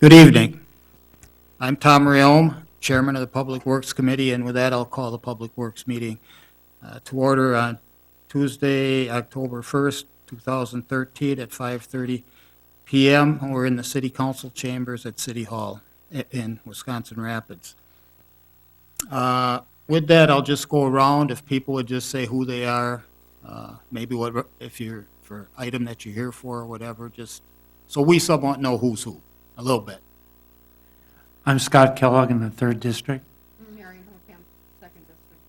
Good evening. I'm Tom Realm, Chairman of the Public Works Committee, and with that, I'll call the Public Works meeting to order on Tuesday, October 1st, 2013 at 5:30 PM. We're in the City Council chambers at City Hall in Wisconsin Rapids. With that, I'll just go around. If people would just say who they are, maybe what, if you're for item that you're here for or whatever, just so we somewhat know who's who, a little bit. I'm Scott Kellogg in the 3rd District. Marion Hocam, 2nd District.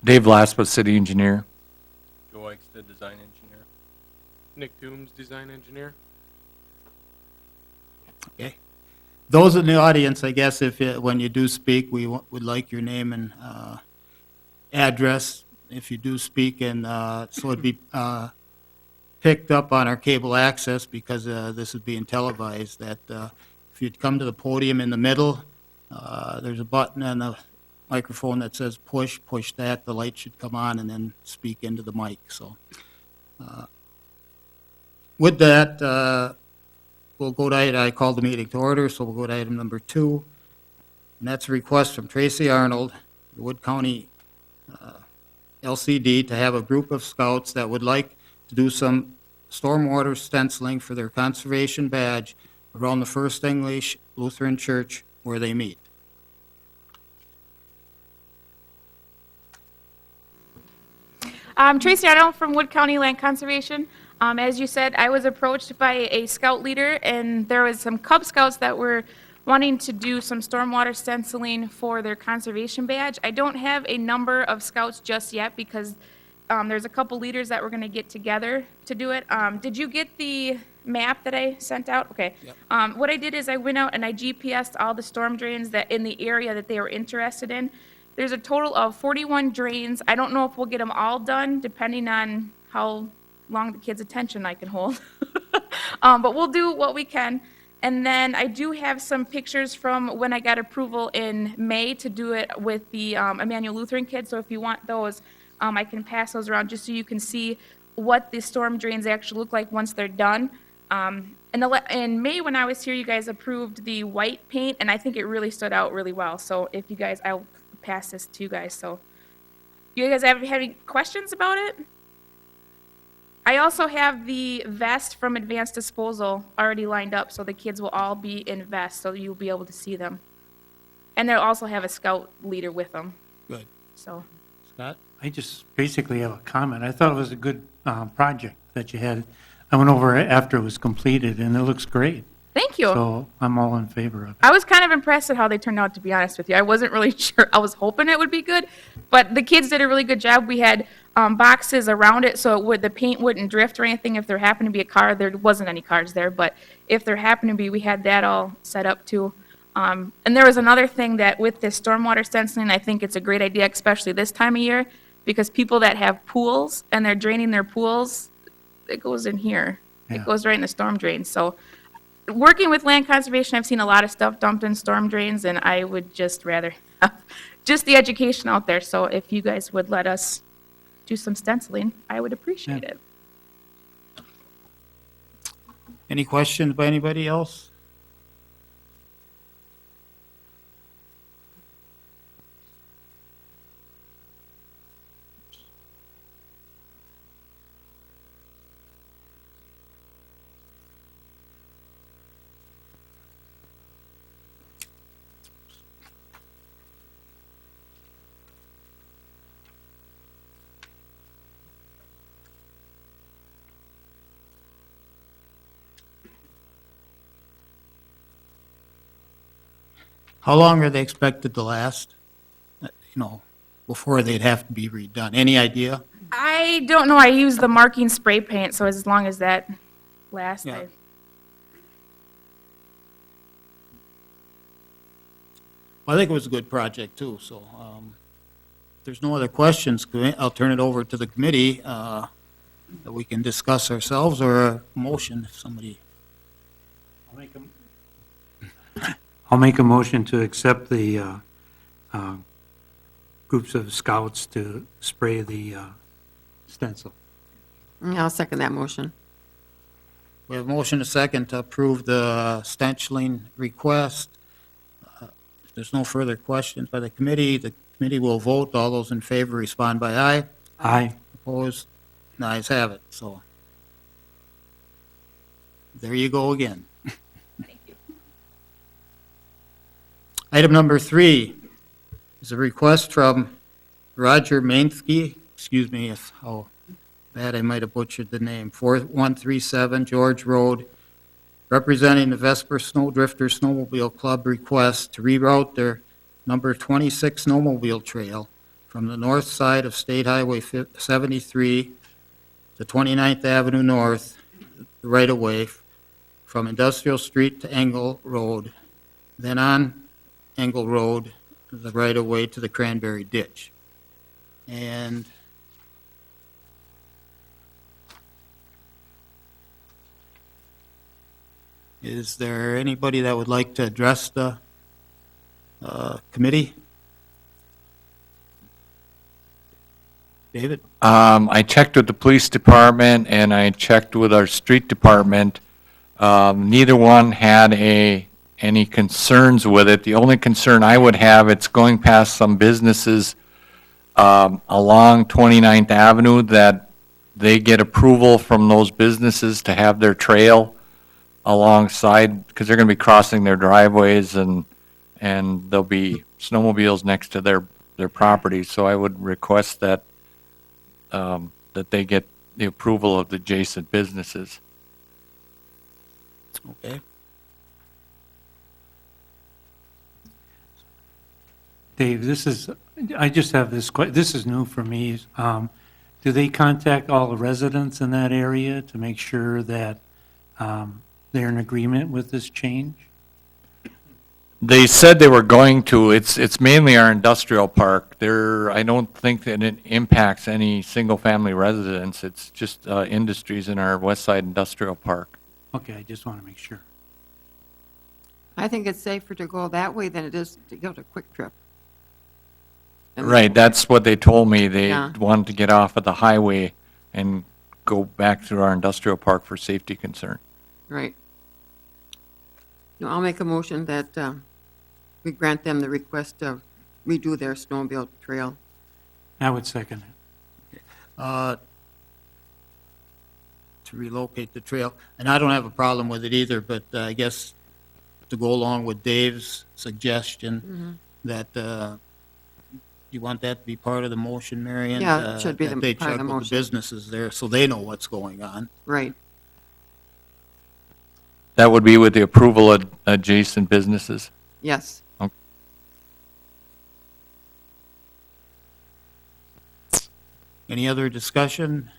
Dave Laspa, City Engineer. Joe Eichstead, Design Engineer. Nick Dooms, Design Engineer. Okay. Those in the audience, I guess, when you do speak, we would like your name and address if you do speak, and so it'd be picked up on our cable access because this is being televised, that if you'd come to the podium in the middle, there's a button on the microphone that says push that, the light should come on, and then speak into the mic. So with that, we'll go to, I called the meeting to order, so we'll go to item number 2, and that's a request from Tracy Arnold, the Wood County LCD, to have a group of scouts that would like to do some stormwater stenciling for their conservation badge around the First English Lutheran Church where they meet. Tracy Arnold from Wood County Land Conservation. As you said, I was approached by a scout leader, and there was some Cub Scouts that were wanting to do some stormwater stenciling for their conservation badge. I don't have a number of scouts just yet because there's a couple leaders that we're going to get together to do it. Did you get the map that I sent out? Okay. Yep. What I did is I went out and I GPSed all the storm drains that in the area that they were interested in. There's a total of 41 drains. I don't know if we'll get them all done, depending on how long the kids' attention I can hold. But we'll do what we can. And then I do have some pictures from when I got approval in May to do it with the Emmanuel Lutheran kids. So if you want those, I can pass those around just so you can see what the storm drains actually look like once they're done. In May, when I was here, you guys approved the white paint, and I think it really stood out really well. So if you guys, I'll pass this to you guys. So you guys have any questions about it? I also have the vest from Advanced Disposal already lined up, so the kids will all be in vests, so you'll be able to see them. And they'll also have a scout leader with them. Good. So. Scott? I just basically have a comment. I thought it was a good project that you had. I went over it after it was completed, and it looks great. Thank you. So I'm all in favor of it. I was kind of impressed at how they turned out, to be honest with you. I wasn't really sure. I was hoping it would be good, but the kids did a really good job. We had boxes around it so the paint wouldn't drift or anything. If there happened to be a car, there wasn't any cars there, but if there happened to be, we had that all set up too. And there was another thing that with this stormwater stenciling, I think it's a great idea, especially this time of year, because people that have pools and they're draining their pools, it goes in here. Yeah. It goes right in the storm drain. So working with land conservation, I've seen a lot of stuff dumped in storm drains, and I would just rather have just the education out there. So if you guys would let us do some stenciling, I would appreciate it. Any questions by anybody else? How long are they expected to last? Before they'd have to be redone? Any idea? I don't know. I use the marking spray paint, so as long as that lasts, Yeah. Well, I think it was a good project too, so if there's no other questions, I'll turn it over to the committee that we can discuss ourselves, or a motion if somebody. I'll make a motion to accept the groups of scouts to spray the stencil. I'll second that motion. We have a motion, a second, to approve the Stenchling request. If there's no further questions by the committee will vote. All those in favor respond by aye. Aye. Opposed? The ayes have it, so. There you go again. Thank you. Item number 3 is a request from Roger Mainsky, excuse me if how bad I might have butchered the name, 4137 George Road, representing the Vesper Snowdrifter Snowmobile Club request to reroute their number 26 snowmobile trail from the north side of State Highway 73 to 29th Avenue North, right away from Industrial Street to Engle Road, then on Engle Road, the right of way to the Cranberry Ditch. And is there anybody that would like to address the committee? David? I checked with the police department and I checked with our street department. Neither one had any concerns with it. The only concern I would have, it's going past some businesses along 29th Avenue that they get approval from those businesses to have their trail alongside, because they're going to be crossing their driveways and there'll be snowmobiles next to their property. So I would request that that they get the approval of the adjacent businesses. Okay. Dave, I just have this is new for me. Do they contact all the residents in that area to make sure that they're in agreement with this change? They said they were going to. It's mainly our industrial park. I don't think that it impacts any single-family residents. It's just industries in our West Side Industrial Park. Okay, I just want to make sure. I think it's safer to go that way than it is to go to Quick Trip. Right, that's what they told me. They Yeah. wanted to get off of the highway and go back through our industrial park for safety concern. Right. No, I'll make a motion that we grant them the request to redo their snowmobile trail. I would second it. To relocate the trail. And I don't have a problem with it either, but I guess to go along with Dave's suggestion that you want that to be part of the motion, Marion? Yeah, it should be that the they part of check the with the motion. businesses there so they know what's going on. Right. That would be with the approval of adjacent businesses. Yes. Any other discussion?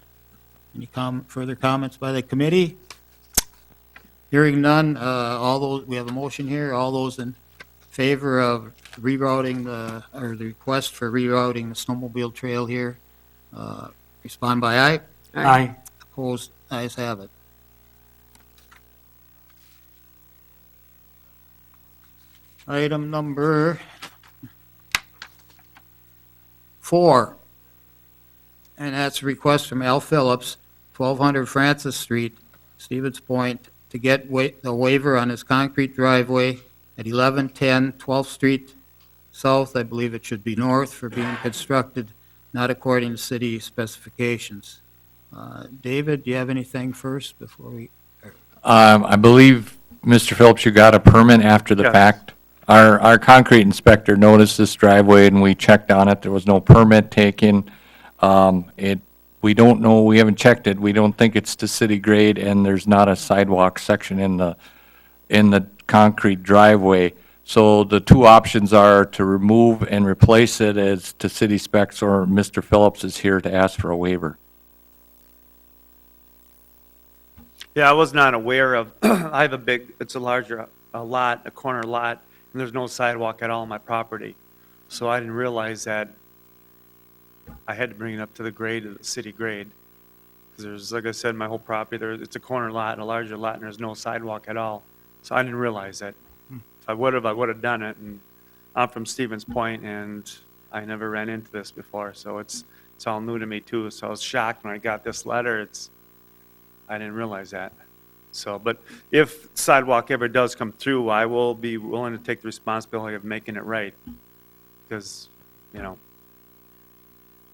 Any further comments by the committee? Hearing none, we have a motion here. All those in favor of rerouting the request for rerouting the snowmobile trail here, respond by aye. Aye. Opposed, ayes have it. Item number 4, and that's a request from Al Phillips, 1200 Francis Street, Stevens Point, to get the waiver on his concrete driveway at 1110 12th Street South, I believe it should be north, for being constructed not according to city specifications. David, do you have anything first before we? I believe, Mr. Phillips, you got a permit after the Yes. fact? Our concrete inspector noticed this driveway and we checked on it. There was no permit taken. We don't know, we haven't checked it. We don't think it's to city grade and there's not a sidewalk section in the concrete driveway. So the two options are to remove and replace it as to city specs, or Mr. Phillips is here to ask for a waiver. Yeah, I was not aware of, I have it's a larger, a corner lot, and there's no sidewalk at all on my property. So I didn't realize that I had to bring it up to the grade of the city grade. Because there's, like I said, my whole property, it's a corner lot, a larger lot, and there's no sidewalk at all. So I didn't realize that. If I would have done it, and I'm from Stevens Point, and I never ran into this before, so it's all new to me too. So I was shocked when I got this letter. I didn't realize that. So, but if sidewalk ever does come through, I will be willing to take the responsibility of making it right. Because, you know,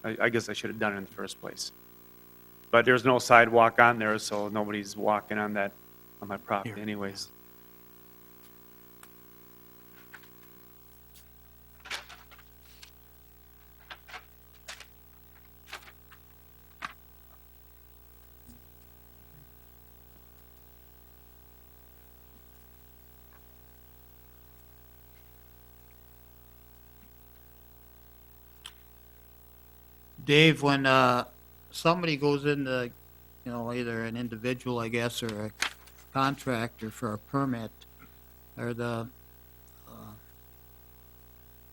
I guess I should have done it in the first place. But there's no sidewalk on there, so nobody's walking on that, on my property Here, anyways. Dave, when somebody goes into, you know, either an individual, I guess, or a contractor for a permit, are the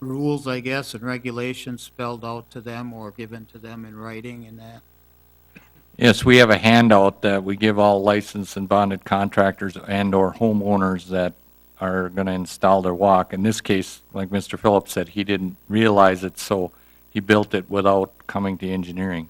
rules, I guess, and regulations spelled out to them or given to them in writing and that? Yes, we have a handout that we give all licensed and bonded contractors and/or homeowners that are going to install their walk. In this case, like Mr. Phillips said, he didn't realize it, so he built it without coming to engineering.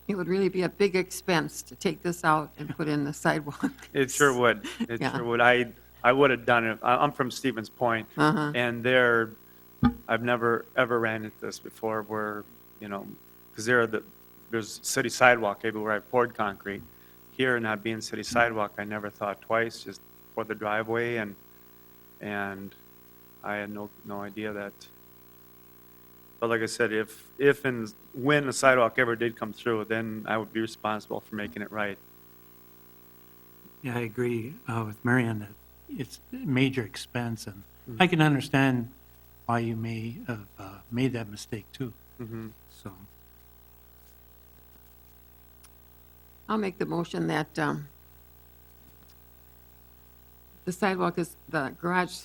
It would really be a big expense to take this out and put in the sidewalk. It sure would. It Yeah. sure would. I would have done it. I'm from Stevens Point, Uh-huh. and I've never, ever ran into this before where, you know, because there's city sidewalk everywhere I poured concrete. Here, not being city sidewalk, I never thought twice, just for the driveway, and I had no idea that. But like I said, if and when the sidewalk ever did come through, then I would be responsible for making it right. Yeah, I agree with Marion that it's a major expense, and I can understand why you may have made that mistake too, Mm-hmm. so. I'll make the motion that the sidewalk is, the garage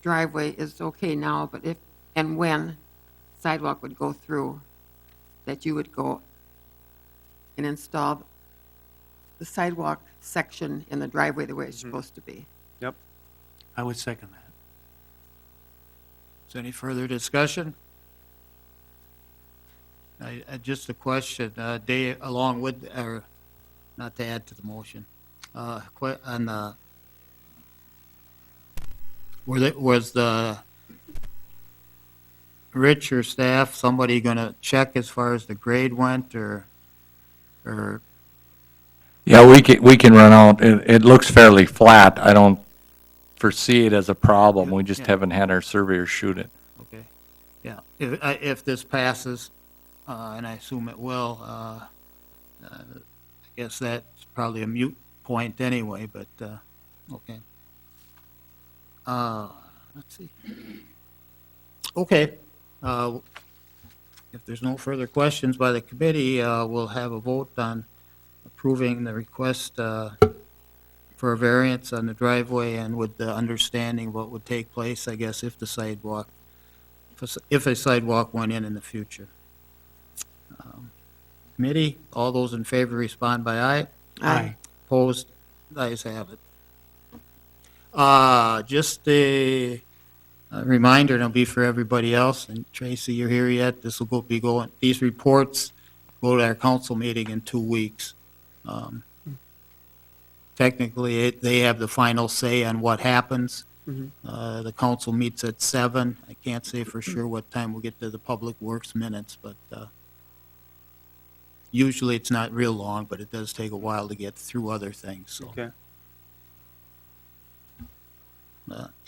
driveway is okay now, but if and when sidewalk would go through, that you would go and install the sidewalk section in the driveway the way it's supposed to be. Yep. I would second that. Is there any further discussion? Just a question, Dave, along with, or not to add to the motion, on the, was the Rich or staff, somebody gonna check as far as the grade went, or Yeah, we can run out. It looks fairly flat. I don't foresee it as a problem. We just Yeah. haven't had our surveyors shoot it. okay, yeah, if this passes, and I assume it will, I guess that's probably a moot point anyway, but, okay. Let's see. Okay, if there's no further questions by the committee, we'll have a vote on approving the request, for a variance on the driveway and with the understanding what would take place, I guess, if the sidewalk, if a sidewalk went in the future. Committee, all those in favor respond by aye. Aye. Opposed, the ayes have it. Just a reminder, and it'll be for everybody else, and Tracy, you're here yet, this will be going, these reports go to our council meeting in 2 weeks. Technically, they have the final say on what happens. The council meets at 7. I can't say for sure what time we'll get to the Public Works minutes, but usually it's not real long, but it does take a while to get through other things, so. Okay.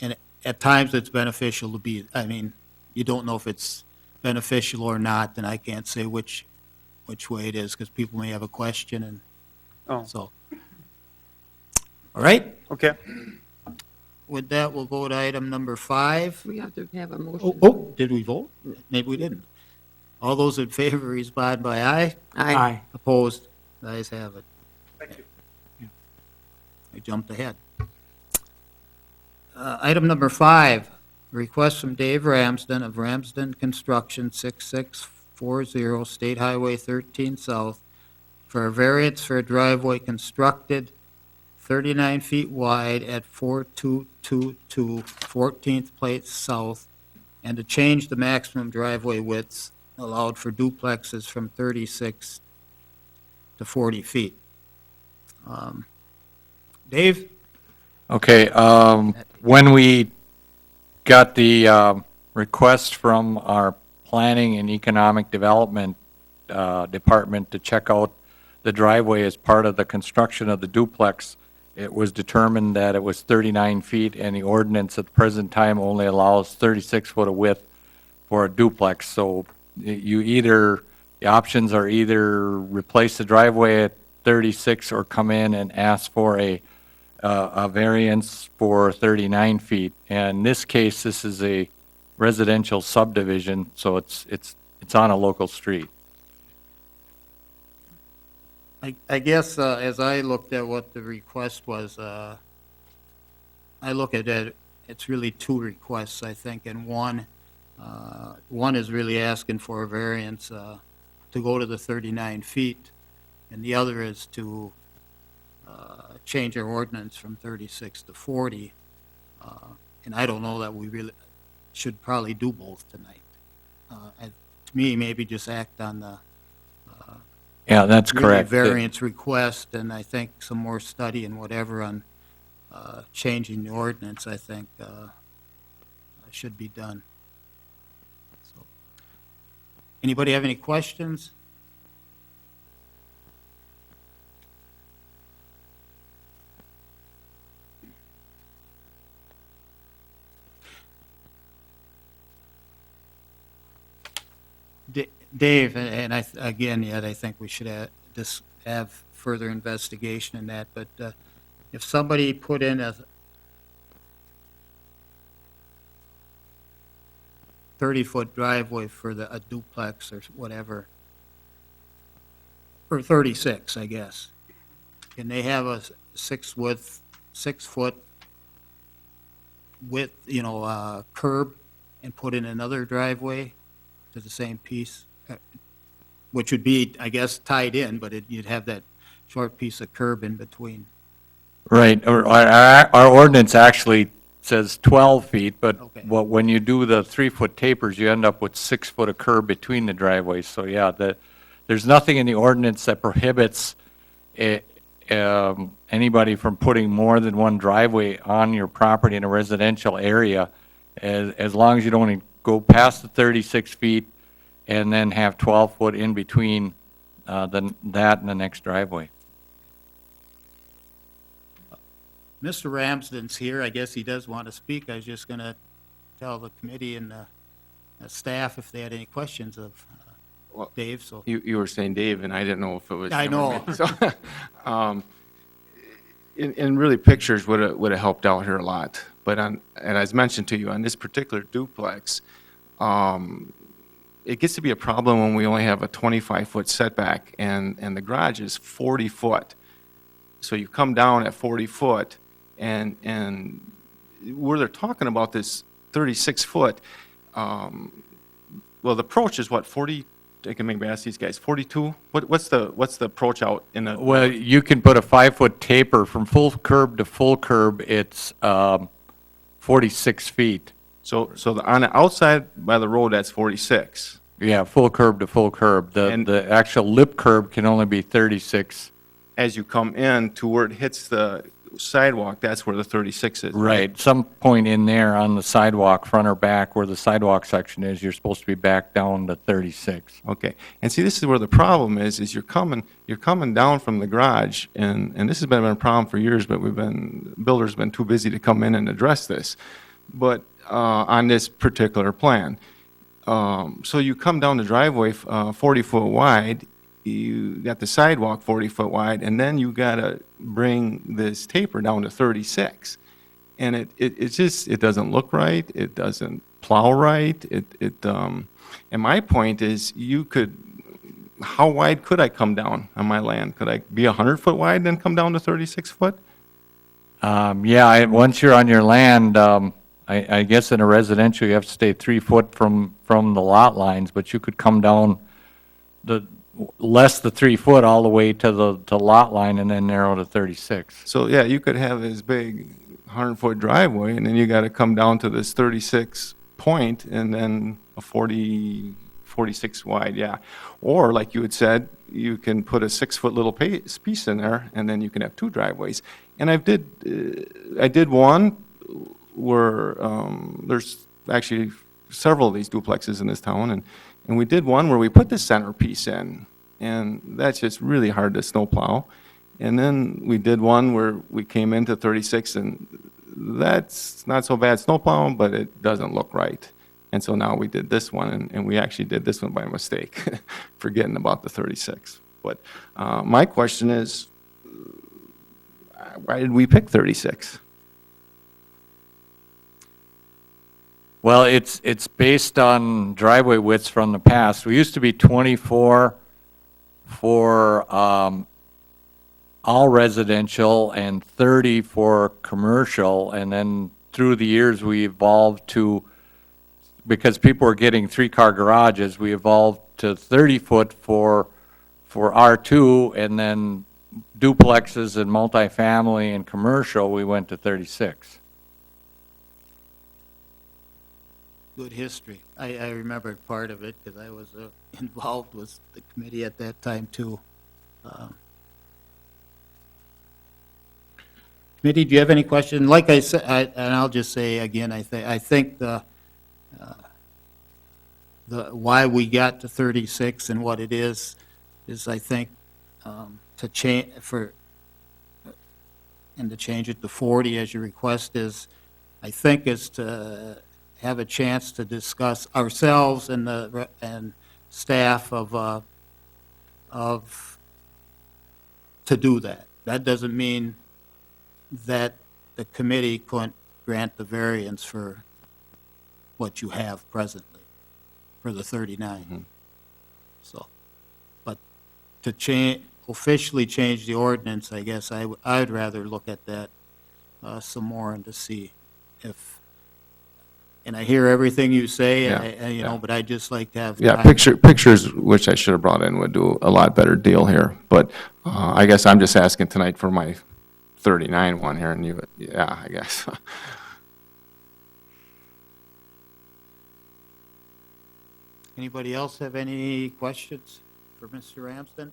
And at times, it's beneficial to be, I mean, you don't know if it's beneficial or not, and I can't say which way it is, because people may have a question, and Oh, so. All right, okay. with that, we'll go to item number 5. We have to have a motion. Oh, did we vote? Maybe we didn't. All those in favor respond by aye. Aye. Opposed? The ayes have it. Thank you. I jumped ahead. Item number 5, request from Dave Ramsden of Ramsden Construction, 6640 State Highway 13 South, for a variance for a driveway constructed 39 feet wide at 4222 14th Place South, and to change the maximum driveway widths allowed for duplexes from 36 to 40 feet. Dave? Okay, when we got the request from our Planning and Economic Development Department to check out the driveway as part of the construction of the duplex, it was determined that it was 39 feet, and the ordinance at the present time only allows 36 foot of width for a duplex. So the options are either replace the driveway at 36 or come in and ask for a variance for 39 feet. And in this case, this is a residential subdivision, so it's on a local street. I guess, as I looked at what the request was, I look at it, it's really two requests, I think, and one is really asking for a variance to go to the 39 feet, and the other is to change our ordinance from 36 to 40. And I don't know that we really should probably do both tonight. To me, maybe just act on the Yeah, that's really correct. variance request, and I think some more study and whatever on changing the ordinance, I think, should be done. So, anybody have any questions? Dave, and again, yet I think we should have further investigation in that, but if somebody put in a 30-foot driveway for a duplex or whatever, or 36, I guess, and they have a 6 foot width, curb, and put in another driveway to the same piece, which would be, I guess, tied in, but you'd have that short piece of curb in between. Right, our ordinance actually says 12 feet, but Okay. when you do the 3-foot tapers, you end up with 6 foot of curb between the driveways. So yeah, there's nothing in the ordinance that prohibits anybody from putting more than one driveway on your property in a residential area, as long as you don't go past the 36 feet and then have 12 foot in between that and the next driveway. Mr. Ramsden's here. I guess he does want to speak. I was just going to tell the committee and the staff if they had any questions of Well, Dave, so. You were saying Dave, and I didn't know if it was. I him or know. me. So, and really, pictures would have helped out here a lot. But and as mentioned to you, on this particular duplex, it gets to be a problem when we only have a 25-foot setback, and the garage is 40 foot. So you come down at 40 foot, and where they're talking about this 36 foot, well, the approach is what, 40? I can maybe ask these guys, 42? What's the approach out in the? Well, you can put a 5-foot taper from full curb to full curb, it's 46 feet. So on the outside by the road, that's 46. Yeah, full curb to full curb. And- The actual lip curb can only be 36. As you come in to where it hits the sidewalk, that's where the 36 is. Right, some point in there on the sidewalk, front or back, where the sidewalk section is, you're supposed to be back down to 36. Okay. And see, this is where the problem is you're coming down from the garage, and this has been a problem for years, but builders have been too busy to come in and address this. But on this particular plan. So you come down the driveway 40 foot wide, you got the sidewalk 40 foot wide, and then you got to bring this taper down to 36. And it doesn't look right, it doesn't plow right, and my point is, how wide could I come down on my land? Could I be 100 foot wide and then come down to 36 foot? Yeah, once you're on your land, I guess in a residential, you have to stay 3 foot from the lot lines, but you could come down, less the 3 foot all the way to the lot line and then narrow to 36. So, yeah, you could have this big 100-foot driveway, and then you got to come down to this 36 point, and then a 46 wide, yeah. Or, like you had said, you can put a 6-foot little piece in there, and then you can have 2 driveways. And I did one where, there's actually several of these duplexes in this town, and we did one where we put the centerpiece in, and that's just really hard to snowplow. And then we did one where we came into 36, and that's not so bad snowplowing, but it doesn't look right. And so now we did this one, and we actually did this one by mistake, forgetting about the 36. But my question is, why did we pick 36? Well, it's based on driveway widths from the past. We used to be 24 for all residential and 30 for commercial, and then through the years, we evolved to, because people were getting 3-car garages, we evolved to 30-foot for R2, and then duplexes and multifamily and commercial, we went to 36. Good history. I remember part of it because I was involved with the committee at that time too. Committee, do you have any question? Like I said, and I'll just say again, I think the why we got to 36 and what it is I think to change to change it to 40 as your request is, I think is to have a chance to discuss ourselves and staff of to do that. That doesn't mean that the committee couldn't grant the variance for what you have presently, for the 39. So, but to officially change the ordinance, I guess I'd rather look at that some more and to see if, and I hear everything you say, and, you know, but I'd just like to have. Yeah, time. pictures, which I should have brought in, would do a lot better deal here. But I guess I'm just asking tonight for my 39 one here, and yeah, I guess. Anybody else have any questions for Mr. Ramsden?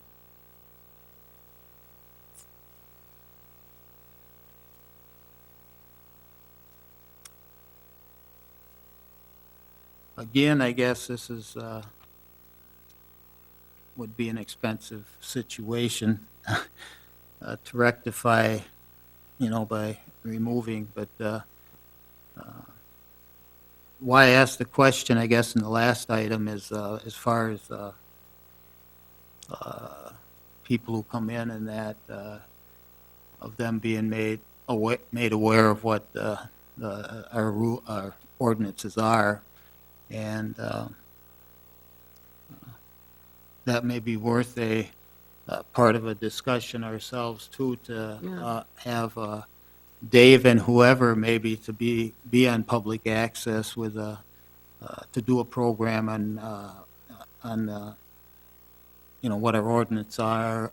Again, I guess this is, would be an expensive situation to rectify, you know, by removing, but why I asked the question, I guess, in the last item is as far as people who come in and that, of them being made aware of what our ordinances are, and that may be worth a part of a discussion ourselves too, to have Dave and whoever maybe to be on public access with to do a program on you know what our ordinance are,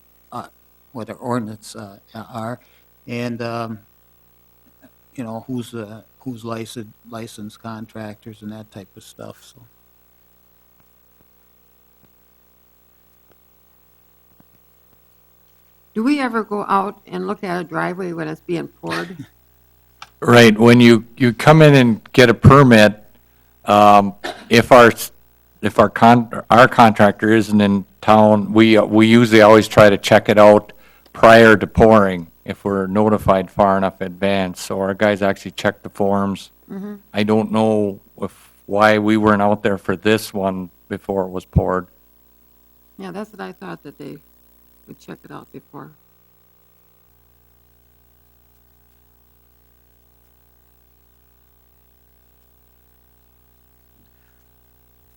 and you know who's licensed contractors and that type of stuff. So. Do we ever go out and look at a driveway when it's being poured? Right, when you come in and get a permit, if our contractor isn't in town, we usually always try to check it out prior to pouring if we're notified far enough in advance. So our guys actually check the forms. I don't know why we weren't out there for this one before it was poured. Yeah, that's what I thought, that they would check it out before.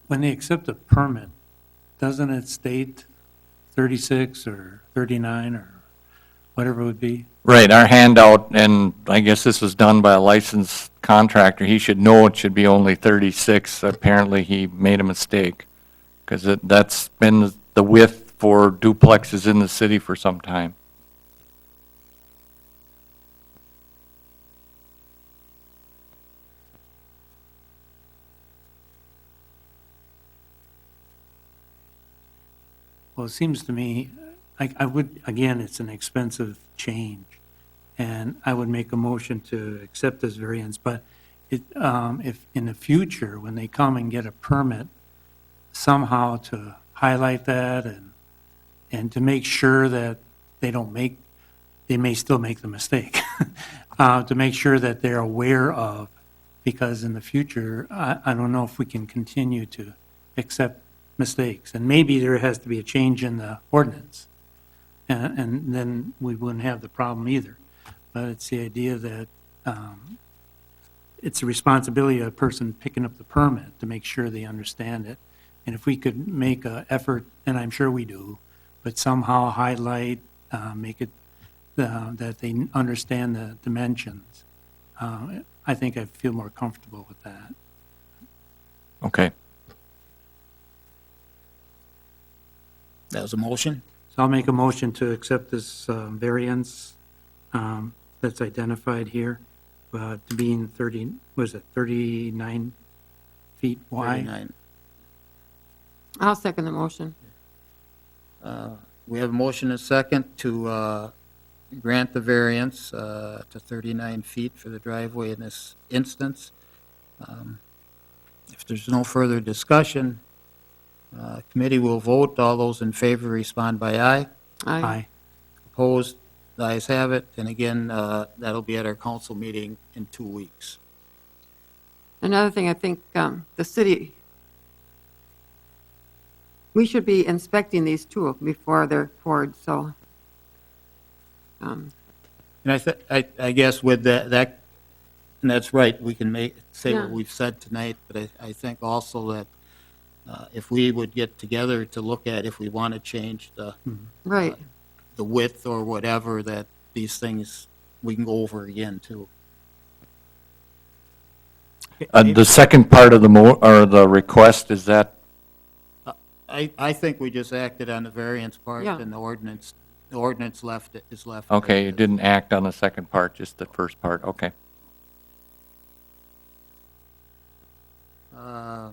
When they accept a permit, doesn't it state 36 or 39 or whatever it would be? Right, our handout, and I guess this was done by a licensed contractor, he should know it should be only 36. Apparently, he made a mistake, because that's been the width for duplexes in the city for some time. Well, it seems to me, I would, again, it's an expensive change, and I would make a motion to accept this variance, but if in the future, when they come and get a permit, somehow to highlight that and to make sure that they may still make the mistake, to make sure that they're aware of, because in the future, I don't know if we can continue to accept mistakes. And maybe there has to be a change in the ordinance, and then we wouldn't have the problem either. But it's the idea that it's a responsibility of the person picking up the permit to make sure they understand it. And if we could make an effort, and I'm sure we do, but somehow highlight, make it that they understand the dimensions, I think I feel more comfortable with that. Okay. That was a motion? So I'll make a motion to accept this variance that's identified here, to being 39 feet wide. 39. I'll second the motion. We have a motion and a second to grant the variance to 39 feet for the driveway in this instance. If there's no further discussion, committee will vote. All those in favor respond by aye. Aye. Opposed, the ayes have it. And again, that'll be at our council meeting in 2 weeks. Another thing, I think the city, we should be inspecting these too before they're poured, so. And I guess with that, and that's right, we can say what Yeah. we've said tonight, but I think also that if we would get together to look at if we want to change Right, the width or whatever, that these things, we can go over again too. The second part of the request, is that, I think we just acted on the variance part Yeah. and the ordinance is left. okay, you didn't act on the second part, just the first part, okay. Our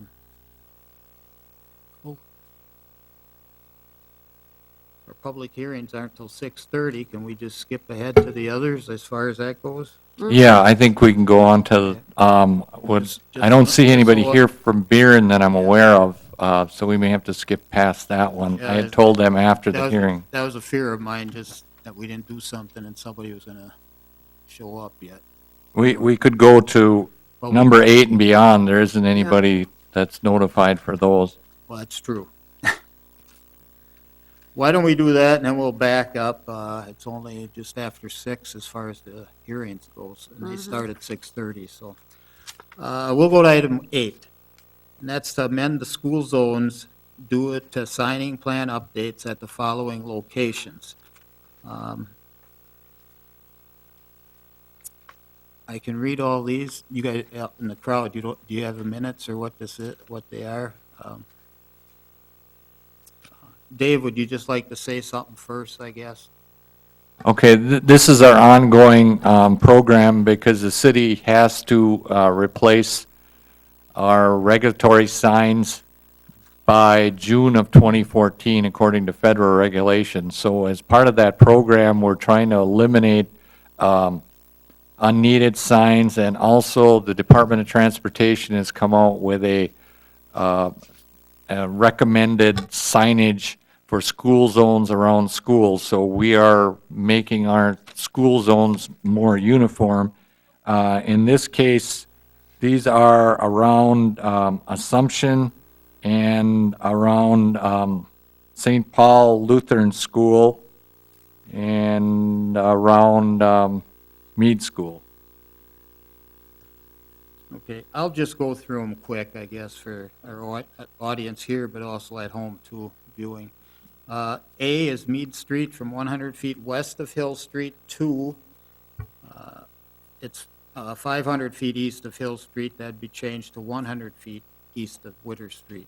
public hearings aren't till 6:30. Can we just skip ahead to the others as far as that goes? Yeah, I think we can go on to, I don't see anybody here from Beeren that I'm aware of, so we may have to skip past that one. Yeah, I had told them after That the was- hearing. That was a fear of mine, just that we didn't do something and somebody was gonna show up yet. We could go to Well, number 8 and beyond. There isn't anybody that's notified for those. Well, that's true. Why don't we do that, and then we'll back up. It's only just after 6 as far as the hearings goes, and they start at 6:30, so. We'll go to item 8, and that's to amend the school zones due to signing plan updates at the following locations. I can read all these. You guys out in the crowd, do you have the minutes or what this is, what they are? Dave, would you just like to say something first, I guess? Okay, this is our ongoing program because the city has to replace our regulatory signs by June of 2014, according to federal regulations. So as part of that program, we're trying to eliminate unneeded signs, and also the Department of Transportation has come out with a recommended signage for school zones around schools. So we are making our school zones more uniform. In this case, these are around Assumption and around St. Paul Lutheran School and around Mead School. Okay, I'll just go through them quick, I guess, for our audience here, but also at home too, viewing. A is Mead Street from 100 feet west of Hill Street to, it's 500 feet east of Hill Street. That'd be changed to 100 feet east of Witter Street.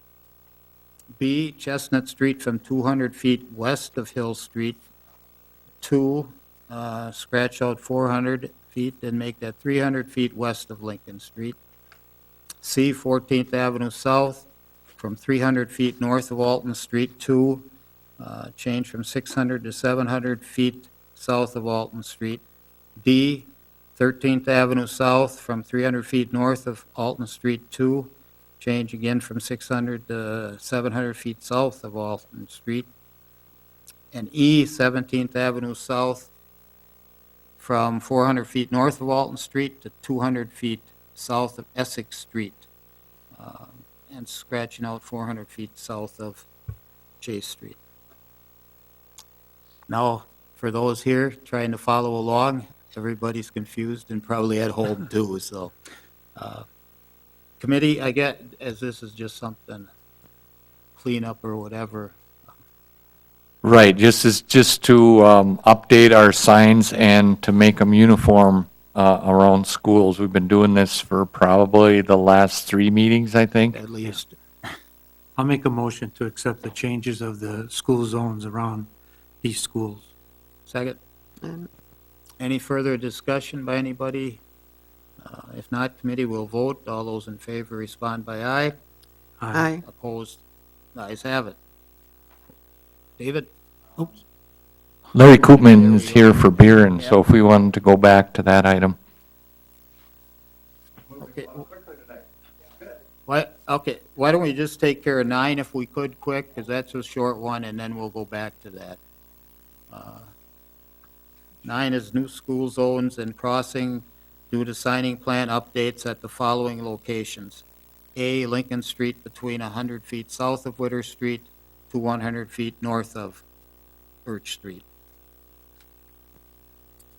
B, Chestnut Street from 200 feet west of Hill Street to, scratch out 400 feet and make that 300 feet west of Lincoln Street. C, 14th Avenue South from 300 feet north of Alton Street to, change from 600 to 700 feet south of Alton Street. D, 13th Avenue South from 300 feet north of Alton Street to, change again from 600 to 700 feet south of Alton Street. And E, 17th Avenue South from 400 feet north of Alton Street to 200 feet south of Essex Street, and scratching out 400 feet south of Chase Street. Now, for those here trying to follow along, everybody's confused and probably at home too, so. Committee, I get, as this is just something cleanup or whatever, Right, just to update our signs and to make them uniform around schools. We've been doing this for probably the last 3 meetings, I think. at least. I'll make a motion to accept the changes of the school zones around these schools. Second, And any further discussion by anybody? If not, committee will vote. All those in favor respond by aye. aye. Opposed, the ayes have it. David? Oops. Larry Koopman is here for beer, and so if we wanted to go back to that item. Okay. Why don't we just take care of 9 if we could quick, because that's a short one, and then we'll go back to that. 9 is new school zones and crossing due to signing plan updates at the following locations. A, Lincoln Street between 100 feet south of Witter Street to 100 feet north of Birch Street.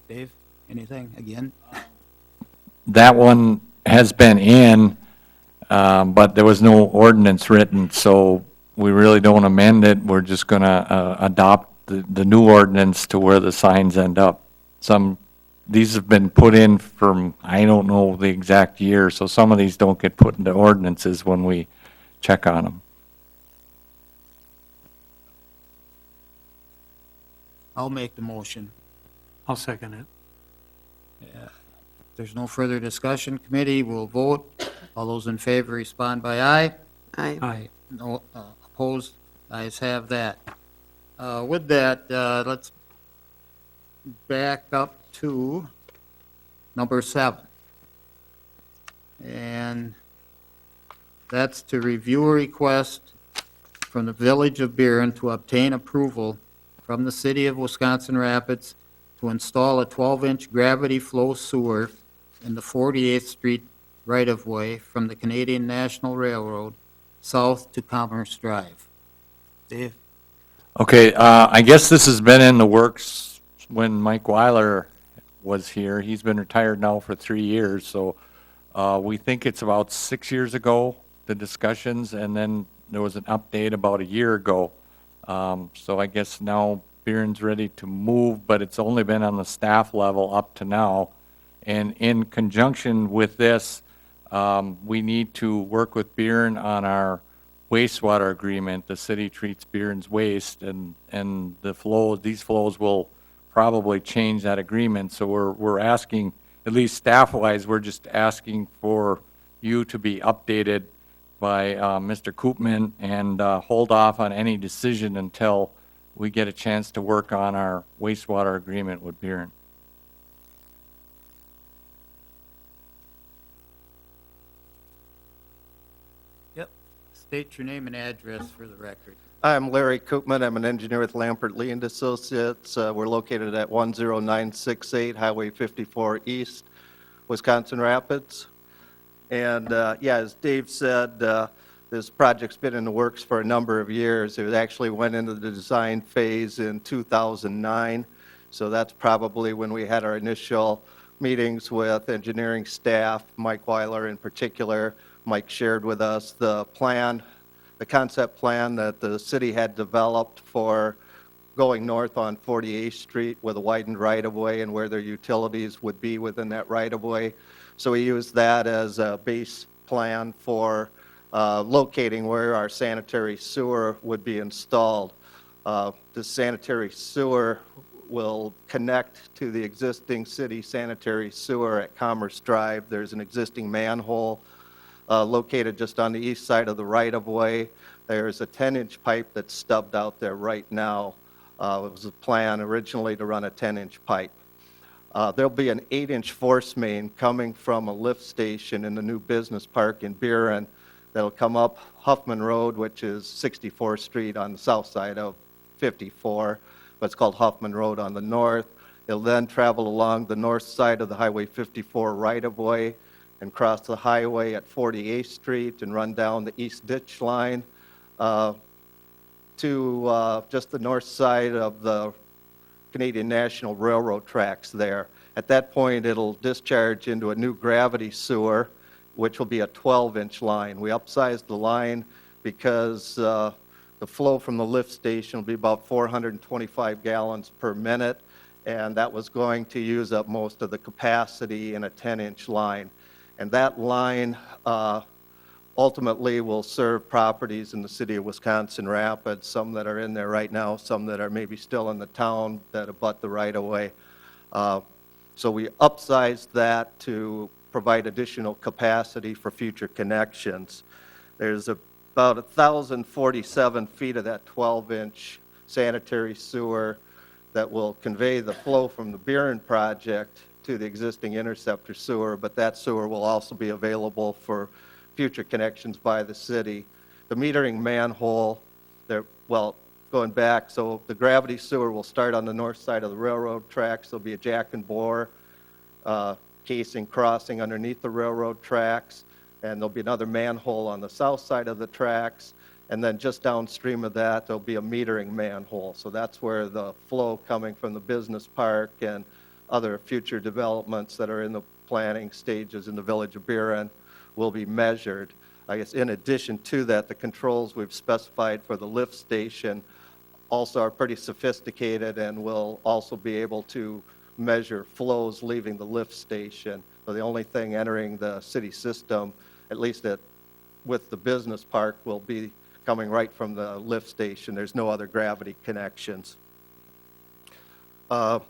Dave, anything again? That one has been in, but there was no ordinance written, so we really don't amend it. We're just going to adopt the new ordinance to where the signs end up. These have been put in from, I don't know the exact year, so some of these don't get put into ordinances when we check on them. I'll make the motion. I'll second it. There's no further discussion. Committee will vote. All those in favor respond by aye. Aye. Aye. No, opposed, ayes have that. With that, let's back up to number 7. And that's to review a request from the Village of Buren to obtain approval from the City of Wisconsin Rapids to install a 12-inch gravity flow sewer in the 48th Street right-of-way from the Canadian National Railroad south to Commerce Drive. Dave? Okay, I guess this has been in the works when Mike Weiler was here. He's been retired now for 3 years, so we think it's about 6 years ago, the discussions, and then there was an update about a year ago. So I guess now Buren's ready to move, but it's only been on the staff level up to now. And in conjunction with this, we need to work with Buren on our wastewater agreement. The city treats Buren's waste, and these flows will probably change that agreement. So we're asking, at least staff-wise, we're just asking for you to be updated by Mr. Koopman and hold off on any decision until we get a chance to work on our wastewater agreement with Buren. Yep. State your name and address for the record. I'm Larry Koopman. I'm an engineer with Lampert Lee and Associates. We're located at 10968 Highway 54 East, Wisconsin Rapids. And yeah, as Dave said, this project's been in the works for a number of years. It actually went into the design phase in 2009. So that's probably when we had our initial meetings with engineering staff, Mike Weiler in particular. Mike shared with us the plan, the concept plan that the city had developed for going north on 48th Street with a widened right-of-way and where their utilities would be within that right-of-way. So we used that as a base plan for locating where our sanitary sewer would be installed. The sanitary sewer will connect to the existing city sanitary sewer at Commerce Drive. There's an existing manhole located just on the east side of the right-of-way. There's a 10-inch pipe that's stubbed out there right now. It was a plan originally to run a 10-inch pipe. There'll be an 8-inch force main coming from a lift station in the new business park in Buren that'll come up Huffman Road, which is 64th Street on the south side of 54, but it's called Huffman Road on the north. It'll then travel along the north side of the Highway 54 right-of-way and cross the highway at 48th Street and run down the east ditch line to just the north side of the Canadian National Railroad tracks there. At that point, it'll discharge into a new gravity sewer, which will be a 12-inch line. We upsized the line because the flow from the lift station will be about 425 gallons per minute, and that was going to use up most of the capacity in a 10-inch line. And that line ultimately will serve properties in the city of Wisconsin Rapids, some that are in there right now, some that are maybe still in the town that abut the right-of-way. So we upsized that to provide additional capacity for future connections. There's about 1,047 feet of that 12-inch sanitary sewer that will convey the flow from the Buren project to the existing interceptor sewer, but that sewer will also be available for future connections by the city. The metering manhole, going back, so the gravity sewer will start on the north side of the railroad tracks. There'll be a jack and bore casing crossing underneath the railroad tracks, and there'll be another manhole on the south side of the tracks, and then just downstream of that, there'll be a metering manhole. So that's where the flow coming from the business park and other future developments that are in the planning stages in the village of Buren will be measured. I guess in addition to that, the controls we've specified for the lift station also are pretty sophisticated and will also be able to measure flows leaving the lift station. So the only thing entering the city system, at least with the business park, will be coming right from the lift station. There's no other gravity connections. I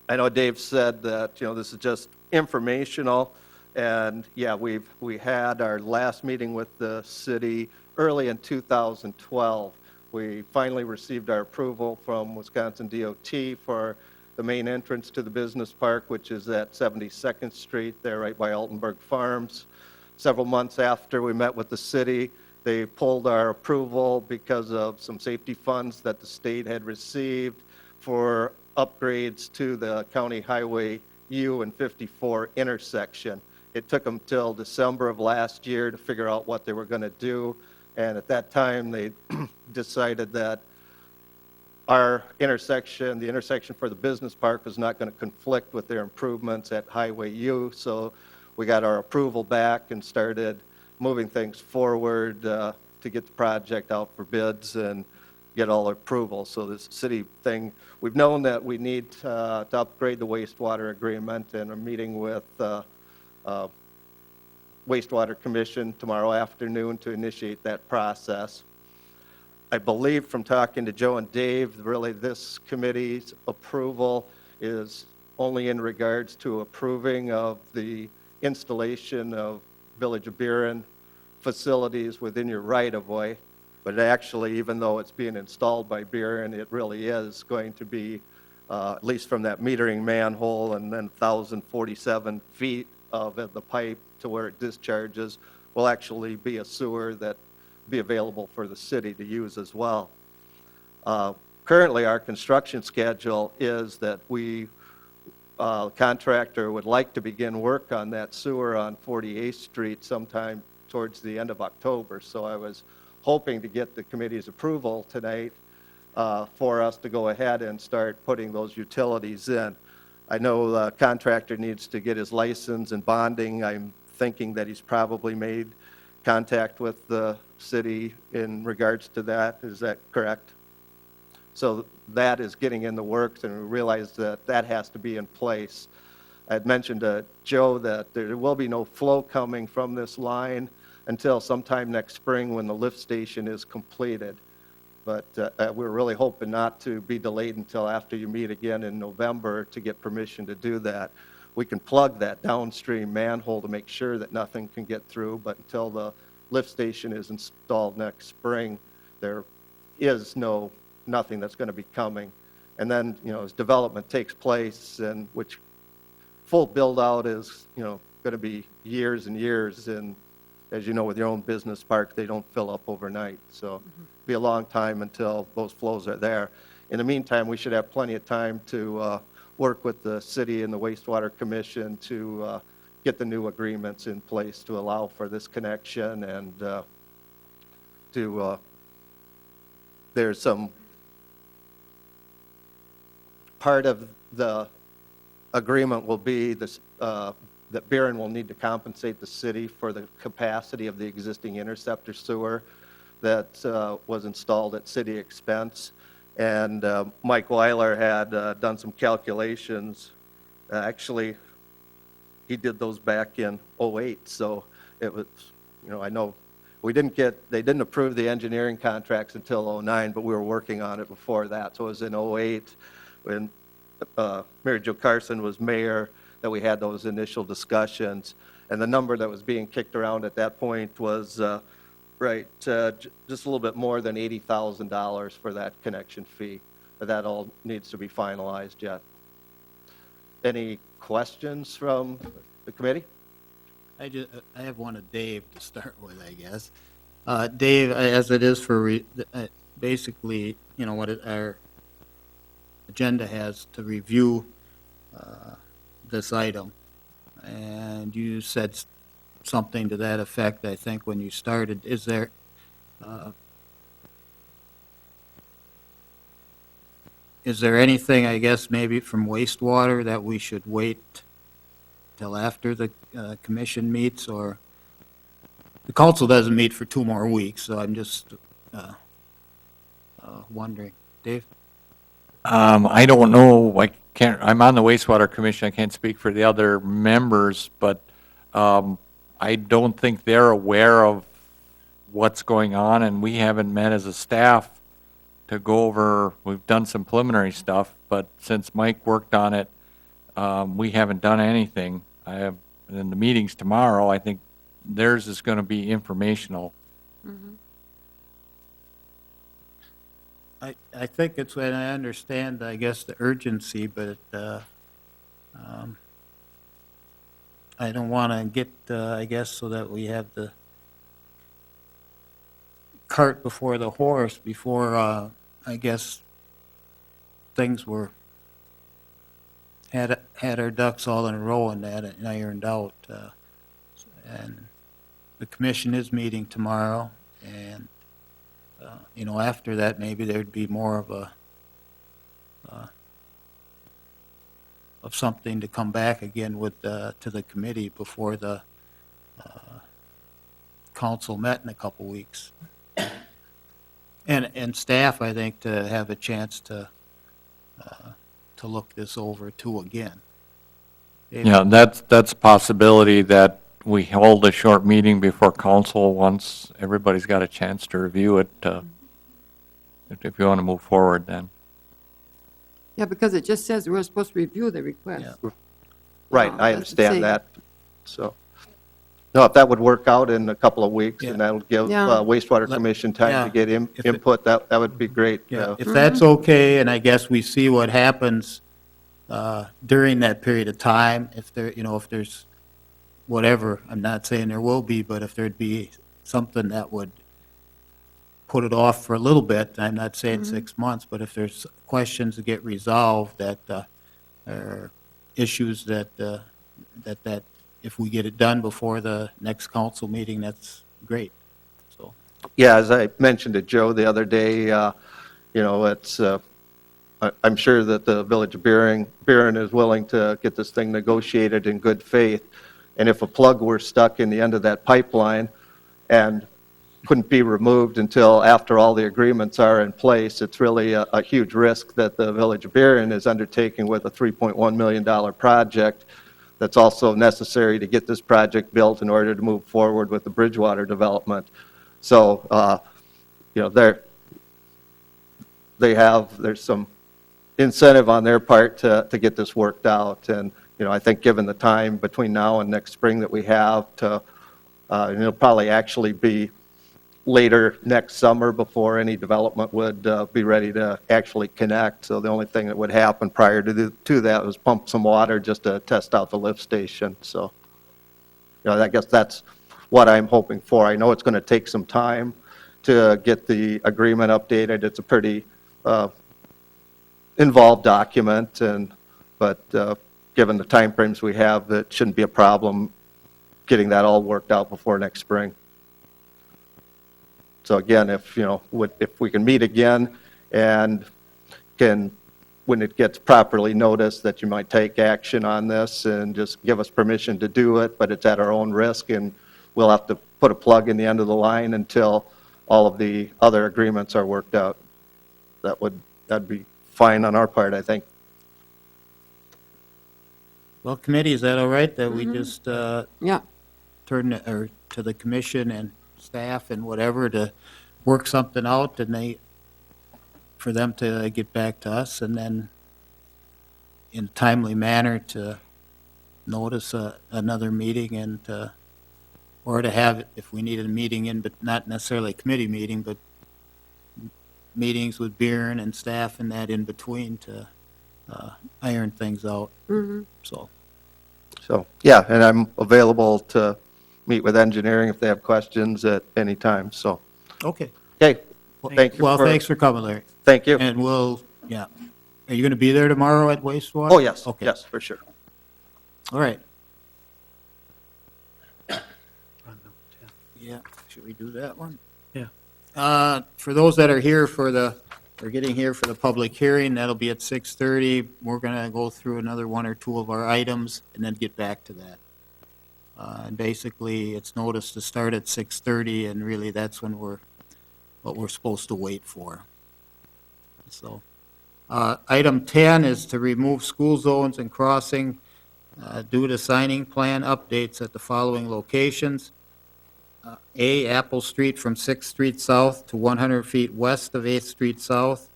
know Dave said that, this is just informational, and yeah, we had our last meeting with the city early in 2012. We finally received our approval from Wisconsin DOT for the main entrance to the business park, which is at 72nd Street there right by Altenburg Farms. Several months after we met with the city, they pulled our approval because of some safety funds that the state had received for upgrades to the County Highway U and 54 intersection. It took them till December of last year to figure out what they were going to do, and at that time they decided that our intersection, the intersection for the business park, was not going to conflict with their improvements at Highway U, so we got our approval back and started moving things forward to get the project out for bids and get all approval. So this city thing, we've known that we need to upgrade the wastewater agreement, and are meeting with Wastewater Commission tomorrow afternoon to initiate that process. I believe from talking to Joe and Dave, really this committee's approval is only in regards to approving of the installation of Village of Buren facilities within your right-of-way. But actually, even though it's being installed by Buren, it really is going to be, at least from that metering manhole and then 1,047 feet of the pipe to where it discharges, will actually be a sewer that be available for the city to use as well. Currently, our construction schedule is that contractor would like to begin work on that sewer on 48th Street sometime towards the end of October. So I was hoping to get the committee's approval tonight for us to go ahead and start putting those utilities in. I know the contractor needs to get his license and bonding. I'm thinking that he's probably made contact with the city in regards to that. Is that correct? So that is getting in the works, and we realize that that has to be in place. I had mentioned to Joe that there will be no flow coming from this line until sometime next spring when the lift station is completed. But we're really hoping not to be delayed until after you meet again in November to get permission to do that. We can plug that downstream manhole to make sure that nothing can get through, but until the lift station is installed next spring, there is nothing that's going to be coming. And then, as development takes place, and which full build-out is, going to be years and years, and as you know, with your own business park, they don't fill up overnight. So it'll be a long time until those flows are there. In the meantime, we should have plenty of time to work with the city and the wastewater commission to get the new agreements in place to allow for this connection, and there's some part of the agreement will be this, that Buren will need to compensate the city for the capacity of the existing interceptor sewer that was installed at city expense. And Mike Weiler had done some calculations. Actually, he did those back in '08, so it was, I know they didn't approve the engineering contracts until '09, but we were working on it before that. So it was in '08 when Mary Jo Carson was mayor that we had those initial discussions. And the number that was being kicked around at that point was just a little bit more than $80,000 for that connection fee. But that all needs to be finalized yet. Any questions from the committee? I have one of Dave to start with, I guess. Dave, as it is for, basically, what our agenda has to review this item, and you said something to that effect, I think, when you started. Is there, anything, I guess, maybe from wastewater that we should wait till after the commission meets, or the council doesn't meet for 2 more weeks, so I'm just wondering. Dave? I don't know, I'm on the wastewater commission, I can't speak for the other members, but I don't think they're aware of what's going on, and we haven't met as a staff to go over, we've done some preliminary stuff, but since Mike worked on it, we haven't done anything. In the meetings tomorrow, I think theirs is going to be informational. I think it's when I understand, I guess, the urgency, but I don't want to get, I guess, so that we have the cart before the horse, before, I guess, things were, had our ducks all in a row and that and ironed out. And the commission is meeting tomorrow, and after that, maybe there'd be more of something to come back again with, to the committee before the council met in a couple weeks. And staff, I think, to have a chance to look this over too again. Yeah, that's a possibility that we hold a short meeting before council once everybody's got a chance to review it, if you want to move forward then. Yeah, because it just says we're supposed to review the request. Yeah. Right, I let's see. understand that. So, no, if that would work out in a couple of weeks, Yeah. and that'll give Yeah. wastewater Let- commission time yeah. to get If it- input, that would be great. Yeah, if that's Mm-hmm. okay, and I guess we see what happens during that period of time, if there, if there's whatever, I'm not saying there will be, but if there'd be something that would put it off for a little bit, I'm not saying 6 months, but if there's questions to get resolved that are issues that if we get it done before the next council meeting, that's great. So, Yeah, as I mentioned to Joe the other day, it's, I'm sure that the Village of Buren is willing to get this thing negotiated in good faith. And if a plug were stuck in the end of that pipeline and couldn't be removed until after all the agreements are in place, it's really a huge risk that the Village of Buren is undertaking with a $3.1 million project that's also necessary to get this project built in order to move forward with the Bridgewater development. So, you know, there's some incentive on their part to get this worked out. And, you know, I think given the time between now and next spring that we have and it'll probably actually be later next summer before any development would be ready to actually connect. So the only thing that would happen prior to that was pump some water just to test out the lift station. So, you know, I guess that's what I'm hoping for. I know it's going to take some time to get the agreement updated. It's a pretty involved document, but given the timeframes we have, it shouldn't be a problem getting that all worked out before next spring. So again, if we can meet again and when it gets properly noticed that you might take action on this and just give us permission to do it, but it's at our own risk and we'll have to put a plug in the end of the line until all of the other agreements are worked out. That'd be fine on our part, I think. Well, committee, is that all right, that we just Yeah, turn to the commission and staff and whatever to work something out, and for them to get back to us, and then in a timely manner to notice another meeting or to have, if we needed a meeting but not necessarily a committee meeting, but meetings with Bjorn and staff and that in between to iron things out. So, Yeah, and I'm available to meet with engineering if they have questions at any time, so. okay. Okay, well, thank you. Well, thanks for coming, Larry. Thank you. And yeah. Are you going to be there tomorrow at wastewater? Oh, yes, Okay. yes, for sure. All right. Yeah, should we do that one? Yeah. For those that are here getting here for the public hearing, that'll be at 6:30. We're going to go through another one or two of our items and then get back to that. And basically, it's noticed to start at 6:30, and really that's when what we're supposed to wait for. So, item 10 is to remove school zones and crossing due to signing plan updates at the following locations. A, Apple Street from 6th Street South to 100 feet west of 8th Street South.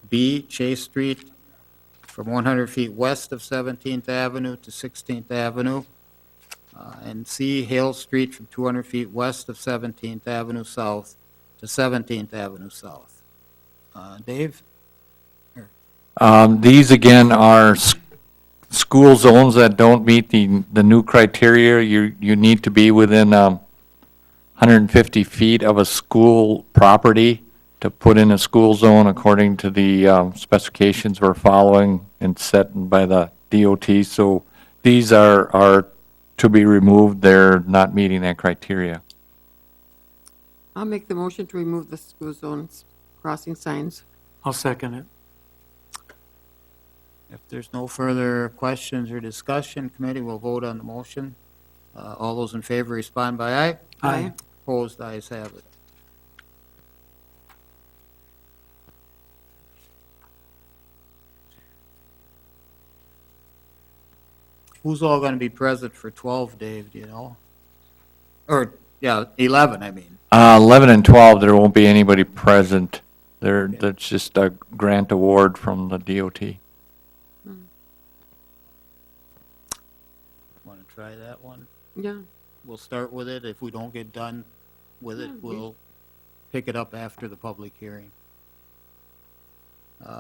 B, Chase Street from 100 feet west of 17th Avenue to 16th Avenue. And C, Hale Street from 200 feet west of 17th Avenue South to 17th Avenue South. Dave? These again are school zones that don't meet the new criteria. You need to be within 150 feet of a school property to put in a school zone according to the specifications we're following and set by the DOT. So these are to be removed. They're not meeting that criteria. I'll make the motion to remove the school zones crossing signs. I'll second it. If there's no further questions or discussion, committee will vote on the motion. All those in favor respond by aye. Aye. Opposed, ayes have it. Who's all going to be present for 12, Dave, do you know? Or, yeah, 11, I mean. 11 and 12, there won't be anybody present. That's just a grant award from the DOT. Want to try that one? Yeah, We'll start with it. If we don't get done with it, we'll pick it up after the public hearing.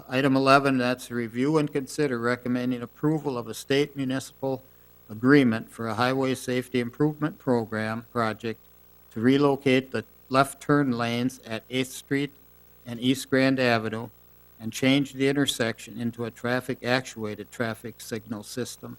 Item 11, that's a review and consider recommending approval of a state municipal agreement for a highway safety improvement program project to relocate the left turn lanes at 8th Street and East Grand Avenue and change the intersection into a traffic-actuated traffic signal system.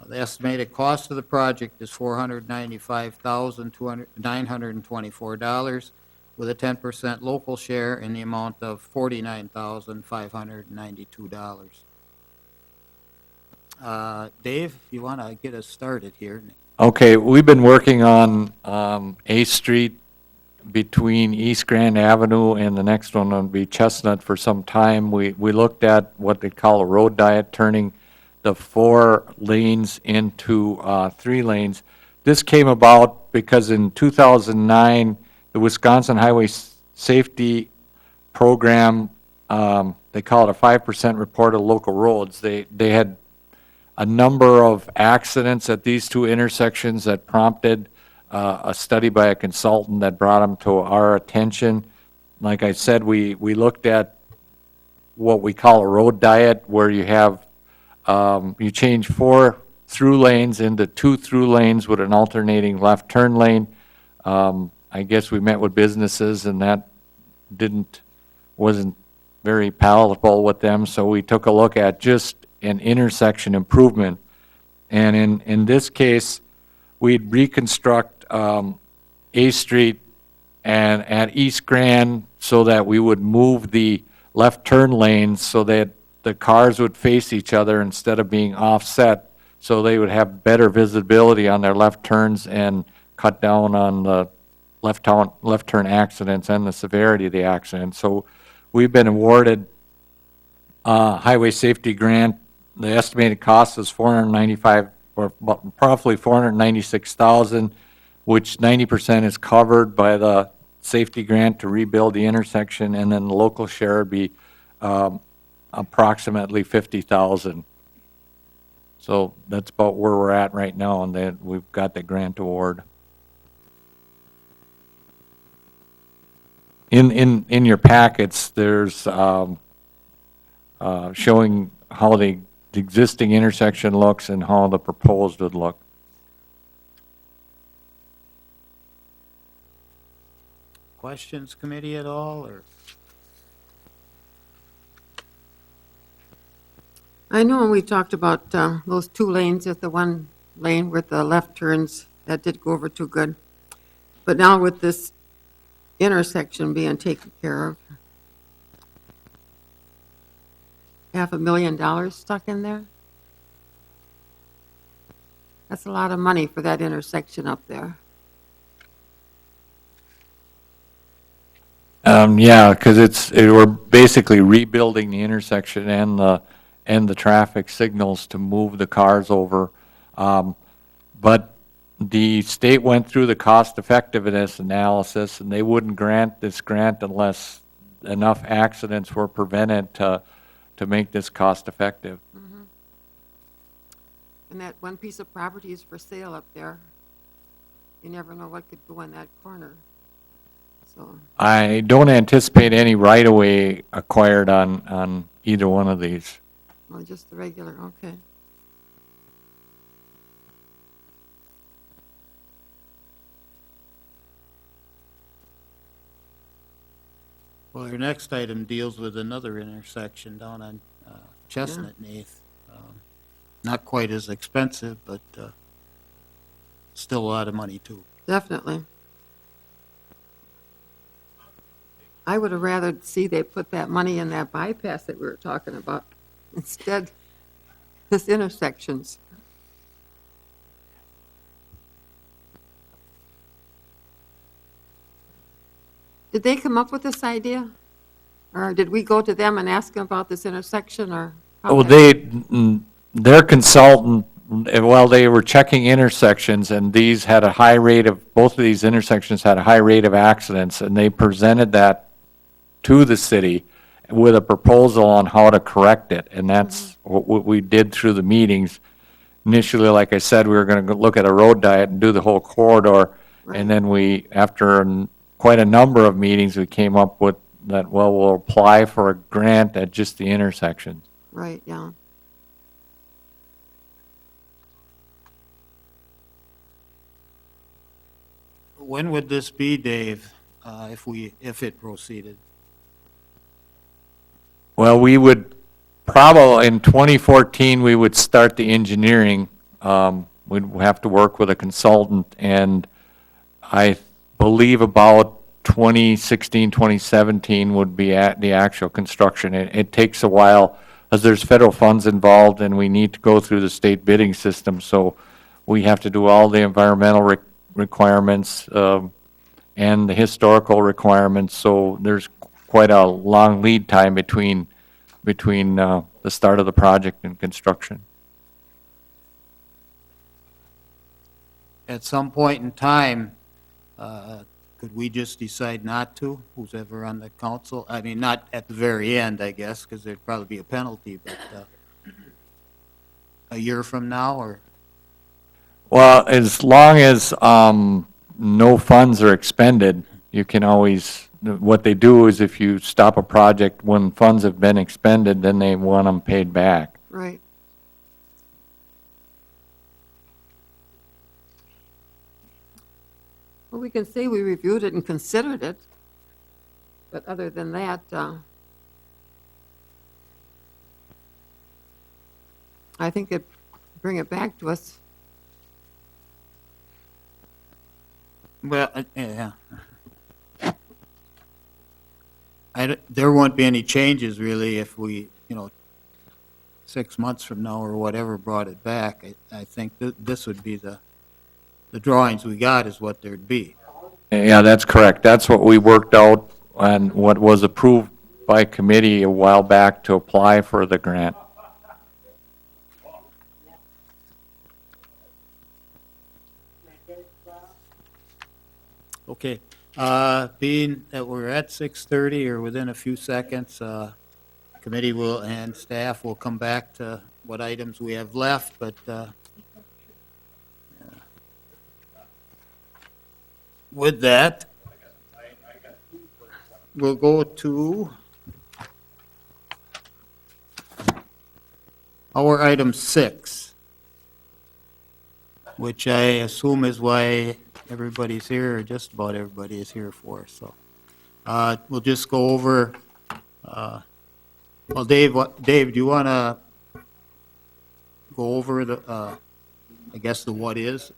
The estimated cost of the project is $495,924, with a 10% local share in the amount of $49,592. Dave, if you want to get us started here. Okay, we've been working on 8th Street between East Grand Avenue and the next one would be Chestnut for some time. We looked at what they call a road diet, turning the 4 lanes into 3 lanes. This came about because in 2009, the Wisconsin Highway Safety Program, they call it a 5% report of local roads. They had a number of accidents at these 2 intersections that prompted a study by a consultant that brought them to our attention. Like I said, we looked at what we call a road diet, where you have, you change 4 through lanes into 2 through lanes with an alternating left turn lane. I guess we met with businesses, and that wasn't very palatable with them, so we took a look at just an intersection improvement. And in this case, we'd reconstruct A Street and at East Grand so that we would move the left turn lanes so that the cars would face each other instead of being offset, so they would have better visibility on their left turns and cut down on the left turn accidents and the severity of the accident. So we've been awarded a highway safety grant. The estimated cost is $495, or roughly $496,000, which 90% is covered by the safety grant to rebuild the intersection, and then the local share would be approximately $50,000. So that's about where we're at right now, and then we've got the grant award. In your packets, there's showing how the existing intersection looks and how the proposed would look. Questions, committee, at all, or? I know when we talked about those 2 lanes, if the 1 lane with the left turns, that did go over too good. But now with this intersection being taken care of, $500,000 stuck in there? That's a lot of money for that intersection up there. Yeah, because we're basically rebuilding the intersection and the traffic signals to move the cars over. But the state went through the cost effectiveness analysis, and they wouldn't grant this grant unless enough accidents were prevented to make this cost effective. And that one piece of property is for sale up there. You never know what could go in that corner. So, I don't anticipate any right-of-way acquired on either one of these. well, just the regular, okay. Well, our next item deals with another intersection down on Chestnut and 8th. Not quite as expensive, but still a lot of money, too. Definitely. I would have rather see they put that money in that bypass that we were talking about instead this intersections. Did they come up with this idea? Or did we go to them and ask them about this intersection, or? how Well, that- their consultant, well, they were checking intersections, and these had a high rate of, both of these intersections had a high rate of accidents, and they presented that to the city with a proposal on how to correct it, and that's what we did through the meetings. Initially, like I said, we were going to look at a road diet and do the whole corridor, Right. and then we, after quite a number of meetings, we came up with that, well, we'll apply for a grant at just the intersections. Right, yeah. When would this be, Dave, if it proceeded? Well, we would probably, in 2014, we would start the engineering. We'd have to work with a consultant, and I believe about 2016, 2017 would be at the actual construction. It takes a while, as there's federal funds involved, and we need to go through the state bidding system, so we have to do all the environmental requirements and the historical requirements, so there's quite a long lead time between the start of the project and construction. at some point in time, could we just decide not to, who's ever on the council? I mean, not at the very end, I guess, because there'd probably be a penalty, but a year from now, or? Well, as long as no funds are expended, you can always, what they do is if you stop a project when funds have been expended, then they want them paid back. Right. Well, we can say we reviewed it and considered it, but other than that, I think it, bring it back to us. Well, yeah. There won't be any changes really if we, 6 months from now or whatever brought it back. I think this would be the drawings we got is what there'd be. Yeah, that's correct. That's what we worked out and what was approved by committee a while back to apply for the grant. Okay, being that we're at 6:30 or within a few seconds, committee will, and staff will come back to what items we have left, but, with that, we'll go to our item 6, which I assume is why everybody's here, or just about everybody is here for, so. We'll just go over, well, Dave, do you want to go over the, I guess, the what is?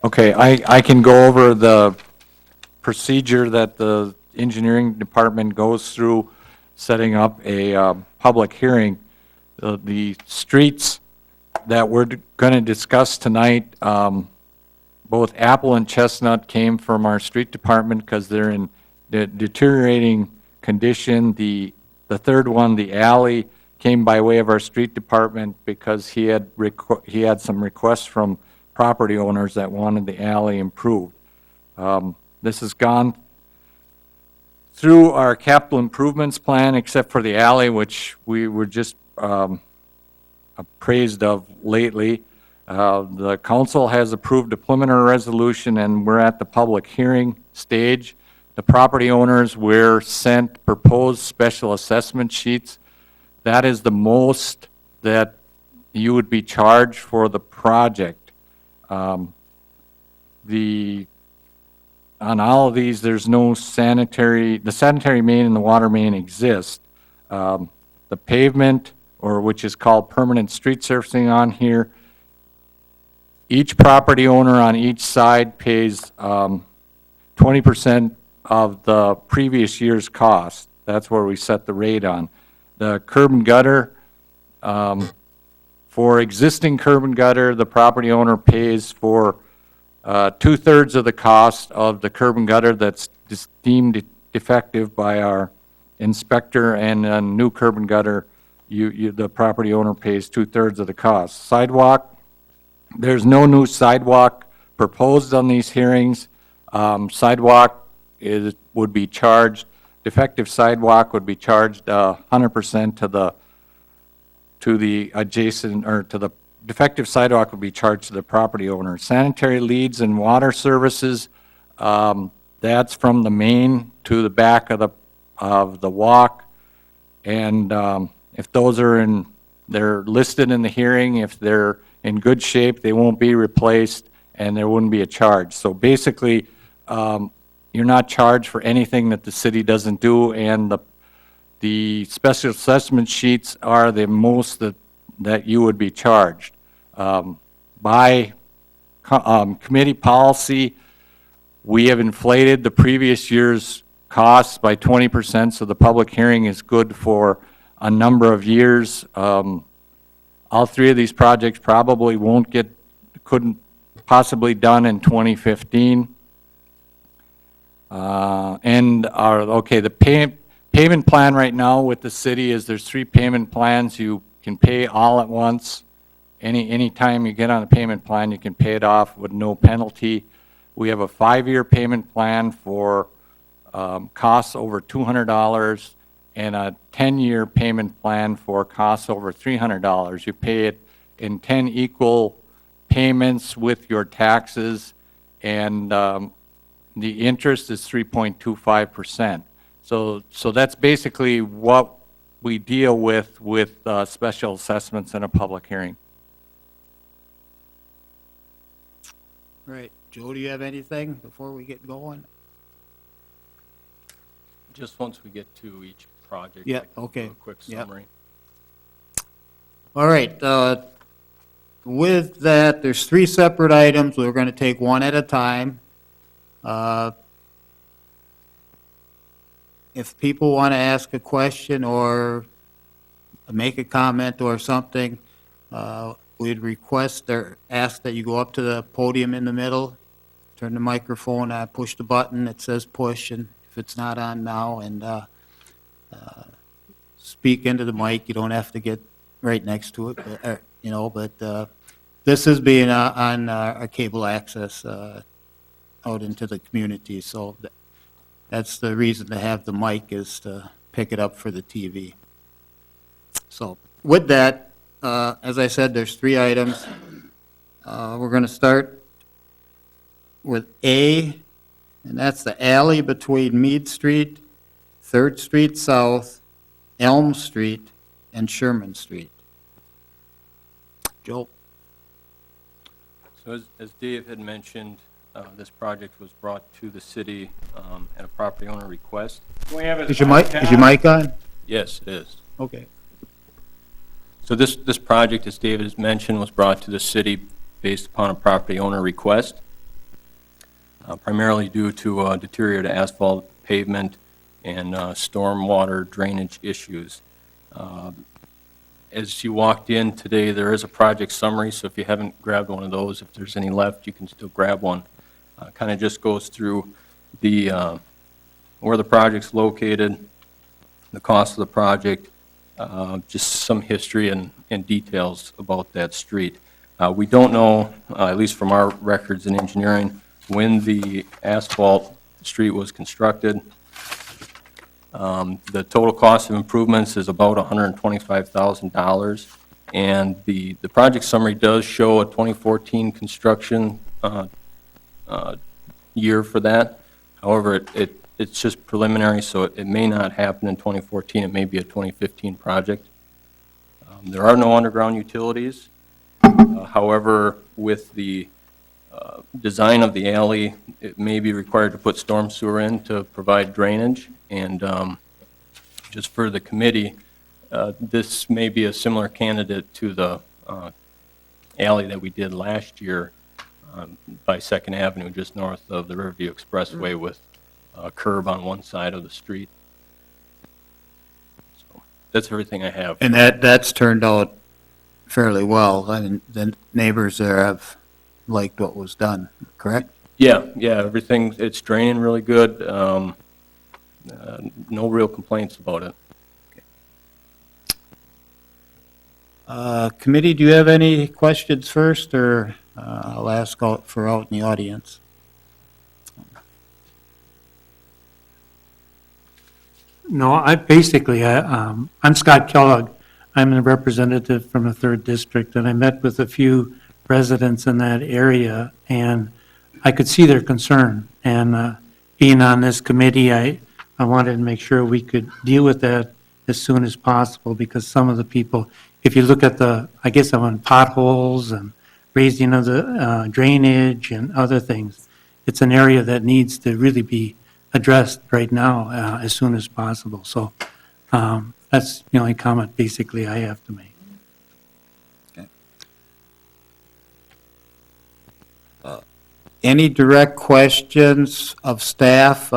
Okay, I can go over the procedure that the engineering department goes through setting up a public hearing. The streets that we're going to discuss tonight, both Apple and Chestnut came from our street department because they're in deteriorating condition. The third one, the alley, came by way of our street department because he had some requests from property owners that wanted the alley improved. This has gone through our capital improvements plan, except for the alley, which we were just appraised of lately. The council has approved a preliminary resolution, and we're at the public hearing stage. The property owners were sent proposed special assessment sheets. That is the most that you would be charged for the project. On all of these, there's no the sanitary main and the water main exist. The pavement, or which is called permanent street surfacing on here, each property owner on each side pays 20% of the previous year's cost. That's where we set the rate on. The curb and gutter, for existing curb and gutter, the property owner pays for 2/3 of the cost of the curb and gutter that's deemed defective by our inspector, and a new curb and gutter, the property owner pays 2/3 of the cost. Sidewalk, there's no new sidewalk proposed on these hearings. Sidewalk would be charged, defective sidewalk would be charged 100% to the adjacent, or to the defective sidewalk would be charged to the property owner. Sanitary leads and water services, that's from the main to the back of the walk. And if those are they're listed in the hearing, if they're in good shape, they won't be replaced, and there wouldn't be a charge. So basically, you're not charged for anything that the city doesn't do, and the special assessment sheets are the most that you would be charged. By committee policy, we have inflated the previous year's costs by 20%, so the public hearing is good for a number of years. All three of these projects probably couldn't possibly done in 2015. The payment plan right now with the city is there's 3 payment plans. You can pay all at once, any time you get on a payment plan, you can pay it off with no penalty. We have a 5-year payment plan for costs over $200 and a 10-year payment plan for costs over $300. You pay it in 10 equal payments with your taxes, and the interest is 3.25%. So that's basically what we deal with special assessments in a public hearing. Right. Joe, do you have anything before we get going? Just once we get to each project. Yeah, I can do okay. A quick Yeah. summary. All right, with that, there's 3 separate items. We're going to take one at a time. If people want to ask a question or make a comment or something, we'd request or ask that you go up to the podium in the middle, turn the microphone on, push the button that says push, and if it's not on now, and speak into the mic. You don't have to get right next to it, but this is being on our cable access out into the community, so that's the reason to have the mic, is to pick it up for the TV. So with that, as I said, there's 3 items. We're going to start with A, and that's the alley between Mead Street, 3rd Street South, Elm Street, and Sherman Street. Joe? So as Dave had mentioned, this project was brought to the city at a property owner request. Is your mic on? Yes, it is. Okay. So this project, as David has mentioned, was brought to the city based upon a property owner request, primarily due to deteriorated asphalt pavement and stormwater drainage issues. As you walked in today, there is a project summary, so if you haven't grabbed one of those, if there's any left, you can still grab one. Kind of just goes through the where the project's located, the cost of the project, just some history and details about that street. We don't know, at least from our records in engineering, when the asphalt street was constructed. The total cost of improvements is about $125,000, and the project summary does show a 2014 construction year for that. However, it's just preliminary, so it may not happen in 2014. It may be a 2015 project. There are no underground utilities. However, with the design of the alley, it may be required to put storm sewer in to provide drainage. And just for the committee, this may be a similar candidate to the alley that we did last year by 2nd Avenue, just north of the Riverview Expressway, with a curb on one side of the street. So that's everything I have. And that's turned out fairly well. I mean, the neighbors there have liked what was done, correct? Yeah, everything, it's draining really good. No real complaints about it. Committee, do you have any questions first, or I'll ask out in the audience? No, I'm Scott Kellogg. I'm a representative from the 3rd District, and I met with a few residents in that area, and I could see their concern. And being on this committee, I wanted to make sure we could deal with that as soon as possible, because some of the people, if you look at on potholes and raising of the drainage and other things, it's an area that needs to really be addressed right now as soon as possible. So that's the only comment basically I have to make. Any direct questions of staff?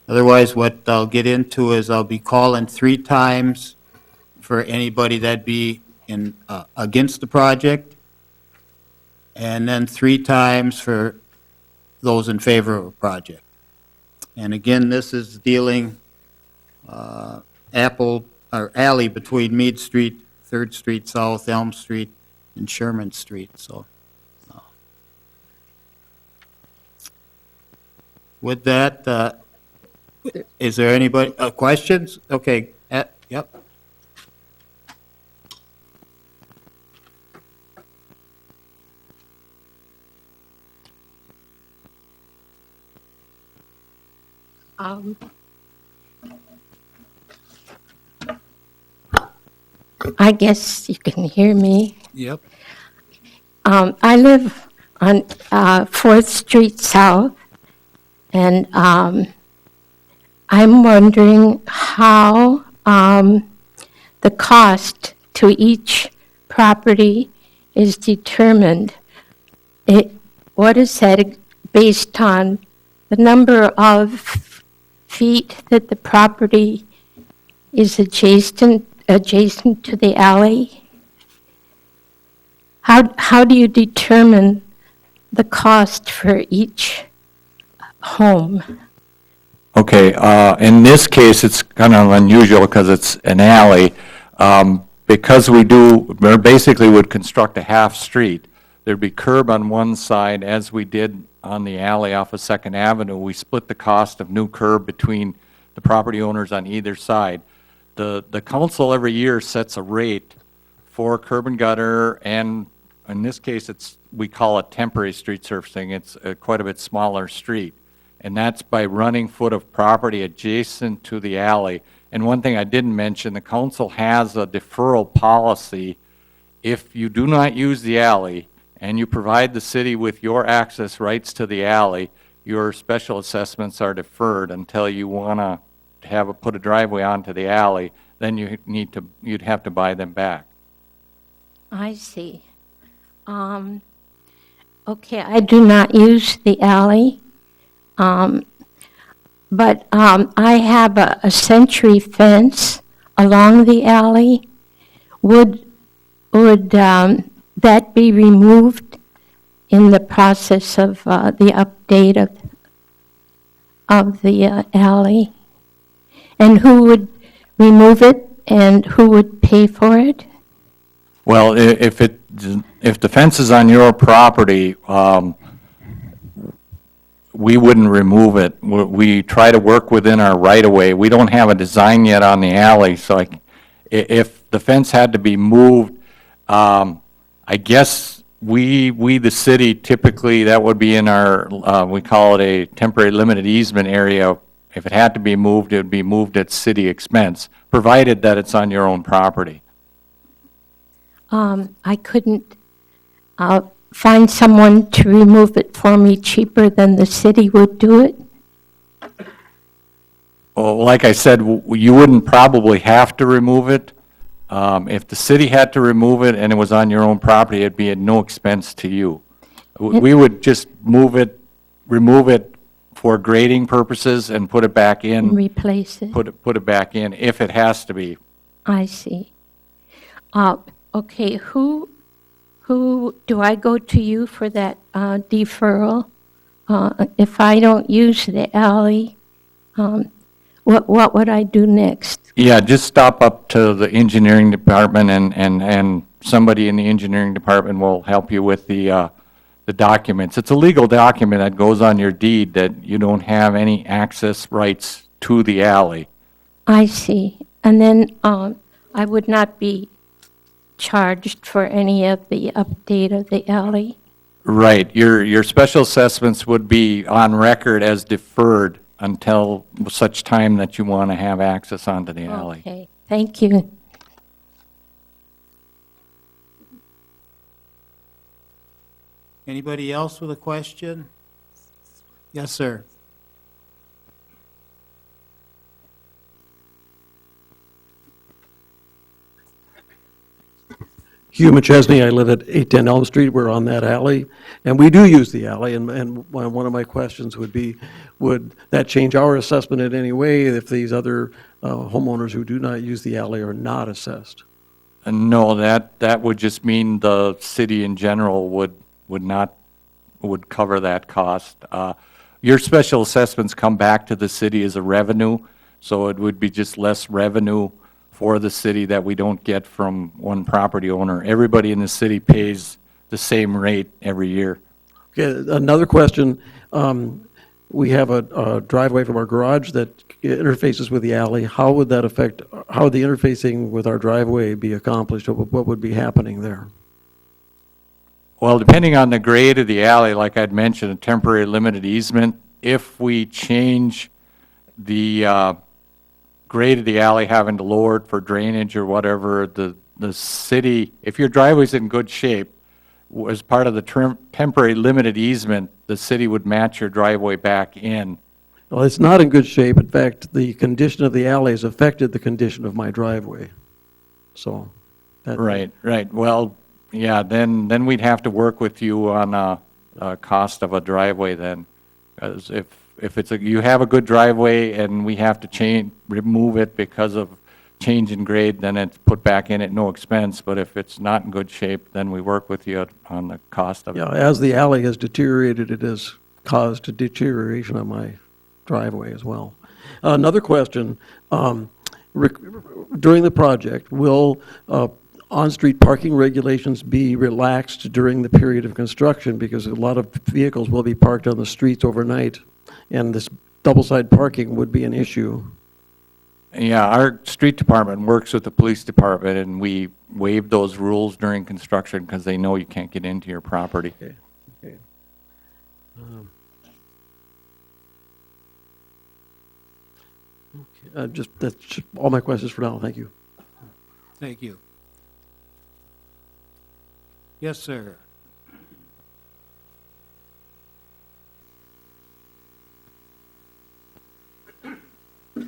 Otherwise, what I'll get into is I'll be calling 3 times for anybody that'd be against the project, and then 3 times for those in favor of a project. And again, this is dealing alley between Mead Street, 3rd Street South, Elm Street, in Sherman Street, so. With that, is there anybody, questions? Okay, yep. I guess you can hear me. Yep. I live on 4th Street South, and I'm wondering how the cost to each property is determined. What is that based on? The number of feet that the property is adjacent to the alley? How do you determine the cost for each home? Okay, in this case, it's kind of unusual because it's an alley. Because we basically would construct a half street, there'd be curb on one side, as we did on the alley off of Second Avenue. We split the cost of new curb between the property owners on either side. The council every year sets a rate for curb and gutter, and in this case, we call it temporary street surfacing. It's quite a bit smaller street. And that's by running foot of property adjacent to the alley. And one thing I didn't mention, the council has a deferral policy. If you do not use the alley and you provide the city with your access rights to the alley, your special assessments are deferred until you want to put a driveway onto the alley. Then you'd have to buy them back. I see. Okay, I do not use the alley, but I have a sentry fence along the alley. Would that be removed in the process of the update of the alley? And who would remove it, and who would pay for it? Well, if the fence is on your property, we wouldn't remove it. We try to work within our right-of-way. We don't have a design yet on the alley, so if the fence had to be moved, I guess we, the city, typically, that would be in our, we call it a temporary limited easement area. If it had to be moved, it would be moved at city expense, provided that it's on your own property. I couldn't find someone to remove it for me cheaper than the city would do it? Well, like I said, you wouldn't probably have to remove it. If the city had to remove it and it was on your own property, it'd be at no expense to you. We would just remove it for grading purposes and put it back in. Replace it? Put it back in if it has to be. I see. Okay, who do I go to you for that deferral? If I don't use the alley, what would I do next? Yeah, just stop up to the engineering department and somebody in the engineering department will help you with the documents. It's a legal document that goes on your deed that you don't have any access rights to the alley. I see. And then I would not be charged for any of the update of the alley? Right. Your special assessments would be on record as deferred until such time that you want to have access onto the alley. Okay, thank you. Anybody else with a question? Yes, sir. Hugh McChesney, I live at 810 Elm Street, we're on that alley, and we do use the alley, and one of my questions would be, would that change our assessment in any way if these other homeowners who do not use the alley are not assessed? No, that would just mean the city in general would cover that cost. Your special assessments come back to the city as a revenue, so it would be just less revenue for the city that we don't get from one property owner. Everybody in the city pays the same rate every year. Okay, another question. We have a driveway from our garage that interfaces with the alley. How would that affect, how would the interfacing with our driveway be accomplished? What would be happening there? Well, depending on the grade of the alley, like I'd mentioned, a temporary limited easement, if we change the grade of the alley, having to lower it for drainage or whatever, the city, if your driveway's in good shape, as part of the temporary limited easement, the city would match your driveway back in. Well, it's not in good shape. In fact, the condition of the alley has affected the condition of my driveway. So. Right. Well, yeah, then we'd have to work with you on a cost of a driveway then. Because if it's you have a good driveway and we have to remove it because of change in grade, then it's put back in at no expense. But if it's not in good shape, then we work with you on the cost of it. Yeah, as the alley has deteriorated, it has caused a deterioration of my driveway as well. Another question, during the project, will on-street parking regulations be relaxed during the period of construction? Because a lot of vehicles will be parked on the streets overnight, and this double-side parking would be an issue. Yeah, our street department works with the police department, and we waive those rules during construction because they know you can't get into your property. Okay. That's all my questions for now. Thank you. Thank you. Yes, sir.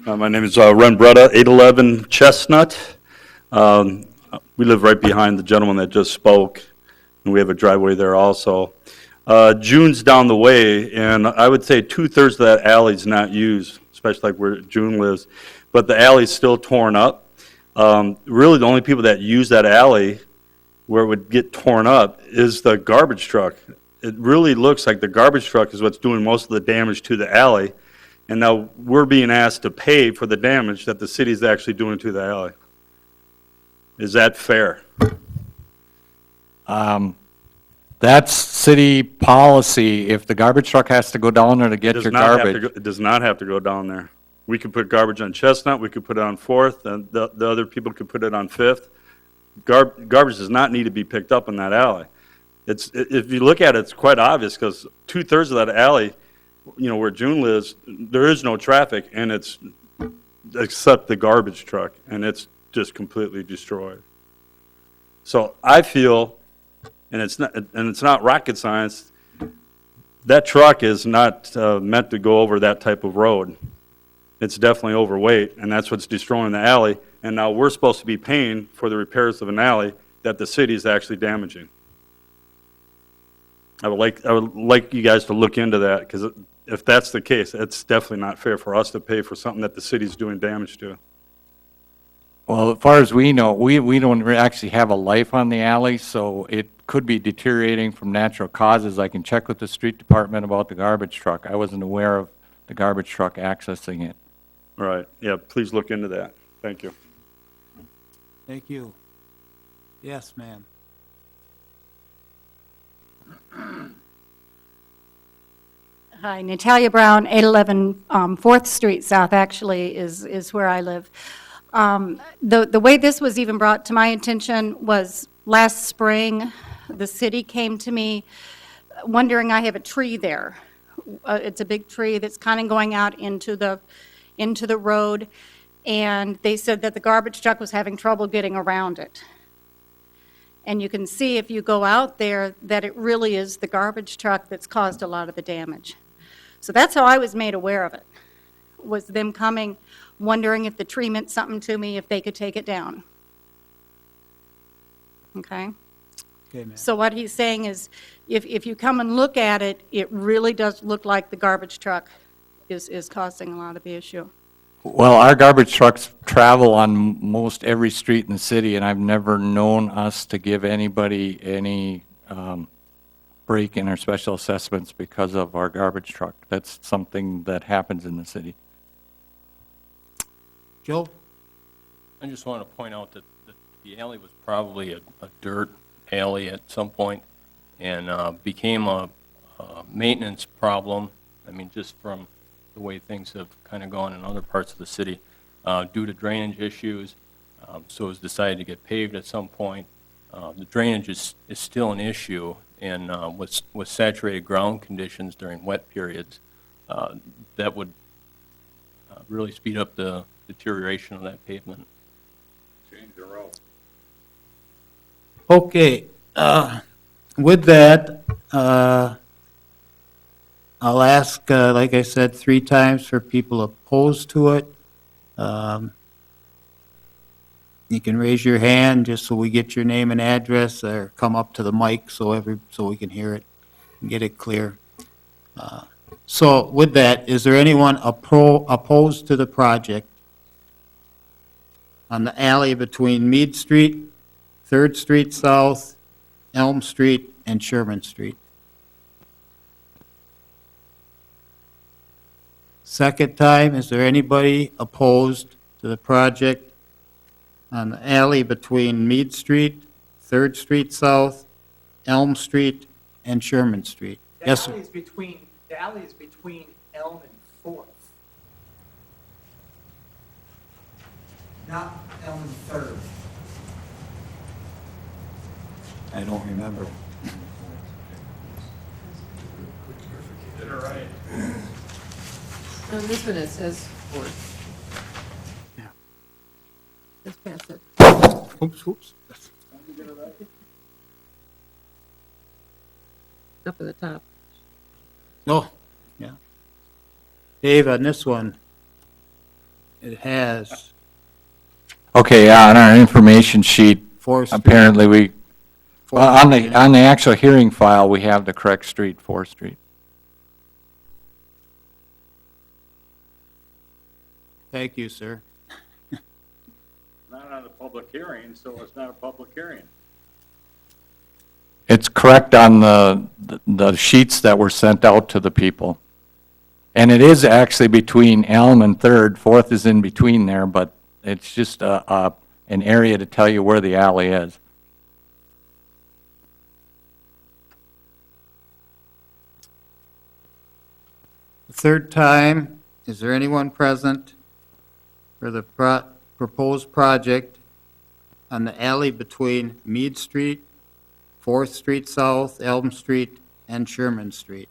My name is Ren Bretta, 811 Chestnut. We live right behind the gentleman that just spoke, and we have a driveway there also. June's down the way, and I would say 2/3 of that alley is not used, especially like where June lives, but the alley's still torn up. Really, the only people that use that alley where it would get torn up is the garbage truck. It really looks like the garbage truck is what's doing most of the damage to the alley. And now we're being asked to pay for the damage that the city's actually doing to the alley. Is that fair? That's city policy. If the garbage truck has to go down there to get your garbage. It does not have to go down there. We could put garbage on Chestnut, we could put it on 4th, and the other people could put it on 5th. Garbage does not need to be picked up in that alley. If you look at it, it's quite obvious because 2/3 of that alley, where June lives, there is no traffic, and it's except the garbage truck, and it's just completely destroyed. So I feel, and it's not rocket science, that truck is not meant to go over that type of road. It's definitely overweight, and that's what's destroying the alley. And now we're supposed to be paying for the repairs of an alley that the city is actually damaging. I would like you guys to look into that, because if that's the case, it's definitely not fair for us to pay for something that the city's doing damage to. Well, as far as we know, we don't actually have a life on the alley, so it could be deteriorating from natural causes. I can check with the street department about the garbage truck. I wasn't aware of the garbage truck accessing it. Right, yeah, please look into that. Thank you. Thank you. Yes, ma'am. Hi, Natalia Brown, 811 4th Street South, actually, is where I live. The way this was even brought to my attention was last spring, the city came to me wondering, I have a tree there. It's a big tree that's kind of going out into the road, and they said that the garbage truck was having trouble getting around it. And you can see if you go out there that it really is the garbage truck that's caused a lot of the damage. So that's how I was made aware of it, was them coming, wondering if the tree meant something to me, if they could take it down. Okay? Okay, ma'am. So what he's saying is, if you come and look at it, it really does look like the garbage truck is causing a lot of the issue. Well, our garbage trucks travel on most every street in the city, and I've never known us to give anybody any break in our special assessments because of our garbage truck. That's something that happens in the city. Joe? I just want to point out that the alley was probably a dirt alley at some point and became a maintenance problem. I mean, just from the way things have kind of gone in other parts of the city due to drainage issues. So it was decided to get paved at some point. The drainage is still an issue, and with saturated ground conditions during wet periods, that would really speed up the deterioration of that pavement. Change the road. Okay, with that, I'll ask, like I said, 3 times for people opposed to it. You can raise your hand just so we get your name and address, or come up to the mic so we can hear it and get it clear. So with that, is there anyone opposed to the project on the alley between Mead Street, 3rd Street South, Elm Street, and Sherman Street? Second time, is there anybody opposed to the project on the alley between Mead Street, 3rd Street South, Elm Street, and Sherman Street? Yes, sir. The alley is between Elm and 4th. Not Elm and 3rd. I don't remember. Did it right. On this one, it says 4th. Yeah. Just pass it. Oops. Up at the top. Oh, yeah. Dave, on this one, it has Okay, yeah, on our information sheet, 4th Street. apparently on the actual hearing file, we have the correct street, 4th Street. Thank you, sir. Not on a public hearing, so it's not a public hearing. It's correct on the sheets that were sent out to the people. And it is actually between Elm and 3rd, 4th is in between there, but it's just an area to tell you where the alley is. The third time, is there anyone present for the proposed project on the alley between Mead Street, 4th Street South, Elm Street, and Sherman Street?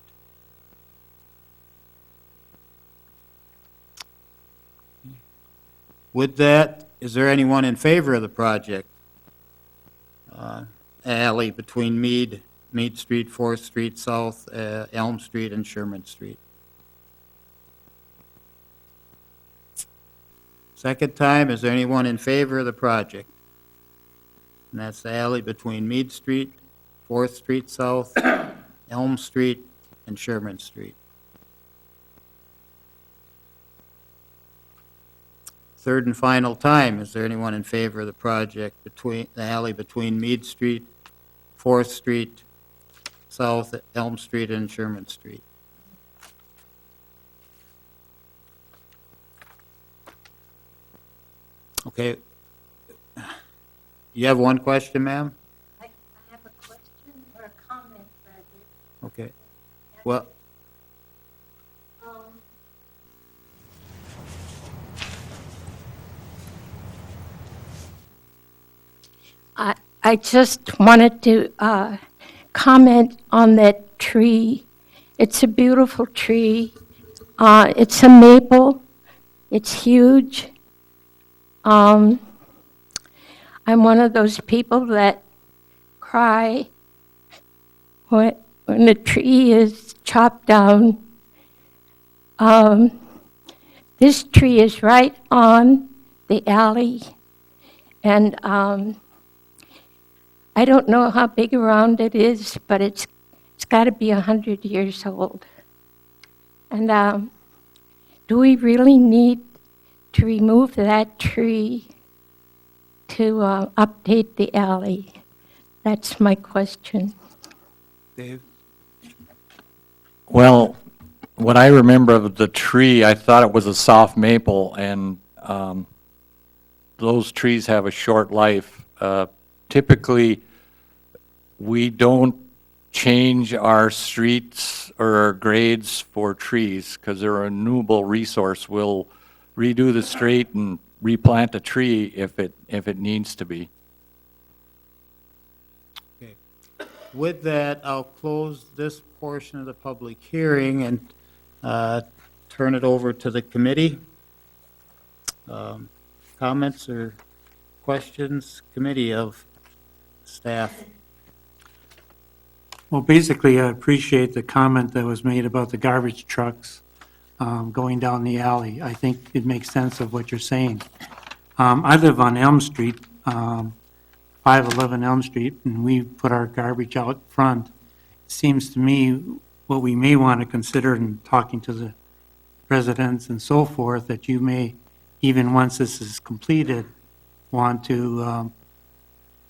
With that, is there anyone in favor of the project? Alley between Mead Street, 4th Street South, Elm Street, and Sherman Street. Second time, is there anyone in favor of the project? And that's the alley between Mead Street, 4th Street South, Elm Street, and Sherman Street. Third and final time, is there anyone in favor of the project between, the alley between Mead Street, 4th Street South, Elm Street, and Sherman Street? Okay. You have one question, ma'am? I have a question or a comment, rather. Okay. Well, I just wanted to comment on that tree. It's a beautiful tree. It's a maple. It's huge. I'm one of those people that cry when a tree is chopped down. This tree is right on the alley, and I don't know how big around it is, but it's got to be 100 years old. And do we really need to remove that tree to update the alley? That's my question. Dave? Well, what I remember of the tree, I thought it was a soft maple, and those trees have a short life. Typically, we don't change our streets or our grades for trees because they're a renewable resource. We'll redo the street and replant a tree if it needs to be. Okay. With that, I'll close this portion of the public hearing and turn it over to the committee. Comments or questions, committee of staff? Well, basically, I appreciate the comment that was made about the garbage trucks going down the alley. I think it makes sense of what you're saying. I live on Elm Street, 511 Elm Street, and we put our garbage out front. It seems to me what we may want to consider in talking to the residents and so forth, that you may, even once this is completed, want to,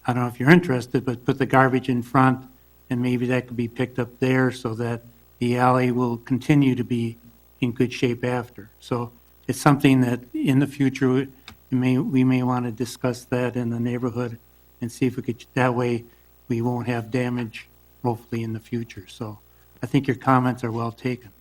I don't know if you're interested, but put the garbage in front, and maybe that could be picked up there so that the alley will continue to be in good shape after. So it's something that in the future, we may want to discuss that in the neighborhood and see if we could, that way we won't have damage hopefully in the future. So I think your comments are well taken.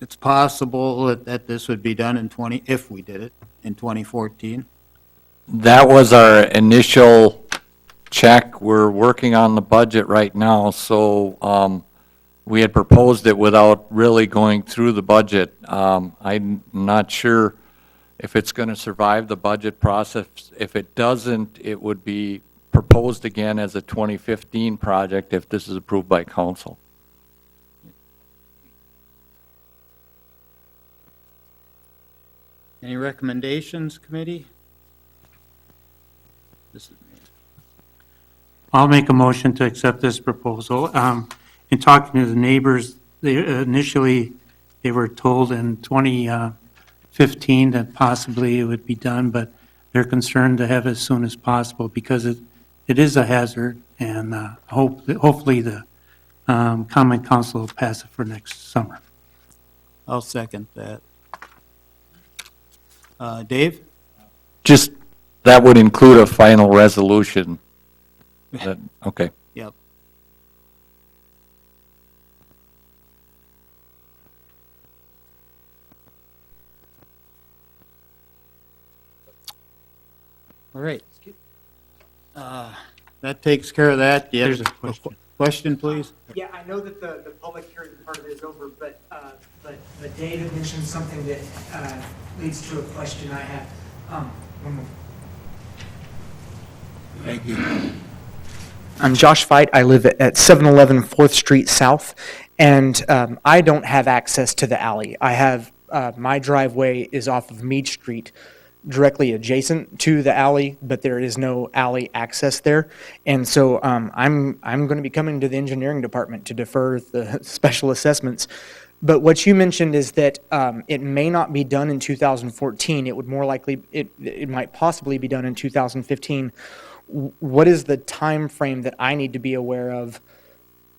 It's possible that this would be done if we did it, in 2014. That was our initial check. We're working on the budget right now, so we had proposed it without really going through the budget. I'm not sure if it's going to survive the budget process. If it doesn't, it would be proposed again as a 2015 project if this is approved by council. Any recommendations, committee? This is I'll make a motion to accept this proposal. In talking to the neighbors, initially, they were told in 2015 that possibly it would be done, but they're concerned to have it as soon as possible because it is a hazard, and hopefully the Common Council will pass it for next summer. I'll second that. Dave? Just, that would include a final resolution. Okay. Yep. All right. That takes care of that. Yeah. There's a question. Question, please? Yeah, I know that the public hearing part of it is over, but David mentioned something that leads to a question I have. One more. Thank you. I'm Josh Veit. I live at 711 4th Street South, and I don't have access to the alley. I have, my driveway is off of Mead Street, directly adjacent to the alley, but there is no alley access there. And so I'm going to be coming to the engineering department to defer the special assessments. But what you mentioned is that it may not be done in 2014. It would more likely, it might possibly be done in 2015. What is the time frame that I need to be aware of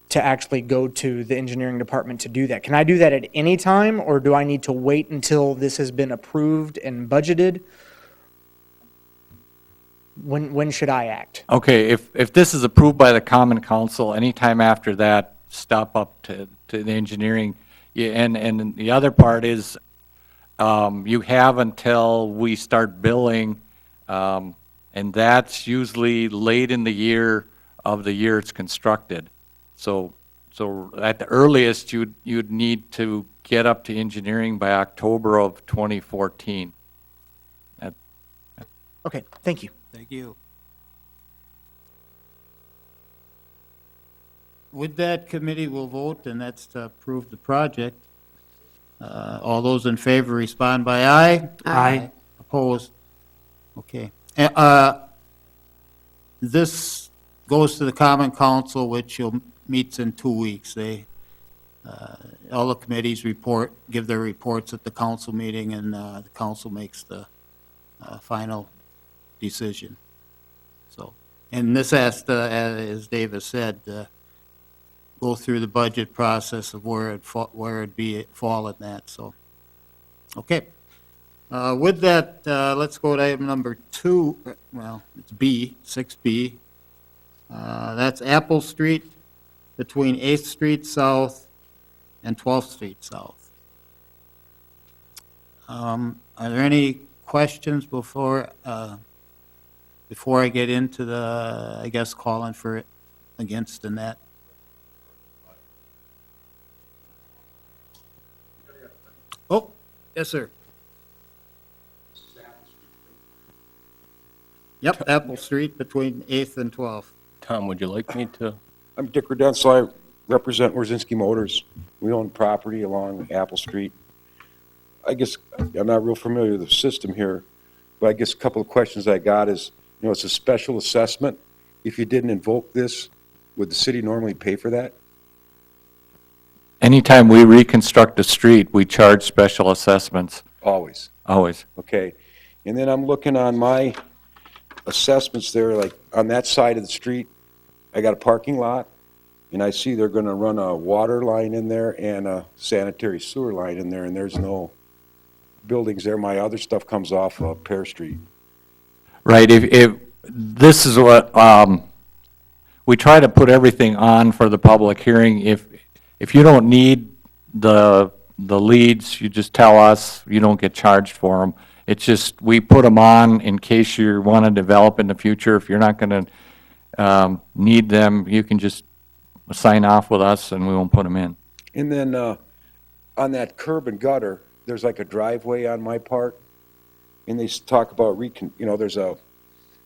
to actually go to the engineering department to do that? Can I do that at any time, or do I need to wait until this has been approved and budgeted? When should I act? Okay, if this is approved by the Common Council, anytime after that, stop up to the engineering. Yeah, and the other part is, you have until we start billing, and that's usually late in the year of the year it's constructed. So at the earliest, you'd need to get up to engineering by October of 2014. Okay, thank you. Thank you. With that, committee will vote, and that's to approve the project. All those in favor respond by aye. Aye. Opposed? Okay. This goes to the Common Council, which meets in 2 weeks. They, all the committees give their reports at the council meeting, and the council makes the final decision. So, and this has to, as Davis said, go through the budget process of where it'd be fall in that, so. Okay. With that, let's go to item number 2, well, it's B, 6B. That's Apple Street between 8th Street South and 12th Street South. Are there any questions before I get into the, I guess, calling for it against in that? Oh, yes, sir. Yep, Apple Street between 8th and 12th. Tom, would you like me to? I'm Dick Redenzel. I represent Wierzinski Motors. We own property along Apple Street. I guess I'm not real familiar with the system here, but I guess a couple of questions I got is, it's a special assessment. If you didn't invoke this, would the city normally pay for that? Anytime we reconstruct a street, we charge special assessments, Always. always. Okay. And then I'm looking on my assessments there, like on that side of the street, I got a parking lot, and I see they're going to run a water line in there and a sanitary sewer line in there, and there's no buildings there. My other stuff comes off Pear Street. Right, if, this is what, we try to put everything on for the public hearing. If you don't need the leads, you just tell us, you don't get charged for them. It's just, we put them on in case you want to develop in the future. If you're not going to need them, you can just sign off with us and we won't put them in. And then on that curb and gutter, there's like a driveway on my part, and they talk about, there's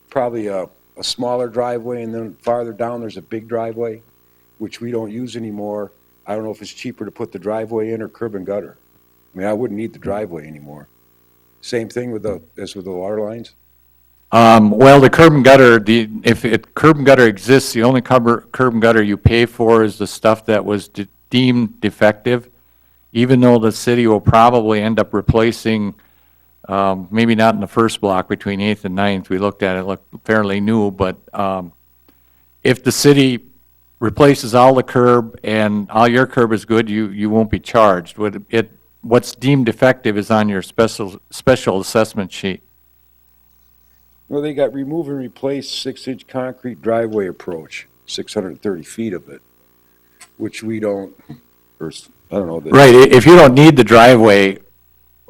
probably a smaller driveway, and then farther down, there's a big driveway, which we don't use anymore. I don't know if it's cheaper to put the driveway in or curb and gutter. I mean, I wouldn't need the driveway anymore. Same thing as with the water lines? Well, the curb and gutter, if curb and gutter exists, the only curb and gutter you pay for is the stuff that was deemed defective, even though the city will probably end up replacing, maybe not in the first block between 8th and 9th. We looked at it, it looked fairly new, but if the city replaces all the curb and all your curb is good, you won't be charged. What's deemed defective is on your special assessment sheet. Well, they got remove and replace 6-inch concrete driveway approach, 630 feet of it, which we don't, or I don't know. Right, if you don't need the driveway,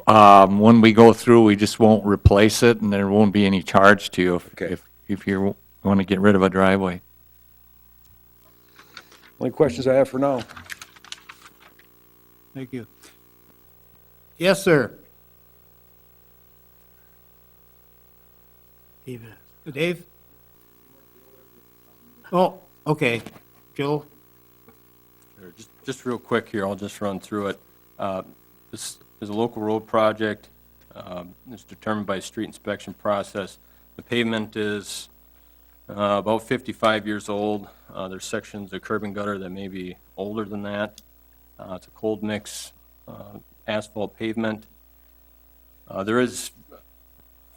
when we go through, we just won't replace it, and there won't be any charge to you if you want to get rid of a driveway. Only questions I have for now. Thank you. Yes, sir. Dave? Oh, okay. Joe? Sure, just real quick here, I'll just run through it. This is a local road project. It's determined by a street inspection process. The pavement is about 55 years old. There's sections of curb and gutter that may be older than that. It's a cold mix asphalt pavement. There is,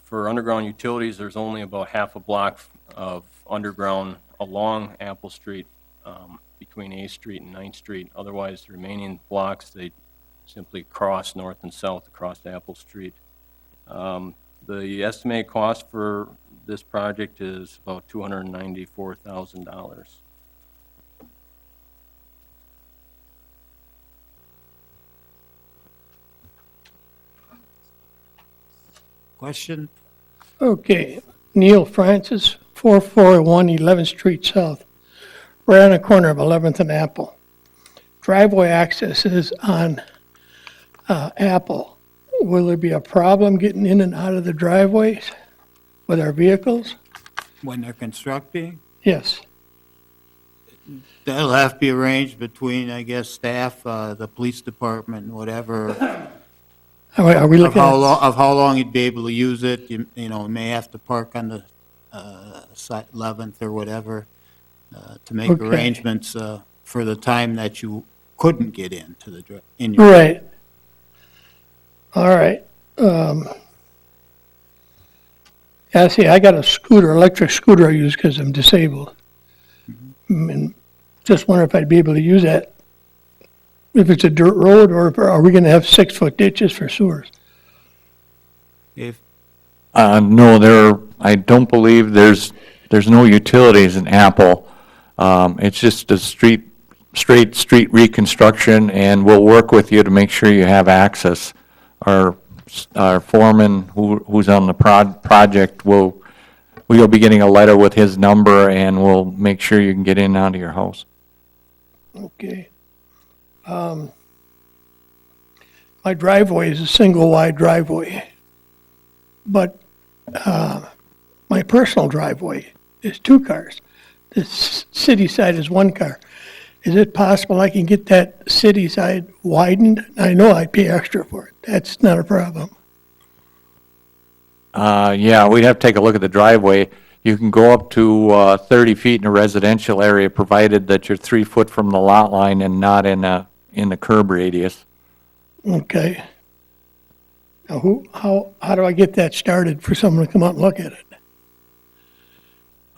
for underground utilities, there's only about half a block of underground along Apple Street between 8th Street and 9th Street. Otherwise, the remaining blocks, they simply cross north and south across Apple Street. The estimated cost for this project is about $294,000. Question? Okay, Neil Francis, 441 11th Street South, right on the corner of 11th and Apple. Driveway access is on Apple. Will there be a problem getting in and out of the driveways with our vehicles? When they're constructing? Yes. That'll have to be arranged between, I guess, staff, the police department, whatever. Are we looking at? Of how long you'd be able to use it, you may have to park on the 11th or whatever to make Okay. arrangements for the time that you couldn't get into in your. Right. All right. Yeah, see, I got a scooter, electric scooter I use because I'm disabled. And just wonder if I'd be able to use that, if it's a dirt road, or are we gonna have 6-foot ditches for sewers? No, I don't believe there's no utilities in Apple. It's just a straight street reconstruction, and we'll work with you to make sure you have access. Our foreman, who's on the project, we'll be getting a letter with his number, and we'll make sure you can get in and out of your house. Okay. My driveway is a single wide driveway, but my personal driveway is 2 cars. The city side is 1 car. Is it possible I can get that city side widened? I know I pay extra for it. That's not a problem. Yeah, we'd have to take a look at the driveway. You can go up to 30 feet in a residential area, provided that you're 3 foot from the lot line and not in the curb radius. Okay. Now, how do I get that started for someone to come out and look at it?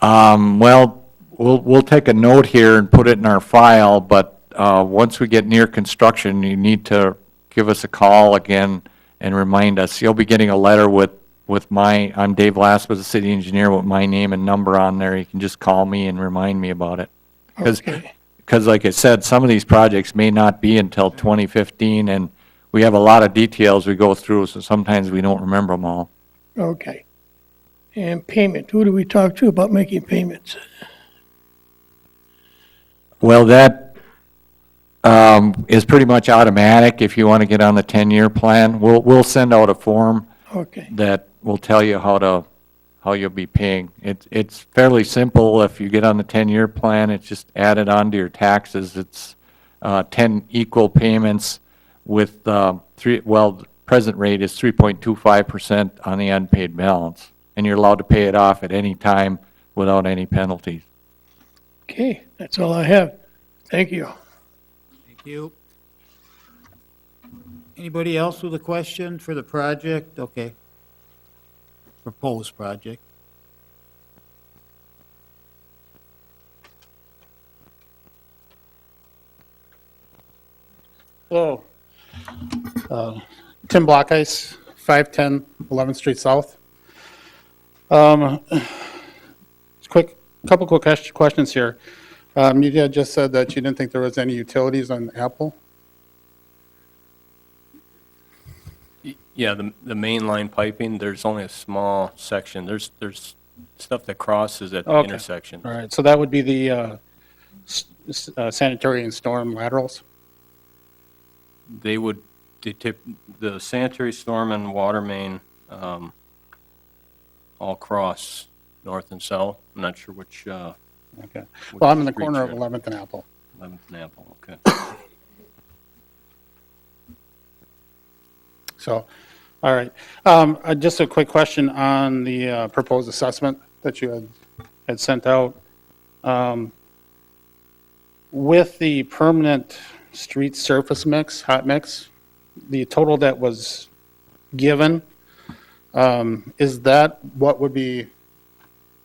Well, we'll take a note here and put it in our file, but once we get near construction, you need to give us a call again and remind us. You'll be getting a letter with I'm Dave Laspa, the city engineer, with my name and number on there. You can just call me and remind me about it. Because like I said, some of these projects may not be until 2015, and we have a lot of details we go through, so sometimes we don't remember them all. Okay. And payment, who do we talk to about making payments? Well, that is pretty much automatic if you want to get on the 10-year plan. We'll send out a form Okay. that will tell you how you'll be paying. It's fairly simple. If you get on the 10-year plan, it's just added onto your taxes. It's 10 equal payments with the present rate is 3.25% on the unpaid balance, and you're allowed to pay it off at any time without any penalties. Okay, that's all I have. Thank you. Thank you. Anybody else with a question for the project? Okay. Proposed project. Hello. Tim Blockice, 510 11th Street South. Couple quick questions here. You had just said that you didn't think there was any utilities on Apple. Yeah, the main line piping, there's only a small section. There's stuff that crosses at the Okay. intersection. All right, so that would be the sanitary and storm laterals? They tip the sanitary, storm, and water main all cross north and south. I'm not sure which. Okay. which Well, I'm in the streets corner of you're- 11th and Apple. 11th and Apple, okay. So, all right. Just a quick question on the proposed assessment that you had sent out. With the permanent street surface mix, hot mix, the total that was given, is that what would be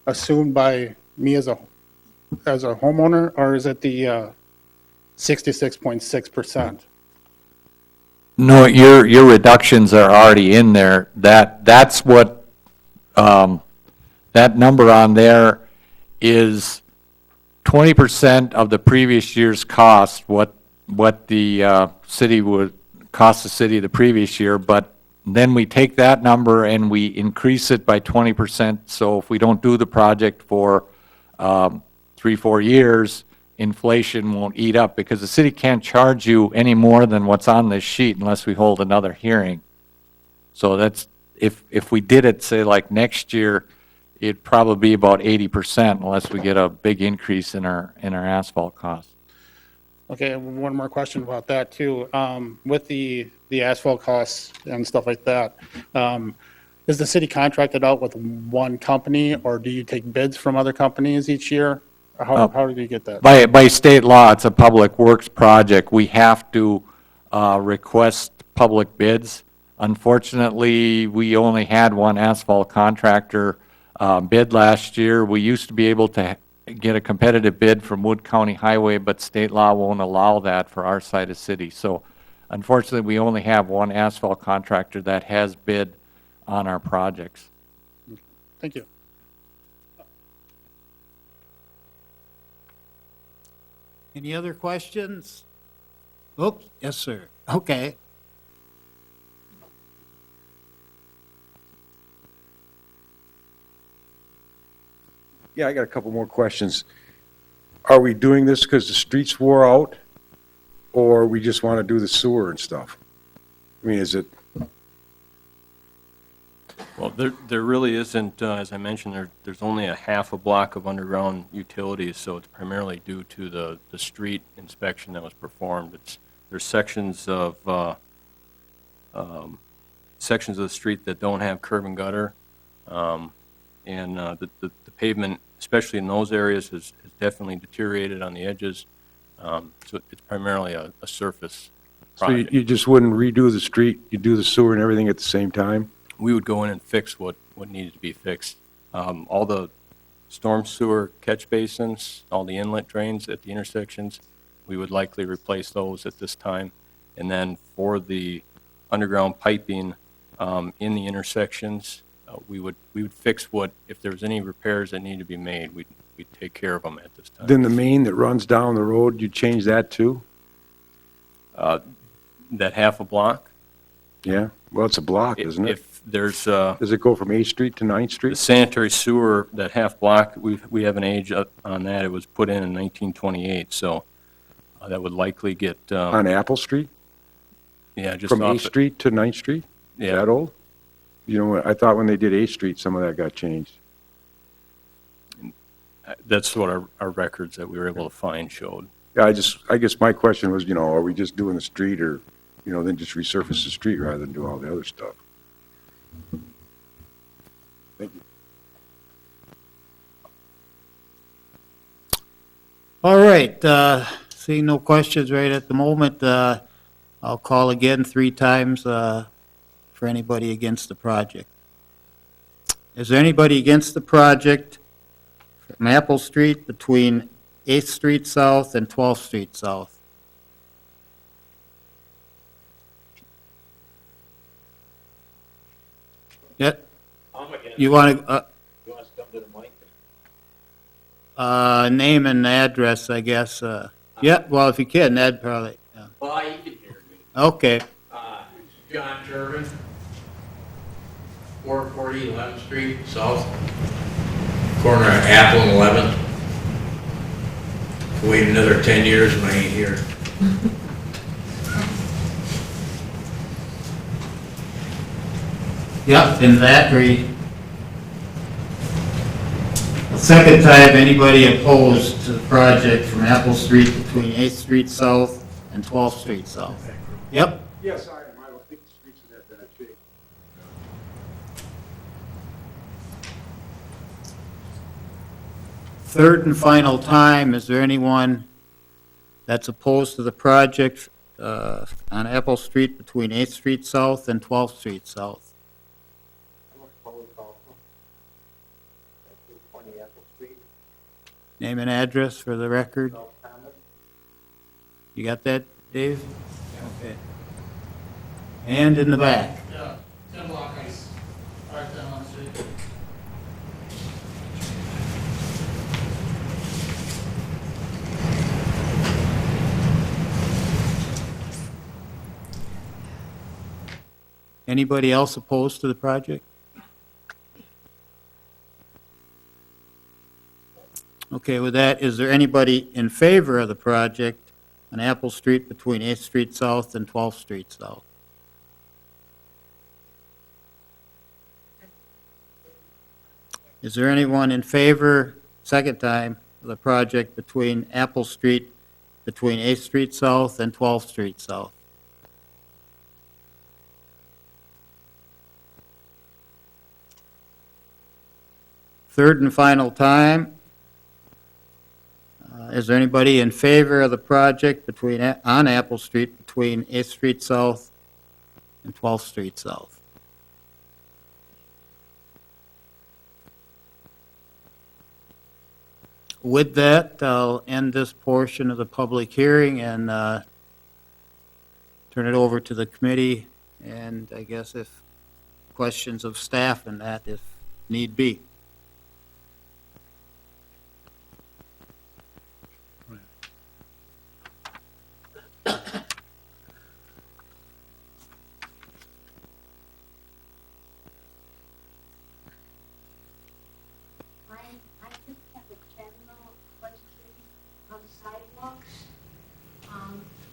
assumed by me as a homeowner, or is it the 66.6%? No, your reductions are already in there. That's what, that number on there is 20% of the previous year's cost, what the city would cost the city the previous year, but then we take that number and we increase it by 20%. So if we don't do the project for 3-4 years, inflation won't eat up, because the city can't charge you any more than what's on this sheet unless we hold another hearing. So that's, if we did it, say like next year, it'd probably be about 80% unless we get a big increase in our asphalt costs. Okay, one more question about that too. With the asphalt costs and stuff like that, is the city contracted out with one company, or do you take bids from other companies each year? How do you get that? By state law, it's a public works project. We have to request public bids. Unfortunately, we only had one asphalt contractor bid last year. We used to be able to get a competitive bid from Wood County Highway, but state law won't allow that for our side of city. So unfortunately, we only have one asphalt contractor that has bid on our projects. Thank you. Any other questions? Oops, yes, sir. Okay. Yeah, I got a couple more questions. Are we doing this because the streets wore out, or we just want to do the sewer and stuff? I mean, is it, Well, there really isn't, as I mentioned, there's only a half a block of underground utilities, so it's primarily due to the street inspection that was performed. There's sections of the street that don't have curb and gutter, and the pavement, especially in those areas, has definitely deteriorated on the edges. So it's primarily a surface so project. you just wouldn't redo the street, you do the sewer and everything at the same time? We would go in and fix what needed to be fixed. All the storm sewer catch basins, all the inlet drains at the intersections, we would likely replace those at this time. And then for the underground piping in the intersections, we would fix if there was any repairs that needed to be made, we'd take care of them at this time. Then the main that runs down the road, you change that too? That half a block? Yeah, well, it's a block, isn't it? If there's, Does it go from 8th Street to 9th the Street? sanitary sewer, that half block, we have an age on that. It was put in 1928, so that would likely get, On Apple Street? yeah, just From off 8th Street to 9th Street? Is Yeah. that old? You know, I thought when they did 8th Street, some of that got changed. That's what our records that we were able to find showed. Yeah, I guess my question was, are we just doing the street or, then just resurface the street rather than do all the other stuff? Thank you. All right, seeing no questions right at the moment, I'll call again 3 times for anybody against the project. Is there anybody against the project from Apple Street between 8th Street South and 12th Street South? Yep. You want to, name and address, I guess. Yeah, well, if you can, that'd probably, yeah. Well, you can hear me. Okay. John Sherman, 440 11th Street South, corner of Apple and 11th. Wait another 10 years and I ain't here. Yep, in Zachary. The second time, anybody opposed to the project from Apple Street between 8th Street South and 12th Street South? Yep. Yes, I am. I don't think the streets in that bad shape. Third and final time, is there anyone that's opposed to the project on Apple Street between 8th Street South and 12th Street South? Name and address for the record. You got that, Dave? Okay. And in the back. Yeah, 10 block ice, right down on the street. Anybody else opposed to the project? Okay, with that, is there anybody in favor of the project on Apple Street between 8th Street South and 12th Street South? Is there anyone in favor, second time, of the project between Apple Street, between 8th Street South and 12th Street South? Third and final time. Is there anybody in favor of the project on Apple Street between 8th Street South and 12th Street South? With that, I'll end this portion of the public hearing and turn it over to the committee, and I guess if questions of staff and that, if need be. I just have a general question on sidewalks.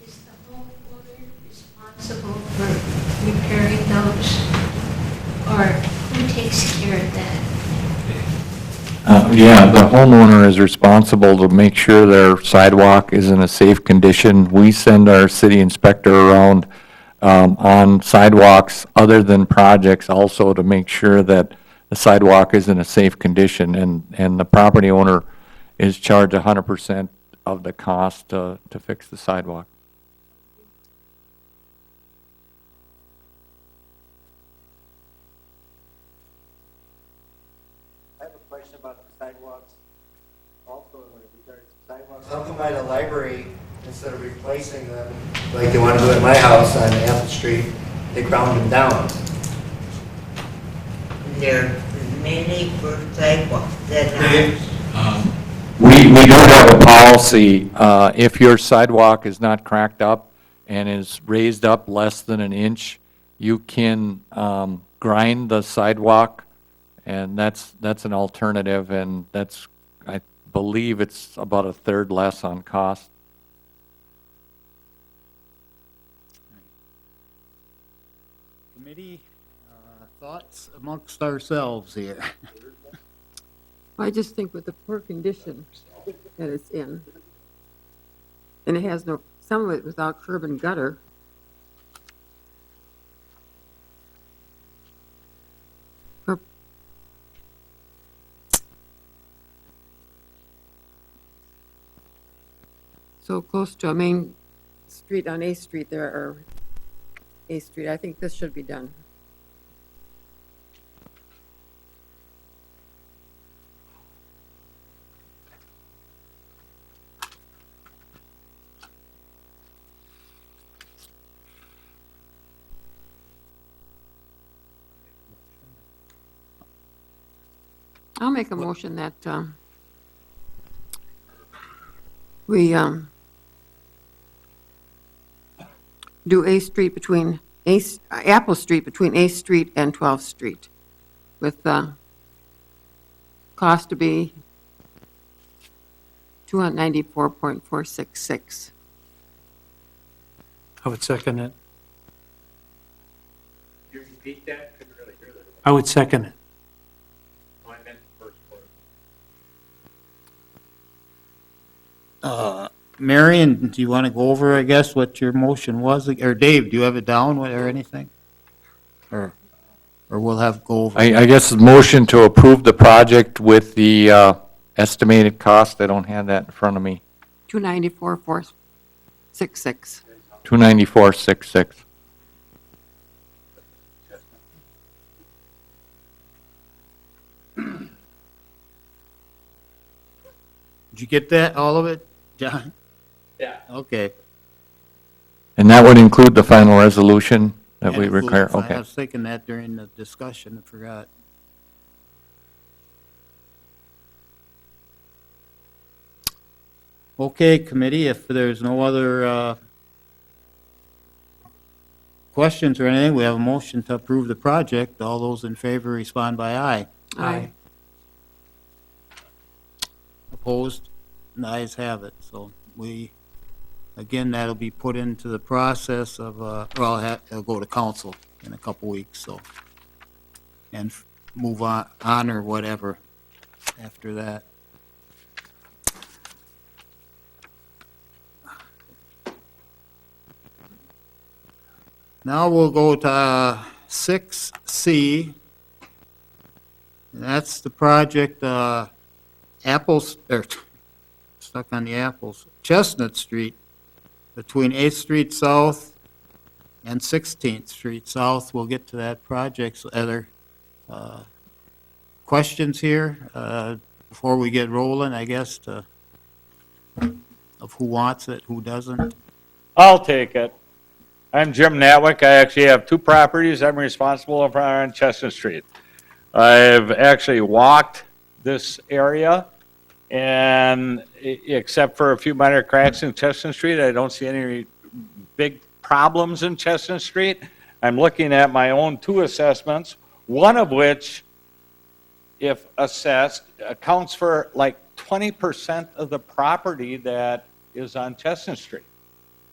Is the homeowner responsible for repairing those? Or who takes care of that? Yeah, the homeowner is responsible to make sure their sidewalk is in a safe condition. We send our city inspector around on sidewalks other than projects also to make sure that the sidewalk is in a safe condition, and the property owner is charged 100% of the cost to fix the sidewalk. I have a question about the sidewalks, also in regards to sidewalks. How come by the library, instead of replacing them, like they want to do at my house on Apple Street, they ground them down? They're mainly for sidewalks, they're not. We do have a policy, if your sidewalk is not cracked up and is raised up less than an inch, you can grind the sidewalk, and that's an alternative, and that's, I believe it's about a third less on cost. Committee, thoughts amongst ourselves here? I just think with the poor condition that it's in, and it has no, some of it without curb and gutter. So close to a main street on A Street there, or A Street, I think this should be done. I'll make a motion that we do A Street between Apple Street between A Street and 12th Street, with the cost to be $294.466. I would second it. You repeat that? Couldn't really hear that. I would second it. Oh, I meant the first part. Marion, do you want to go over, I guess, what your motion was? Or Dave, do you have it down or anything? Or we'll have go over? I guess the motion to approve the project with the estimated cost, I don't have that in front of me, $294,466. $294,666. Did you get that, all of it, John? Yeah. Okay. And that would include the final resolution that we And require, foods. okay. I was thinking that during the discussion, I forgot. Okay, committee, if there's no other questions or anything, we have a motion to approve the project. All those in favor respond by aye. Aye. Opposed? The ayes have it. So we, again, that'll be put into the process of, well, it'll go to council in a couple weeks, so. And move on or whatever after that. Now we'll go to 6C. And that's the project, Apples, stuck on the apples, Chestnut Street, between 8th Street South and 16th Street South. We'll get to that project. So other questions here? before we get rolling, I guess, of who wants it, who doesn't. I'll take it. I'm Jim Natwick. I actually have 2 properties I'm responsible for on Chestnut Street. I've actually walked this area, and except for a few minor cracks in Chestnut Street, I don't see any big problems in Chestnut Street. I'm looking at my own 2 assessments, one of which, if assessed, accounts for like 20% of the property that is on Chestnut Street.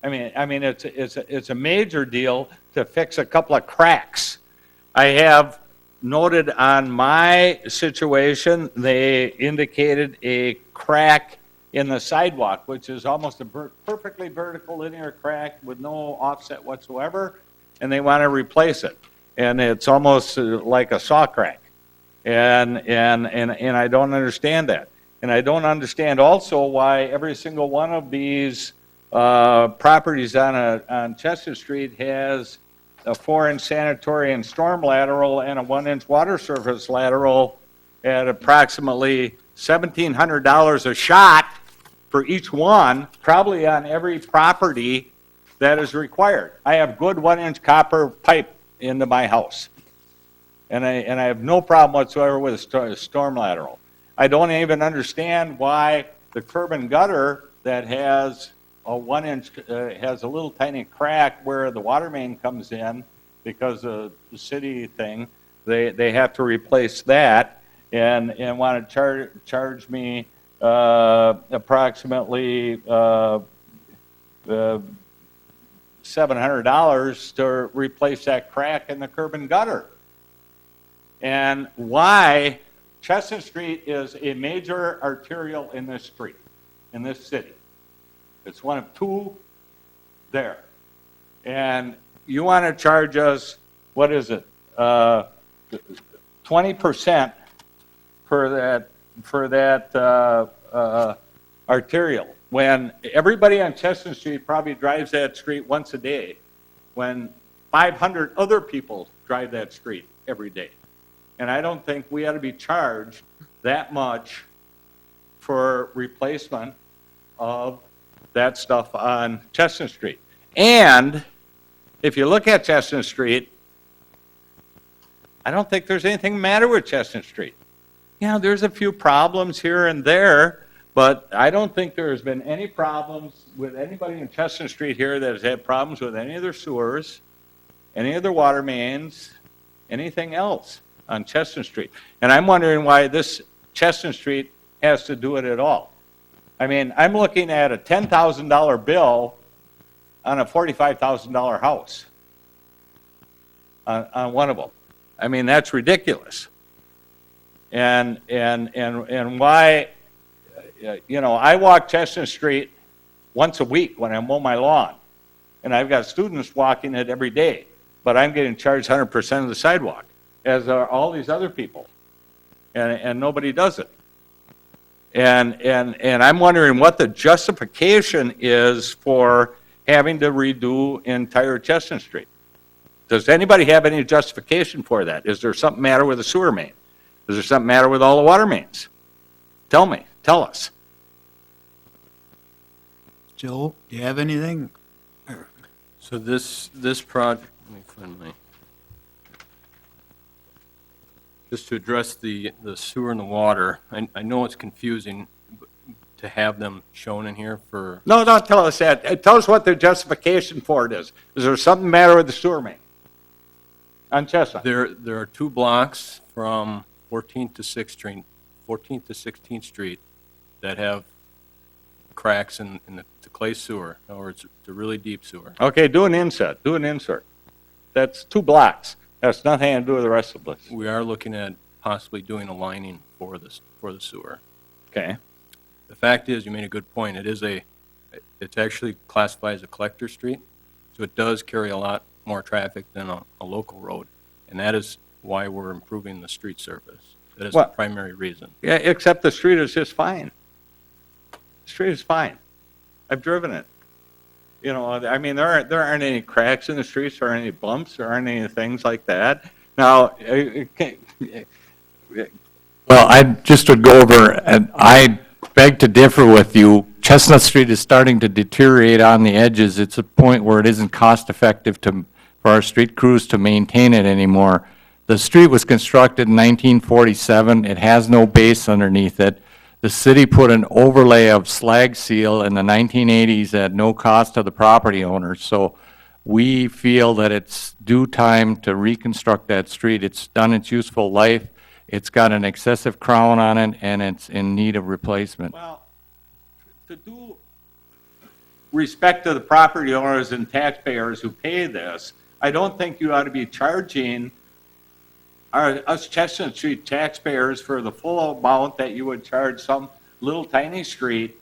I mean, it's a major deal to fix a couple of cracks. I have noted on my situation, they indicated a crack in the sidewalk, which is almost a perfectly vertical linear crack with no offset whatsoever, and they want to replace it. And it's almost like a saw crack. And I don't understand that. And I don't understand also why every single one of these properties on Chestnut Street has a 4-inch sanitary and storm lateral and a 1-inch water surface lateral at approximately $1,700 a shot for each one, probably on every property that is required. I have good 1-inch copper pipe into my house, and I have no problem whatsoever with a storm lateral. I don't even understand why the curb and gutter that has a 1-inch, has a little tiny crack where the water main comes in because of the city thing, they have to replace that and want to charge me approximately $700 to replace that crack in the curb and gutter. And why Chestnut Street is a major arterial in this street, in this city. It's one of 2 there. And you want to charge us, what is it, 20% for that arterial, when everybody on Chestnut Street probably drives that street once a day, when 500 other people drive that street every day. And I don't think we ought to be charged that much for replacement of that stuff on Chestnut Street. And if you look at Chestnut Street, I don't think there's anything the matter with Chestnut Street. You know, there's a few problems here and there, but I don't think there's been any problems with anybody in Chestnut Street here that has had problems with any of their sewers, any of their water mains, anything else on Chestnut Street. And I'm wondering why this Chestnut Street has to do it at all. I mean, I'm looking at a $10,000 bill on a $45,000 house on one of them. I mean, that's ridiculous. And why, you know, I walk Chestnut Street once a week when I mow my lawn, and I've got students walking it every day, but I'm getting charged 100% of the sidewalk, as are all these other people, and nobody does it. And I'm wondering what the justification is for having to redo entire Chestnut Street. Does anybody have any justification for that? Is there something matter with the sewer main? Is there something matter with all the water mains? Tell me, tell us. Joe, do you have anything? So this project, let me find my, just to address the sewer and the water, I know it's confusing to have them shown in here for... No, don't tell us that. Tell us what the justification for it is. Is there something matter with the sewer main on Chestnut? There are 2 blocks from 14th to 16th Street that have cracks in the clay sewer. In other words, the really deep sewer. Okay, do an insert. Do an insert. That's 2 blocks. That's nothing to do with the rest of this. We are looking at possibly doing a lining for the sewer. Okay. The fact is, you made a good point. It's actually classified as a collector street, so it does carry a lot more traffic than a local road, and that is why we're improving the street surface. That is the primary reason. Yeah, except the street is just fine. The street is fine. I've driven it. You know, I mean, there aren't any cracks in the streets, there aren't any bumps, there aren't any things like that. Now, Well, I just would go over, and I beg to differ with you. Chestnut Street is starting to deteriorate on the edges. It's a point where it isn't cost-effective for our street crews to maintain it anymore. The street was constructed in 1947. It has no base underneath it. The city put an overlay of slag seal in the 1980s at no cost to the property owners. So we feel that it's due time to reconstruct that street. It's done its useful life. It's got an excessive crown on it, and it's in need of replacement. Well, to do respect to the property owners and taxpayers who pay this, I don't think you ought to be charging us Chestnut Street taxpayers for the full amount that you would charge some little tiny street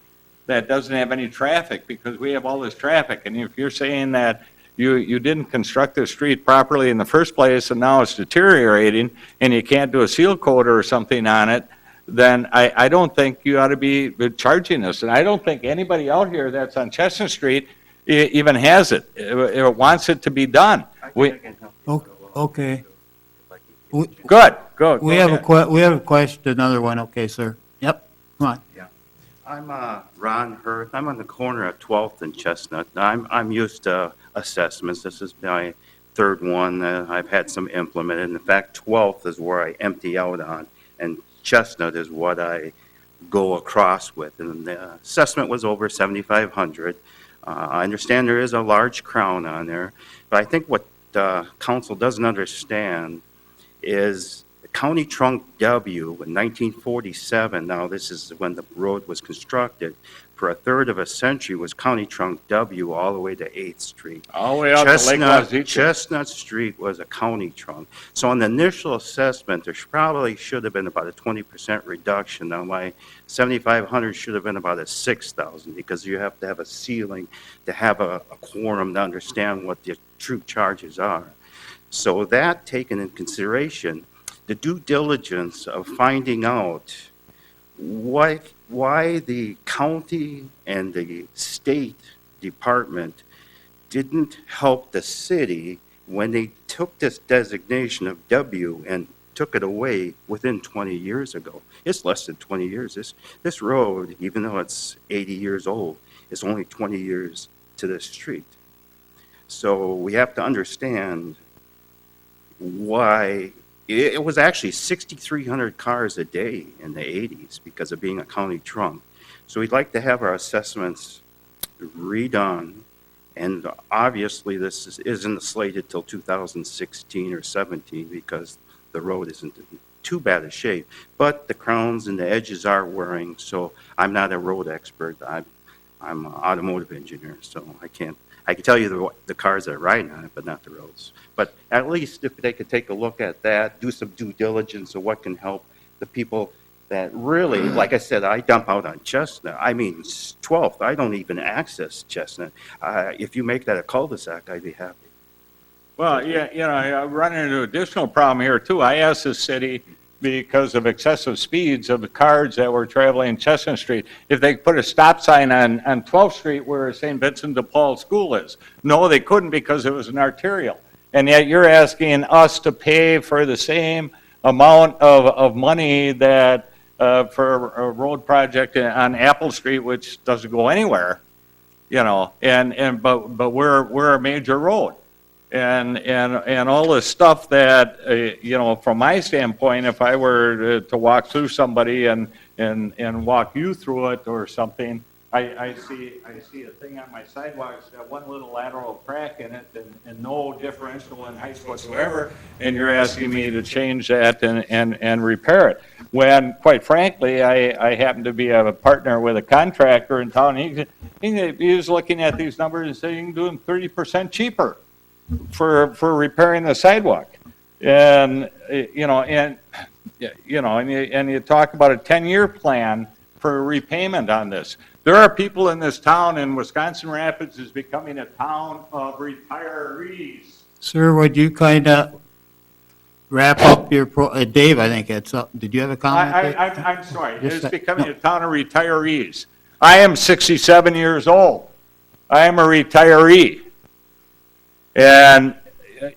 that doesn't have any traffic, because we have all this traffic. And if you're saying that you didn't construct the street properly in the first place and now it's deteriorating and you can't do a seal coat or something on it, then I don't think you ought to be charging us. And I don't think anybody out here that's on Chestnut Street even has it. It wants it to be done. Okay. Good, good. We have a question, another one, okay, sir. Yep, come on. I'm Ron Hurth. I'm on the corner of 12th and Chestnut. I'm used to assessments. This is my third one. I've had some implemented. In fact, 12th is where I empty out on, and Chestnut is what I go across with. And the assessment was over $7,500. I understand there is a large crown on there, but I think what council doesn't understand is County Trunk W in 1947, now this is when the road was constructed, for a third of a century was County Trunk W all the way to 8th Street. All the way out to Lake Wazeecha. Chestnut Street was a county trunk. So on the initial assessment, there probably should have been about a 20% reduction. Now my 7,500 should have been about a 6,000, because you have to have a ceiling to have a quorum to understand what the true charges are. So that taken in consideration, the due diligence of finding out why the county and the state department didn't help the city when they took this designation of W and took it away within 20 years ago. It's less than 20 years. This road, even though it's 80 years old, is only 20 years to the street. So we have to understand why it was actually 6,300 cars a day in the 80s because of being a county trunk. So we'd like to have our assessments redone, and obviously this isn't slated till 2016 or 17 because the road isn't in too bad a shape, but the crowns and the edges are wearing. So I'm not a road expert. I'm an automotive engineer, so I can tell you the cars that are riding on it, but not the roads. But at least if they could take a look at that, do some due diligence of what can help the people that really, like I said, I dump out on Chestnut. I mean, 12th, I don't even access Chestnut. If you make that a cul-de-sac, I'd be happy. Well, yeah, I run into an additional problem here too. I asked the city, because of excessive speeds of the cars that were traveling Chestnut Street, if they could put a stop sign on 12th Street where St. Vincent de Paul School is. No, they couldn't, because it was an arterial. And yet you're asking us to pay for the same amount of money that for a road project on Apple Street, which doesn't go anywhere, but we're a major road. And all this stuff that, from my standpoint, if I were to walk through somebody and walk you through it or something, I see a thing on my sidewalk that's got one little lateral crack in it and no differential in height whatsoever, and you're asking me to change that and repair it. When, quite frankly, I happen to be a partner with a contractor in town. He was looking at these numbers and saying you can do them 30% cheaper for repairing the sidewalk. And you talk about a 10-year plan for repayment on this. There are people in this town, and Wisconsin Rapids is becoming a town of retirees. Sir, would you kind of wrap up your, Dave, I think it's up. Did you have a comment? I'm sorry. It's becoming a town of retirees. I am 67 years old. I am a retiree. And,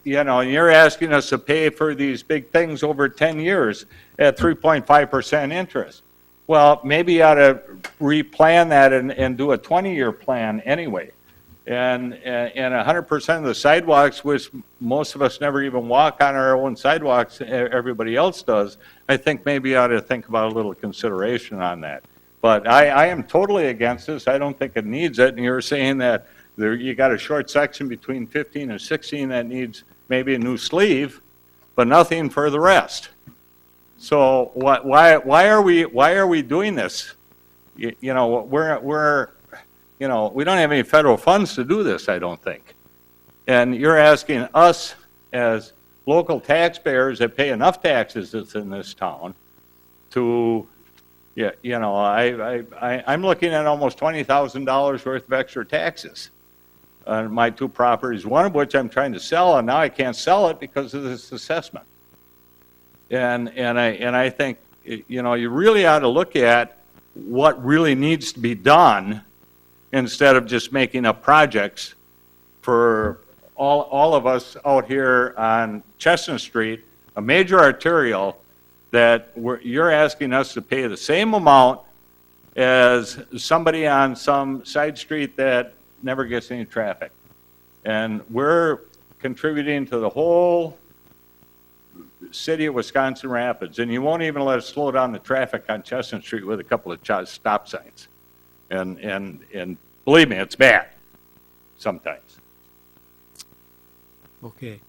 you know, you're asking us to pay for these big things over 10 years at 3.5% interest. Well, maybe you ought to replan that and do a 20-year plan anyway. And 100% of the sidewalks, which most of us never even walk on our own sidewalks, everybody else does, I think maybe you ought to think about a little consideration on that. But I am totally against this. I don't think it needs it. And you're saying that you got a short section between 15 and 16 that needs maybe a new sleeve, but nothing for the rest. So why are we doing this? You know, we don't have any federal funds to do this, I don't think. And you're asking us as local taxpayers that pay enough taxes that's in this town to, you know, I'm looking at almost $20,000 worth of extra taxes on my two properties, one of which I'm trying to sell, and now I can't sell it because of this assessment. And I think, you know, you really ought to look at what really needs to be done instead of just making up projects for all of us out here on Chestnut Street, a major arterial that you're asking us to pay the same amount as somebody on some side street that never gets any traffic. And we're contributing to the whole city of Wisconsin Rapids, and you won't even let us slow down the traffic on Chestnut Street with a couple of stop signs. And believe me, it's bad sometimes. Okay.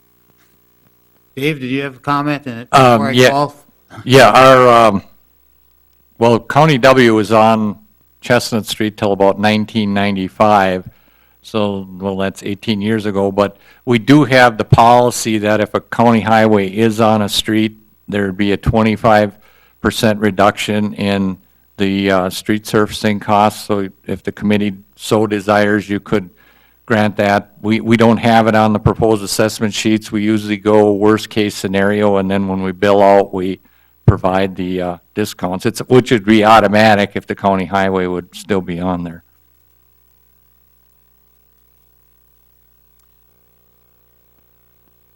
Dave, did you have a comment? And before I Yeah. call? Yeah, our, well, County W was on Chestnut Street till about 1995. So, well, that's 18 years ago, but we do have the policy that if a county highway is on a street, there'd be a 25% reduction in the street surfacing costs. So if the committee so desires, you could grant that. We don't have it on the proposed assessment sheets. We usually go worst case scenario, and then when we bill out, we provide the discounts, which would be automatic if the county highway would still be on there.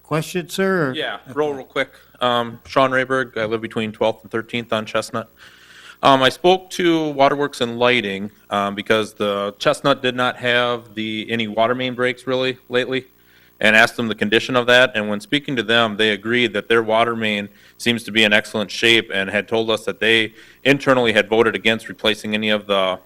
Question, sir? or- Yeah, real quick. Sean Rayberg, I live between 12th and 13th on Chestnut. I spoke to Waterworks and Lighting because the Chestnut did not have any water main breaks really lately, and asked them the condition of that. And when speaking to them, they agreed that their water main seems to be in excellent shape, and had told us that they internally had voted against replacing any of the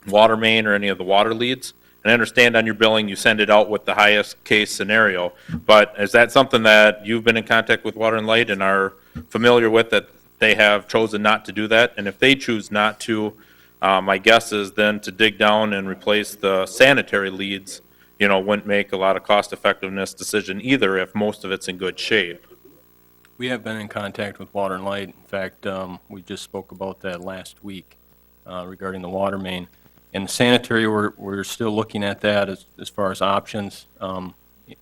water main or any of the water leads. And I understand on your billing, you send it out with the highest case scenario, but is that something that you've been in contact with Water and Light and are familiar with, that they have chosen not to do that? And if they choose not to, my guess is then to dig down and replace the sanitary leads, you know, wouldn't make a lot of cost effectiveness decision either if most of it's in good shape. We have been in contact with Water and Light. In fact, we just spoke about that last week regarding the water main. And sanitary, we're still looking at that as far as options.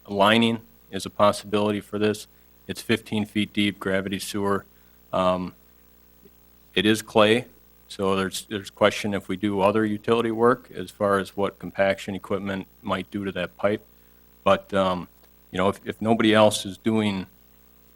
Lining is a possibility for this. It's 15 feet deep, gravity sewer. It is clay, so there's question if we do other utility work as far as what compaction equipment might do to that pipe. But, you know, if nobody else is doing,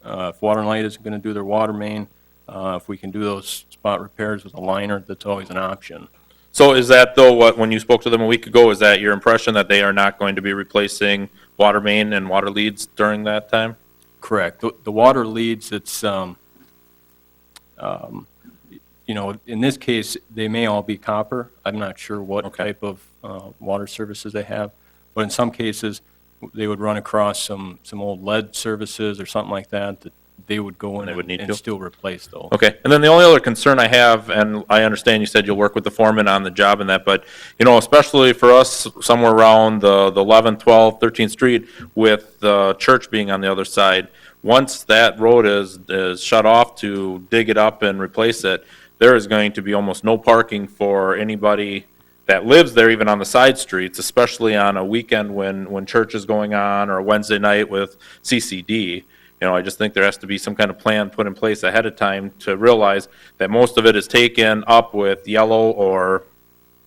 if Water and Light isn't going to do their water main, if we can do those spot repairs with a liner, that's always an option. So is that, though, when you spoke to them a week ago, is that your impression that they are not going to be replacing water main and water leads during that time? Correct. The water leads, it's, you know, in this case, they may all be copper. I'm not sure what type of water services they have, but in some cases, they would run across some old lead services or something like that they would go in and still replace those. Okay, and then the only other concern I have, and I understand you said you'll work with the foreman on the job and that, but, you know, especially for us, somewhere around the 11th, 12th, 13th Street, with the church being on the other side, once that road is shut off to dig it up and replace it, there is going to be almost no parking for anybody that lives there, even on the side streets, especially on a weekend when church is going on, or a Wednesday night with CCD. You know, I just think there has to be some kind of plan put in place ahead of time to realize that most of it is taken up with yellow or,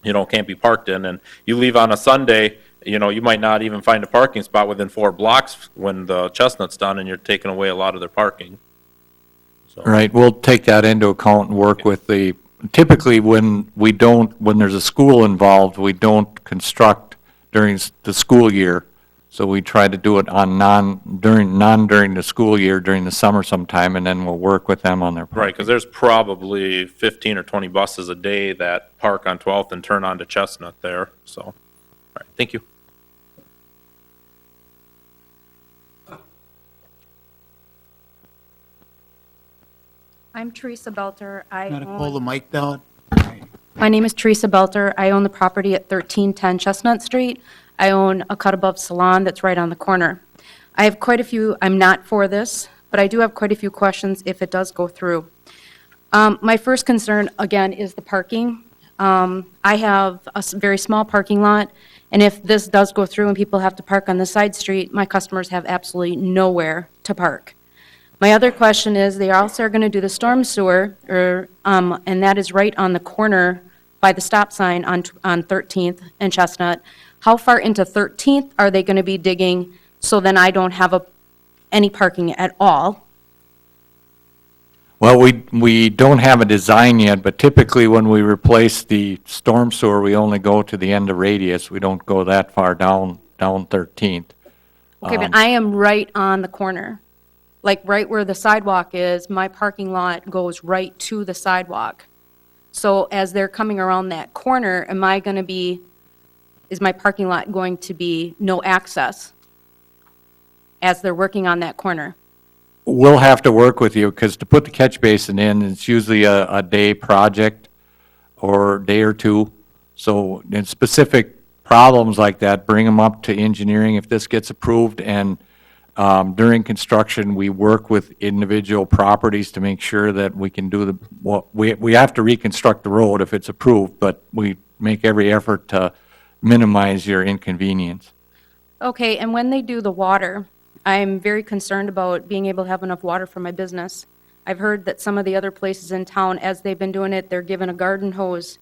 you know, can't be parked in. And you leave on a Sunday you might not even find a parking spot within 4 blocks when the Chestnut's done, and you're taking away a lot of their parking. So, Right, we'll take that into account and work with typically when there's a school involved, we don't construct during the school year. So we try to do it on during the school year, during the summer sometime, and then we'll work with them on their parking. right, because there's probably 15 or 20 buses a day that park on 12th and turn onto Chestnut there, so, all right, thank you. I'm Teresa Belter. Gotta pull the mic down. My name is Teresa Belter. I own the property at 1310 Chestnut Street. I own a Cut Above Salon that's right on the corner. I have quite a few, I'm not for this, but I do have quite a few questions if it does go through. My first concern, again, is the parking. I have a very small parking lot, and if this does go through and people have to park on the side street, my customers have absolutely nowhere to park. My other question is, they also are going to do the storm sewer, and that is right on the corner by the stop sign on 13th and Chestnut. How far into 13th are they going to be digging so then I don't have any parking at all? Well, we don't have a design yet, but typically when we replace the storm sewer, we only go to the end of radius. We don't go that far down 13th. Okay, but I am right on the corner. Like right where the sidewalk is, my parking lot goes right to the sidewalk. So as they're coming around that corner, is my parking lot going to be no access as they're working on that corner? We'll have to work with you, because to put the catch basin in, it's usually a day project or a day or two. So in specific problems like that, bring them up to engineering if this gets approved, and during construction, we work with individual properties to make sure that we can do we have to reconstruct the road if it's approved, but we make every effort to minimize your inconvenience. Okay, and when they do the water, I'm very concerned about being able to have enough water for my business. I've heard that some of the other places in town, as they've been doing it, they're given a garden hose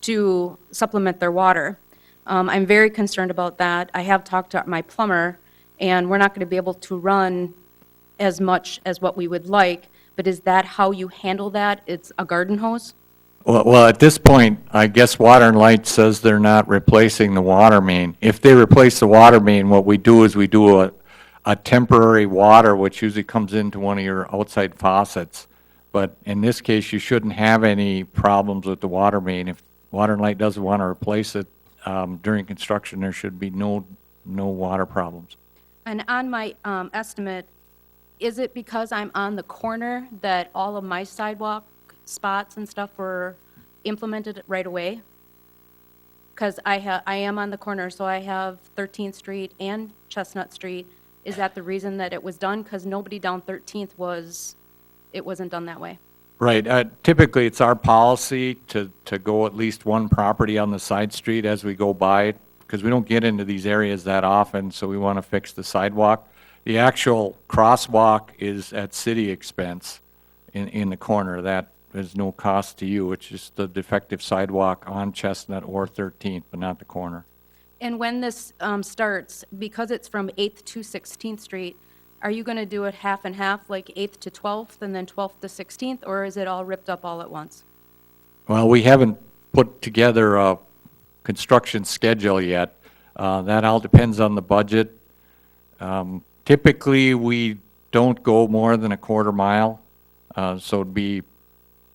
to supplement their water. I'm very concerned about that. I have talked to my plumber, and we're not going to be able to run as much as what we would like, but is that how you handle that? It's a garden hose? Well, at this point, I guess Water and Light says they're not replacing the water main. If they replace the water main, what we do is we do a temporary water, which usually comes into one of your outside faucets. But in this case, you shouldn't have any problems with the water main. If Water and Light doesn't want to replace it during construction, there should be no water problems. And on my estimate, is it because I'm on the corner that all of my sidewalk spots and stuff were implemented right away? Because I am on the corner, so I have 13th Street and Chestnut Street. Is that the reason that it was done? Because nobody down 13th it wasn't done that way. Right. Typically, it's our policy to go at least one property on the side street as we go by, because we don't get into these areas that often, so we want to fix the sidewalk. The actual crosswalk is at city expense in the corner. That is no cost to you. It's just the defective sidewalk on Chestnut or 13th, but not the corner. And when this starts, because it's from 8th to 16th Street, are you going to do it half and half, like 8th to 12th and then 12th to 16th, or is it all ripped up all at once? Well, we haven't put together a construction schedule yet. That all depends on the budget. Typically, we don't go more than a quarter mile, so it'd be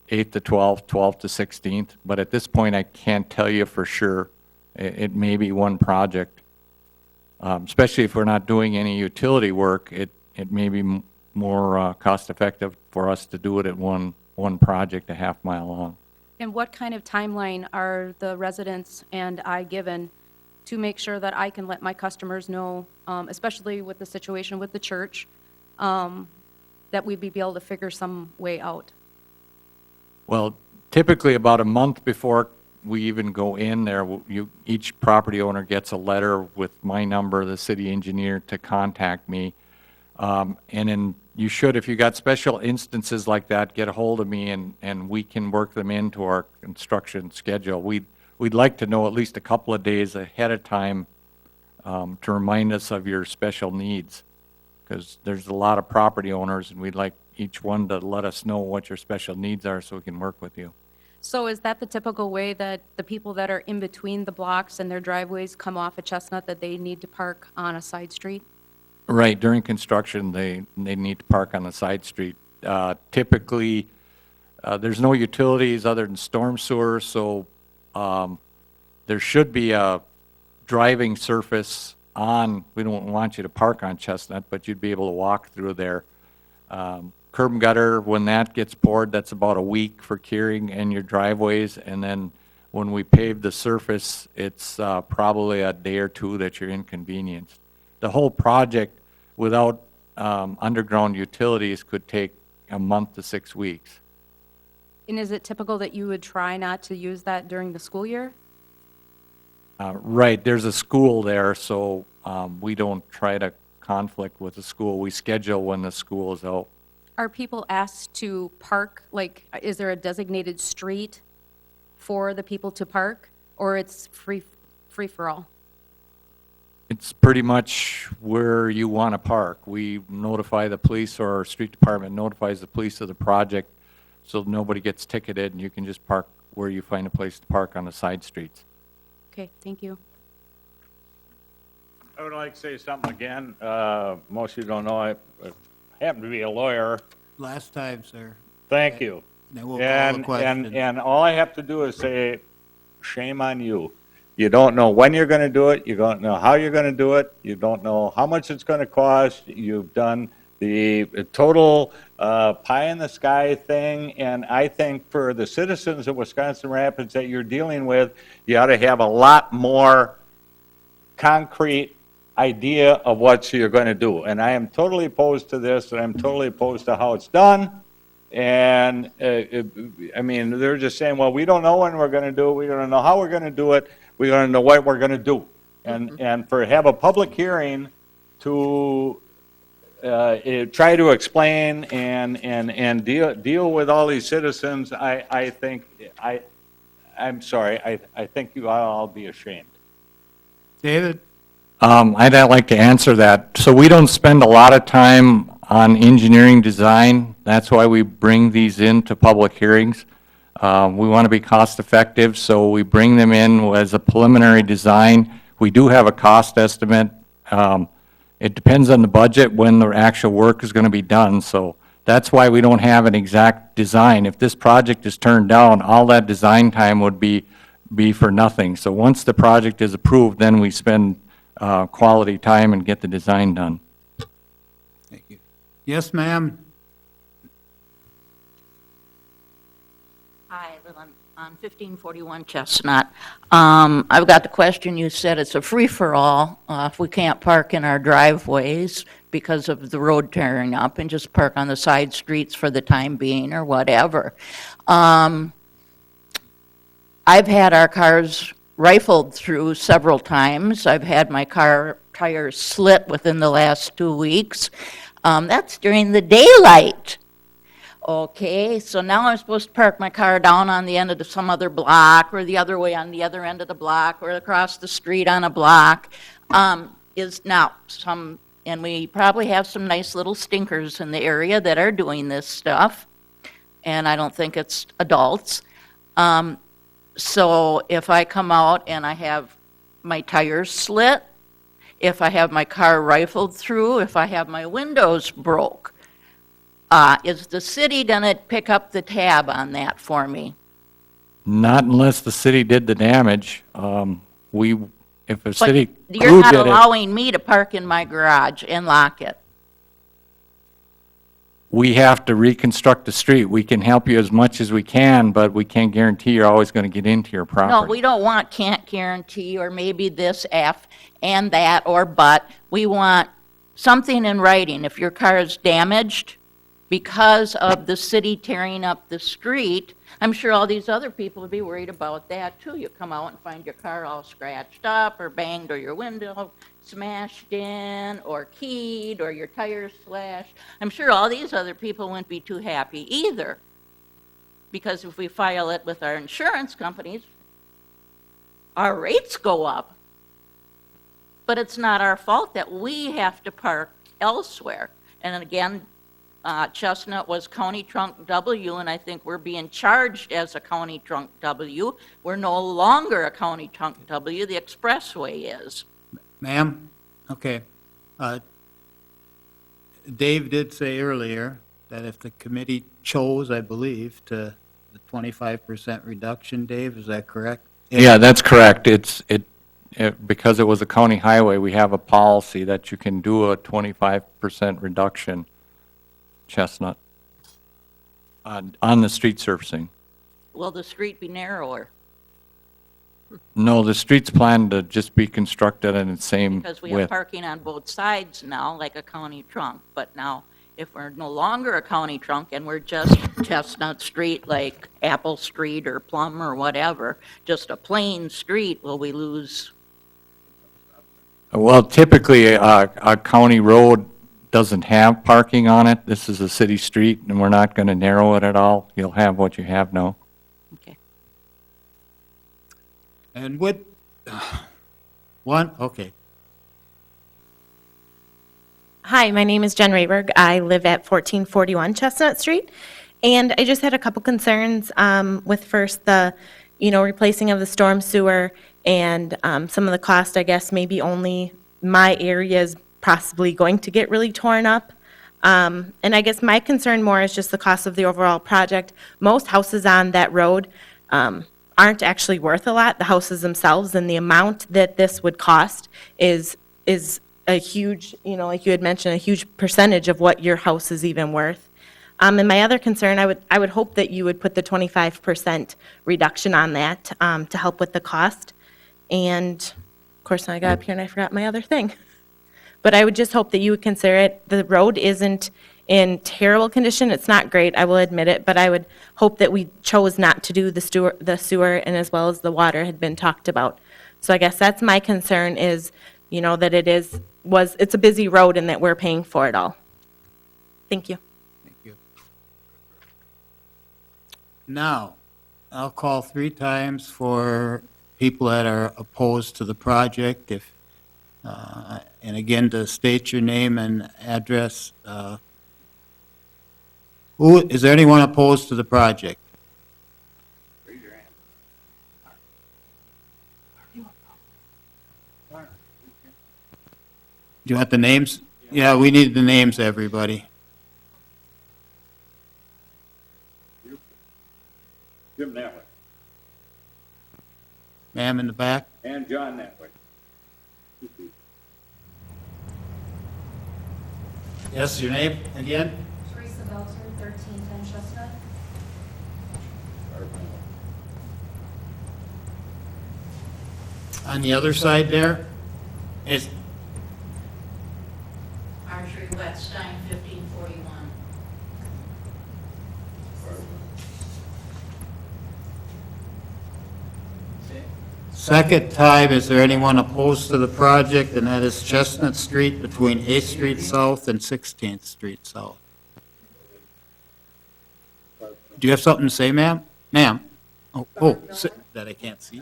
8th to 12th, 12th to 16th. But at this point, I can't tell you for sure. It may be one project. Especially if we're not doing any utility work, it may be more cost-effective for us to do it at one project a half mile long. And what kind of timeline are the residents and I given to make sure that I can let my customers know, especially with the situation with the church, that we'd be able to figure some way out? Well, typically about a month before we even go in there, each property owner gets a letter with my number, the city engineer, to contact me. And then you should, if you got special instances like that, get a hold of me and we can work them into our construction schedule. We'd like to know at least a couple of days ahead of time to remind us of your special needs. Because there's a lot of property owners, and we'd like each one to let us know what your special needs are so we can work with you. So is that the typical way that the people that are in between the blocks and their driveways come off of Chestnut, that they need to park on a side street? Right, during construction, they need to park on the side street. Typically, there's no utilities other than storm sewer, so there should be a driving surface on, we don't want you to park on Chestnut, but you'd be able to walk through there. Curb and gutter, when that gets poured, that's about a week for curing in your driveways, and then when we pave the surface, it's probably a day or two that you're inconvenienced. The whole project, without underground utilities, could take a month to 6 weeks. And is it typical that you would try not to use that during the school year? Right, there's a school there, so we don't try to conflict with the school. We schedule when the school is out. Are people asked to park, like, is there a designated street for the people to park, or it's free for all? It's pretty much where you want to park. We notify the police, or our street department notifies the police of the project, so nobody gets ticketed, and you can just park where you find a place to park on the side streets. Okay, thank you. I would like to say something again. Most of you don't know, I happen to be a lawyer. Last time, sir. Thank you. Then we'll call the question. And all I have to do is say, shame on you. You don't know when you're going to do it. You don't know how you're going to do it. You don't know how much it's going to cost. You've done the total pie in the sky thing. And I think for the citizens of Wisconsin Rapids that you're dealing with, you ought to have a lot more concrete idea of what you're going to do. And I am totally opposed to this, and I'm totally opposed to how it's done. And, I mean, they're just saying, well, we don't know when we're going to do it. We don't know how we're going to do it. We don't know what we're going to do. And have a public hearing to try to explain and deal with all these citizens, I think, I'm sorry, I think you all be ashamed. David? I'd like to answer that. So we don't spend a lot of time on engineering design. That's why we bring these into public hearings. We want to be cost effective, so we bring them in as a preliminary design. We do have a cost estimate. It depends on the budget when the actual work is going to be done, so that's why we don't have an exact design. If this project is turned down, all that design time would be for nothing. So once the project is approved, then we spend quality time and get the design done. Thank you. Yes, ma'am? Hi, I live on 1541 Chestnut. I've got the question, you said it's a free-for-all if we can't park in our driveways because of the road tearing up and just park on the side streets for the time being or whatever. I've had our cars rifled through several times. I've had my car tires slit within the last 2 weeks. That's during the daylight. Okay, so now I'm supposed to park my car down on the end of some other block, or the other way on the other end of the block, or across the street on a block. Is now some, and we probably have some nice little stinkers in the area that are doing this stuff, and I don't think it's adults. So if I come out and I have my tires slit, if I have my car rifled through, if I have my windows broke, is the city going to pick up the tab on that for me? Not unless the city did the damage. If a But city you're crew not did it, allowing me to park in my garage and lock it. we have to reconstruct the street. We can help you as much as we can, but we can't guarantee you're always going to get into your property. No, we don't want can't guarantee, or maybe this F and that, or but. We want something in writing. If your car is damaged because of the city tearing up the street, I'm sure all these other people would be worried about that too. You come out and find your car all scratched up or banged, or your window smashed in or keyed or your tires slashed. I'm sure all these other people wouldn't be too happy either, because if we file it with our insurance companies, our rates go up. but it's not our fault that we have to park elsewhere. And again, Chestnut was County Trunk W, and I think we're being charged as a County Trunk W. We're no longer a County Trunk W, the expressway is. Ma'am? Okay. Dave did say earlier that if the committee chose, I believe, to the 25% reduction, Dave, is that correct? Yeah, that's correct. Because it was a county highway, we have a policy that you can do a 25% reduction, Chestnut, on the street surfacing. Will the street be narrower? No, the street's planned to just be constructed in the same Because we have width. parking on both sides now, like a county trunk. But now, if we're no longer a county trunk and we're just Chestnut Street, like Apple Street or Plum or whatever, just a plain street, will we lose? Well, typically, a county road doesn't have parking on it. This is a city street, and we're not going to narrow it at all. You'll have what you have now. And what, okay. Hi, my name is Jen Rayberg. I live at 1441 Chestnut Street. And I just had a couple concerns with first the, replacing of the storm sewer and some of the cost, I guess, maybe only my area is possibly going to get really torn up. And I guess my concern more is just the cost of the overall project. Most houses on that road aren't actually worth a lot, the houses themselves, and the amount that this would cost is a huge, like you had mentioned, a huge percentage of what your house is even worth. And my other concern, I would hope that you would put the 25% reduction on that to help with the cost. And of course, now I got up here and I forgot my other thing. But I would just hope that you would consider it. The road isn't in terrible condition. It's not great, I will admit it, but I would hope that we chose not to do the sewer and as well as the water had been talked about. So I guess that's my concern is, that it's a busy road and that we're paying for it all. Thank you. Thank you. Now, I'll call 3 times for people that are opposed to the project. And again, to state your name and address. Is there anyone opposed to the project? Do you want the names? Yeah, we need the names, everybody. Jim that way, Ma'am in the back? and John that way. Yes, your name again? Teresa Belter, 1310 Chestnut. On the other side there? Is, Marjorie Wetstein, 1541. second time, is there anyone opposed to the project? And that is Chestnut Street between 8th Street South and 16th Street South. Do you have something to say, ma'am? Ma'am? That I can't see.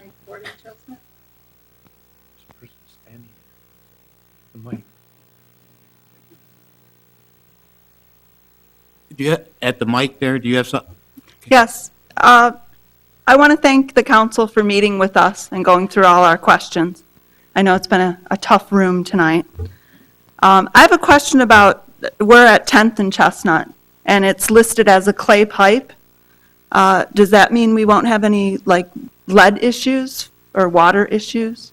Do you, at the mic there, do you have something? Yes. I want to thank the council for meeting with us and going through all our questions. I know it's been a tough room tonight. I have a question about, we're at 10th and Chestnut, and it's listed as a clay pipe. Does that mean we won't have any, lead issues or water issues?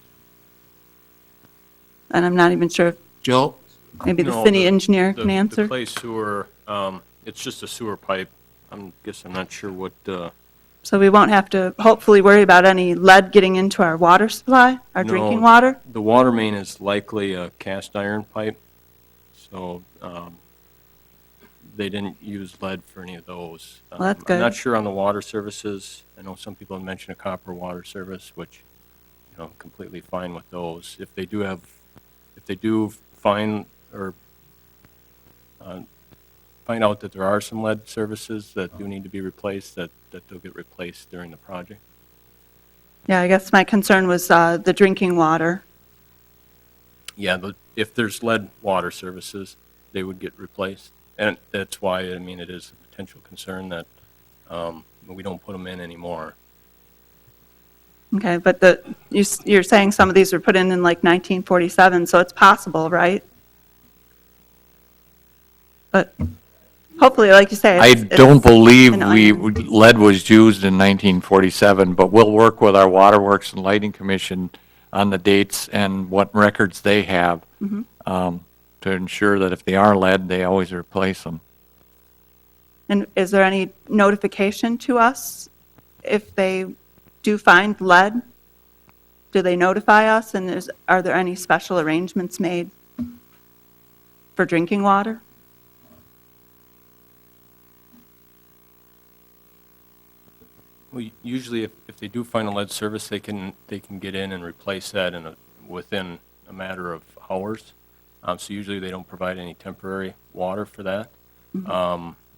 And I'm not even sure if Joe? maybe the No, city engineer can The answer. clay sewer, it's just a sewer pipe. I'm not sure what, So we won't have to hopefully worry about any lead getting into our water supply, our drinking No, water? The water main is likely a cast iron pipe, so they didn't use lead for any of those. Well, that's I'm not good. sure on the water services. I know some people have mentioned a copper water service, which, completely fine with those. If they do find or find out that there are some lead services that do need to be replaced, that they'll get replaced during the project. Yeah, I guess my concern was the drinking water. Yeah, if there's lead water services, they would get replaced. And that's why, I mean, it is a potential concern that we don't put them in anymore. Okay, but you're saying some of these were put in like 1947, so it's possible, right? But hopefully, like you say, I it's don't believe an lead was used in 1947, but we'll work with our Waterworks and Lighting Commission on the dates and what records they have Mhm. to ensure that if they are lead, they always replace them. And is there any notification to us if they do find lead? Do they notify us, and are there any special arrangements made for drinking water? Well, usually if they do find a lead service, they can get in and replace that within a matter of hours. So usually they don't provide any temporary water for that.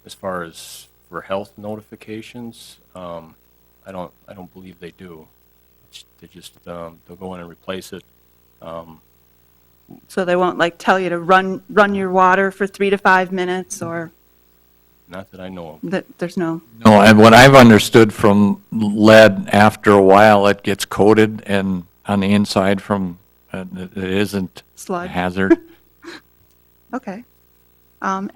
As far as for health notifications, I don't believe they do. They just they'll go in and replace it. So they won't like tell you to run your water for 3 to 5 minutes, or Not that I know of. there's no. No, and what I've understood from lead, after a while, it gets coated and on the inside from, it isn't a Sludge. hazard. Okay. And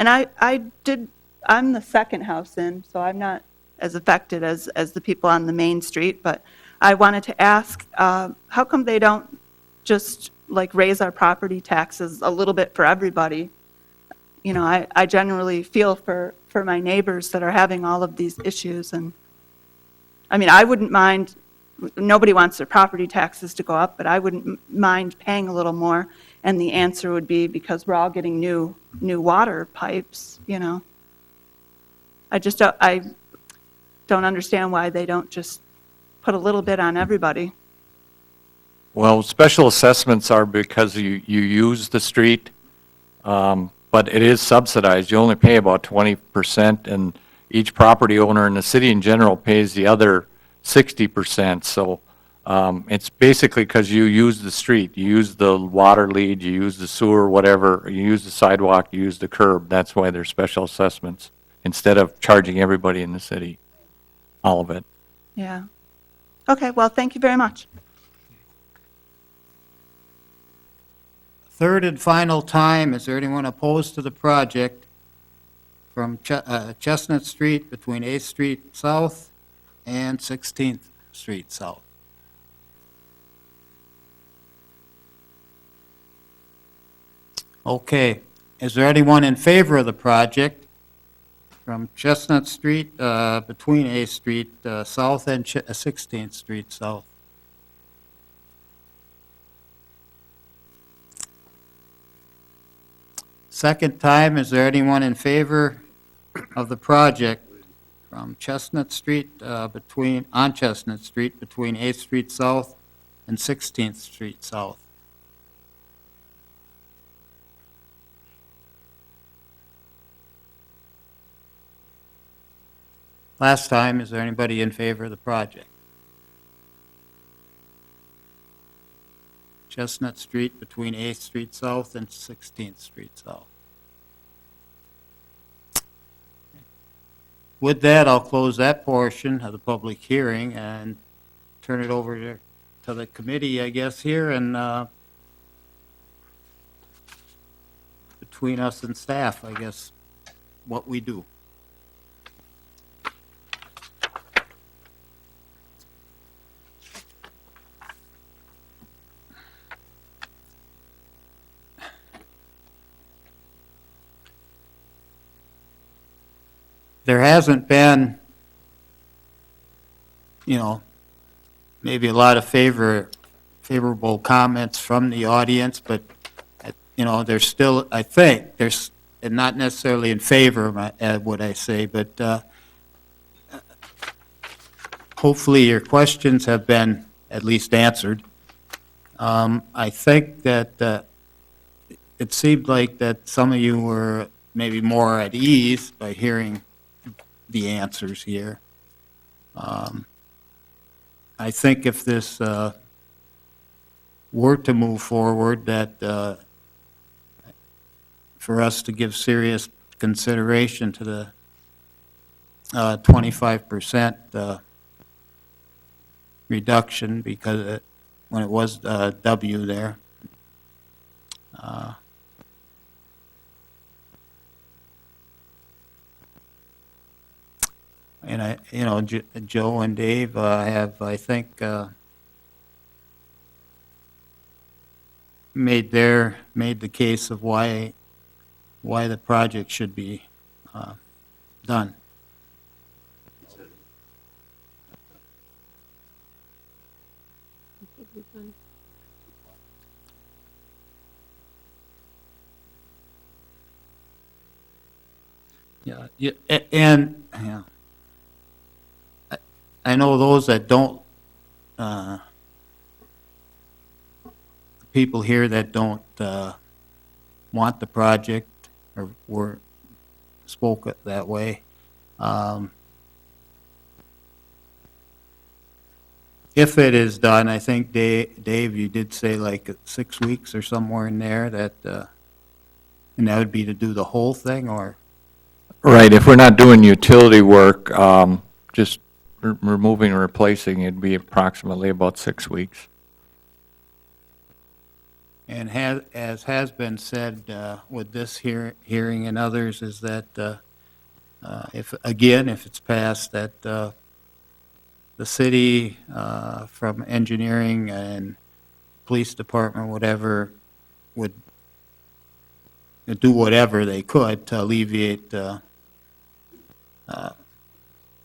I'm the second house in, so I'm not as affected as the people on the main street, but I wanted to ask, how come they don't just like raise our property taxes a little bit for everybody? You know, I generally feel for my neighbors that are having all of these issues, and I mean, I wouldn't mind, nobody wants their property taxes to go up, but I wouldn't mind paying a little more, and the answer would be because we're all getting new water pipes, you know. I don't understand why they don't just put a little bit on everybody. Well, special assessments are because you use the street, but it is subsidized. You only pay about 20%, and each property owner in the city in general pays the other 60%. So it's basically because you use the street. You use the water lead, you use the sewer, whatever, you use the sidewalk, you use the curb. That's why there's special assessments, instead of charging everybody in the city, all of it. Yeah. Okay, well, thank you very much. Third and final time, is there anyone opposed to the project from Chestnut Street between 8th Street South and 16th Street South? Okay, is there anyone in favor of the project from Chestnut Street between 8th Street South and 16th Street South? Second time, is there anyone in favor of the project from Chestnut Street on Chestnut Street between 8th Street South and 16th Street South? Last time, is there anybody in favor of the project? Chestnut Street between 8th Street South and 16th Street South. With that, I'll close that portion of the public hearing and turn it over to the committee, I guess, here, and between us and staff, I guess, what we do. There hasn't been, maybe a lot of favorable comments from the audience, but, there's still, I think, there's, and not necessarily in favor, would I say, but hopefully your questions have been at least answered. I think that it seemed like that some of you were maybe more at ease by hearing the answers here. I think if this were to move forward, that for us to give serious consideration to the 25% reduction, because when it was W there. And Joe and Dave have, I think, made the case of why the project should be done. Yeah, and yeah, I know those that don't, people here that don't want the project or spoke that way. If it is done, I think Dave, you did say like 6 weeks or somewhere in there that, and that would be to do the whole thing, or? Right, if we're not doing utility work, just removing and replacing, it'd be approximately about 6 weeks. And as has been said with this hearing and others, is that if it's passed, that the city, from engineering and police department, whatever, would do whatever they could to alleviate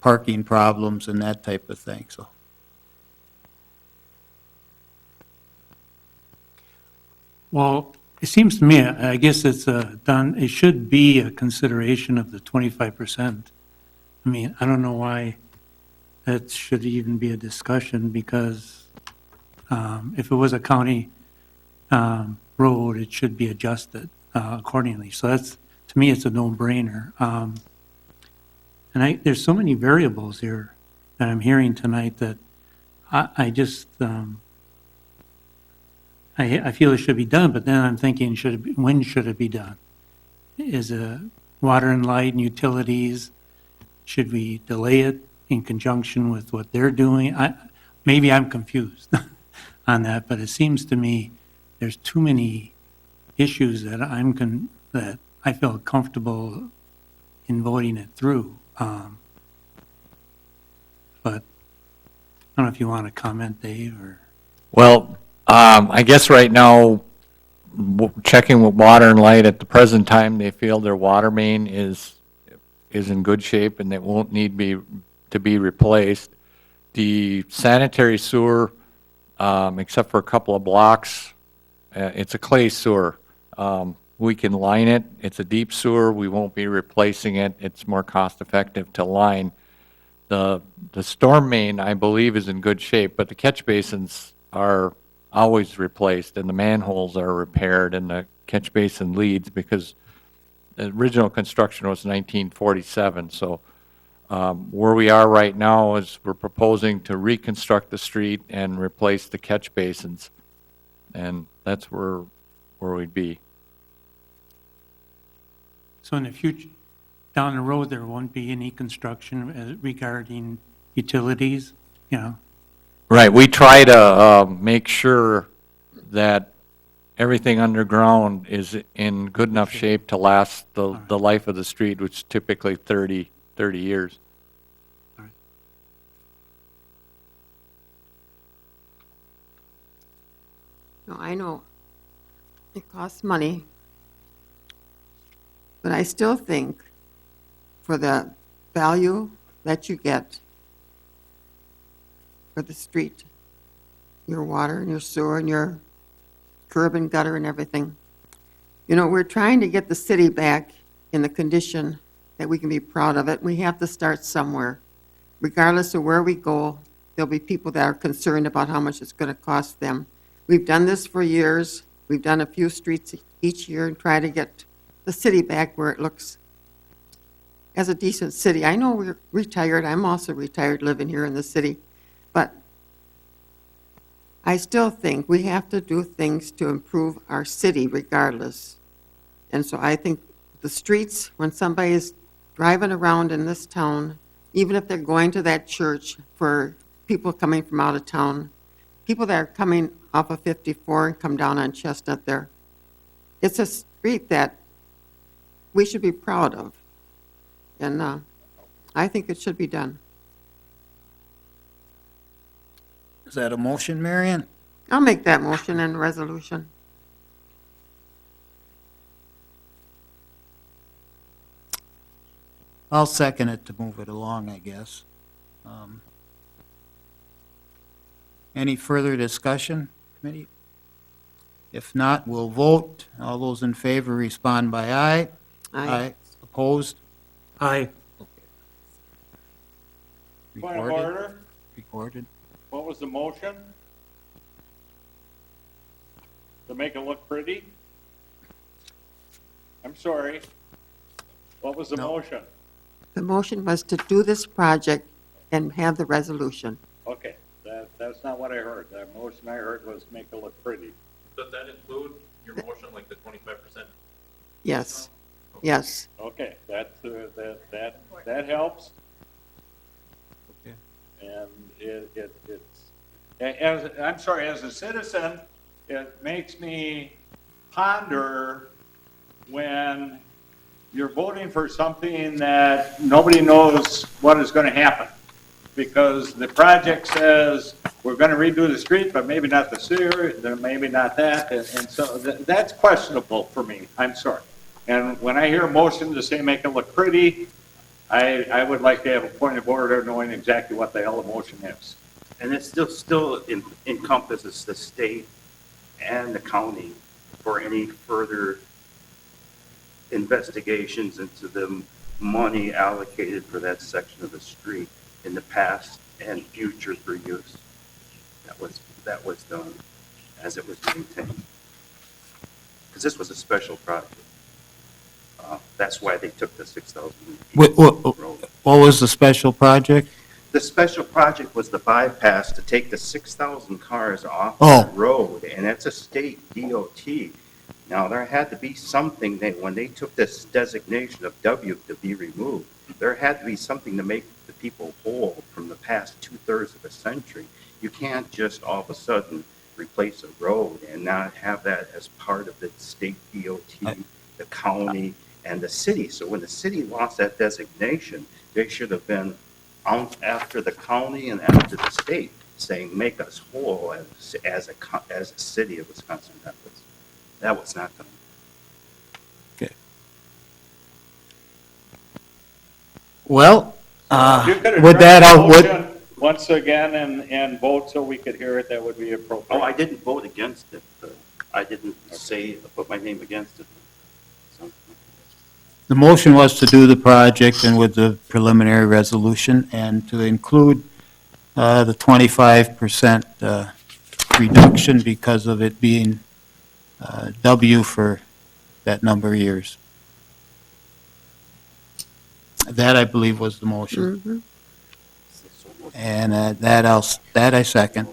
parking problems and that type of thing, so. Well, it seems to me, I guess it's done, it should be a consideration of the 25%. I mean, I don't know why that should even be a discussion, because if it was a county road, it should be adjusted accordingly. So that's, to me, it's a no-brainer. And there's so many variables here that I'm hearing tonight that I just, I feel it should be done, but then I'm thinking, when should it be done? Is it water and light and utilities? Should we delay it in conjunction with what they're doing? Maybe I'm confused on that, but it seems to me there's too many issues that that I feel comfortable in voting it through. But I don't know if you want to comment, Dave, or? Well, I guess right now, checking with Water and Light, at the present time, they feel their water main is in good shape and it won't need to be replaced. The sanitary sewer, except for a couple of blocks, it's a clay sewer. We can line it. It's a deep sewer. We won't be replacing it. It's more cost effective to line. The storm main, I believe, is in good shape, but the catch basins are always replaced and the manholes are repaired and the catch basin leads, because the original construction was 1947. So where we are right now is we're proposing to reconstruct the street and replace the catch basins, and that's where we'd be. So in the future, down the road, there won't be any construction regarding utilities, you know? Right, we try to make sure that everything underground is in good enough shape to last the life of the street, which is typically 30 years. No, I know it costs money, but I still think for the value that you get for the street, your water and your sewer and your curb and gutter and everything, we're trying to get the city back in the condition that we can be proud of it. We have to start somewhere. Regardless of where we go, there'll be people that are concerned about how much it's going to cost them. We've done this for years. We've done a few streets each year and try to get the city back where it looks as a decent city. I know we're retired. I'm also retired living here in the city. But I still think we have to do things to improve our city regardless. And so I think the streets, when somebody is driving around in this town, even if they're going to that church for people coming from out of town, people that are coming off of 54 and come down on Chestnut there, it's a street that we should be proud of. And I think it should be done. Is that a motion, Marion? I'll make that motion and resolution. I'll second it to move it along, I guess. Any further discussion, committee? If not, we'll vote. All those in favor respond by aye. Aye. Opposed? Aye. Point of Recorded? order, Recorded. what was the motion? To make it look pretty? I'm sorry. What was the motion? The motion was to do this project and have the resolution. Okay, that's not what I heard. The motion I heard was make it look pretty. Does that include your motion, like the 25%? Yes, yes. Okay, that helps. Okay. And I'm sorry, as a citizen, it makes me ponder when you're voting for something that nobody knows what is going to happen. Because the project says we're going to redo the street, but maybe not the sewer, then maybe not that. And so that's questionable for me. I'm sorry. And when I hear a motion to say make it look pretty, I would like to have a point of order knowing exactly what the hell the motion is. And it still encompasses the state and the county for any further investigations into the money allocated for that section of the street in the past and future for use. That was done as it was maintained. Because this was a special project. That's why they took the 6,000. What was the special project? The special project was the bypass to take the 6,000 cars off Oh. the road, and that's a state DOT. Now, there had to be something that, when they took this designation of W to be removed, there had to be something to make the people whole from the past 2/3 of a century. You can't just all of a sudden replace a road and not have that as part of the state DOT, the county, and the city. So when the city lost that designation, they should have been out after the county and after the state, saying, make us whole as a city of Wisconsin Rapids. That was not done. Okay. Well, You could with that, address the I'll, would, motion once again and vote so we could hear it, that would be appropriate. Oh, I didn't vote against it. I didn't put my name against it. So, the motion was to do the project and with the preliminary resolution and to include the 25% reduction because of it being W for that number of years. That, I believe, was the motion. And that I second.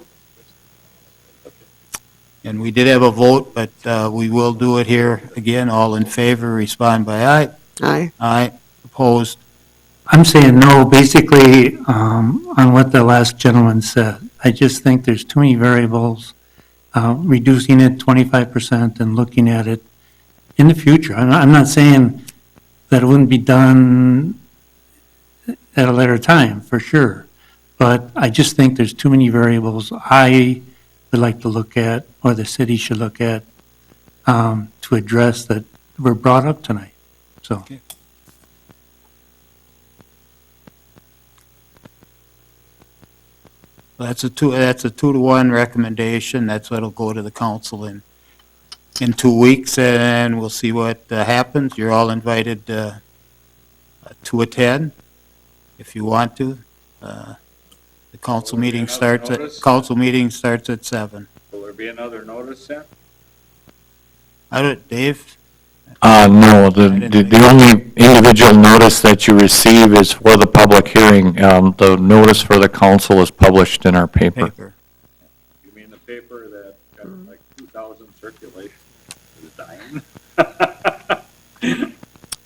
And we did have a vote, but we will do it here again. All in favor, respond by aye. Aye. Aye. Opposed? I'm saying no, basically, on what the last gentleman said. I just think there's too many variables. Reducing it 25% and looking at it in the future. I'm not saying that it wouldn't be done at a later time, for sure. But I just think there's too many variables I would like to look at, or the city should look at, to address that were brought up tonight. So. Okay. That's a 2-to-1 recommendation. That's what'll go to the council in 2 weeks, and we'll see what happens. You're all invited to attend if you want to. The council meeting starts at 7. Will there be another notice then? Dave? No, the only individual notice that you receive is for the public hearing. The notice for the council is published in our paper. You mean the paper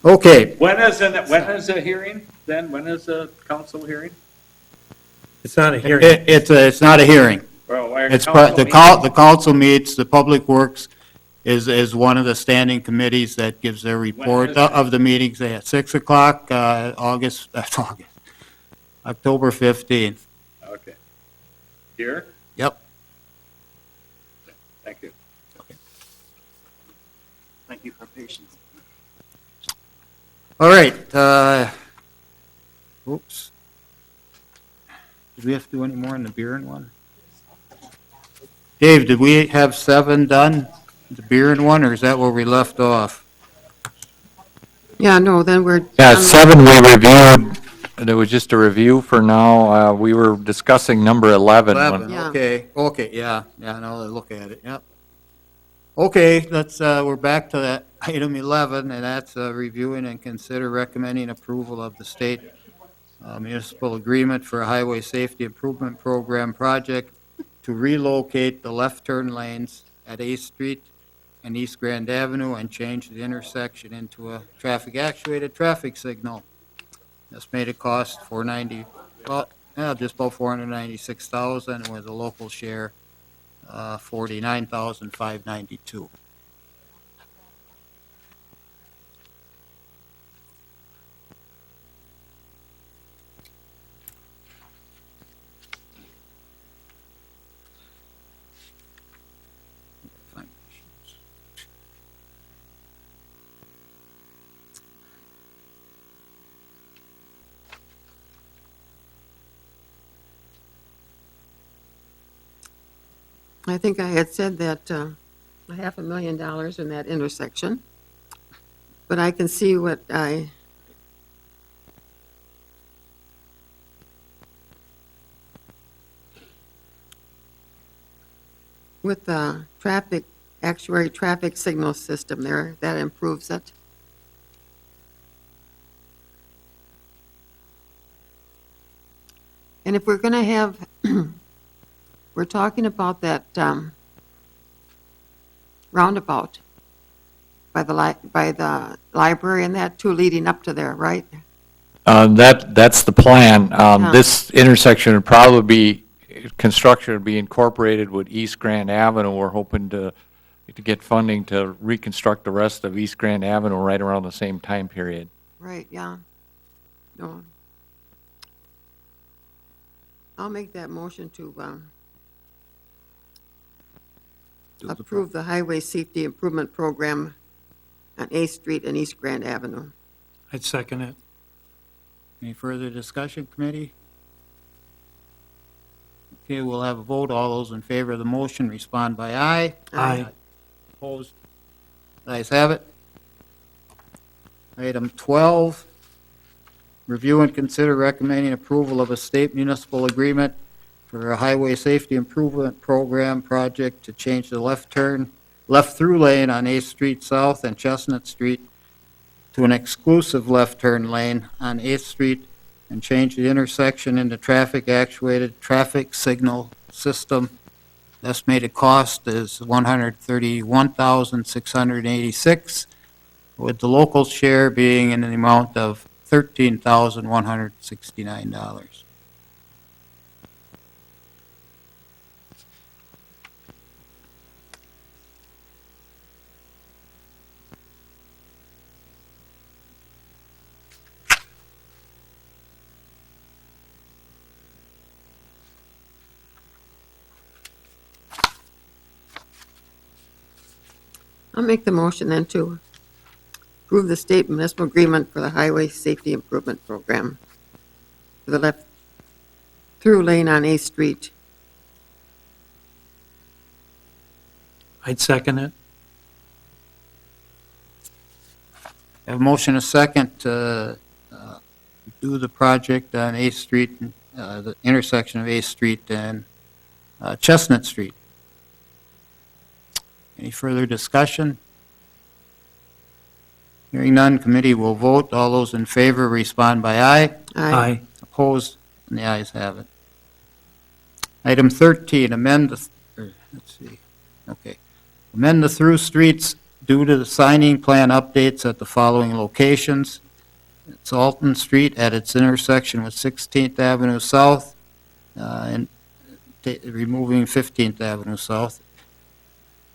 Okay, When is the hearing then? When is the council hearing? It's not a hearing. it's not a hearing. Well, why are It's, council the council meets, the Public Works is one of the standing committees that gives their report is it? of the meetings at 6 o'clock, October 15th. Okay. Here? Yep. Thank you. Thank you for patience. All right, oops. Did we have to do any more in the Buren one? Dave, did we have 7 done, the Buren one, or is that where we left off? Yeah, no, then we're. Yeah, 7 we reviewed, there was just a review for now. We were discussing number 11. 11, Yeah. okay, yeah, now that I look at it, yep. Okay, we're back to that item 11, and that's reviewing and consider recommending approval of the state municipal agreement for a highway safety improvement program project to relocate the left turn lanes at 8th Street and East Grand Avenue and change the intersection into a traffic actuated traffic signal. Estimated cost just about $496,000, with a local share $49,592. I think I had said that $500,000 in that intersection, but I can see what with the actuary traffic signal system there, that improves it. And if we're going to have, we're talking about that roundabout by the library and that too, leading up to there, right? That's the plan. Yeah. This intersection would probably be, construction would be incorporated with East Grand Avenue. We're hoping to get funding to reconstruct the rest of East Grand Avenue right around the same time period. Right, yeah. No. I'll make that motion to approve the Highway Safety Improvement Program on 8th Street and East Grand Avenue. I'd second it. Any further discussion, committee? Okay, we'll have a vote. All those in favor of the motion respond by aye. Aye. Opposed? Ayes have it. Item 12, review and consider recommending approval of a state municipal agreement for a highway safety improvement program project to change the left through lane on 8th Street South and Chestnut Street to an exclusive left turn lane on 8th Street and change the intersection into traffic actuated traffic signal system. The estimated cost is $131,686, with the local share being in the amount of $13,169. I'll make the motion then to approve the state municipal agreement for the Highway Safety Improvement Program for the left through lane on 8th Street. I'd second it. Have a motion, a second, to do the project on 8th Street, the intersection of 8th Street and Chestnut Street. Any further discussion? Hearing none, committee will vote. All those in favor respond by aye. Aye. Opposed? And the ayes have it. Item 13, amend the through streets due to the signing plan updates at the following locations. It's Alton Street at its intersection with 16th Avenue South, and removing 15th Avenue South.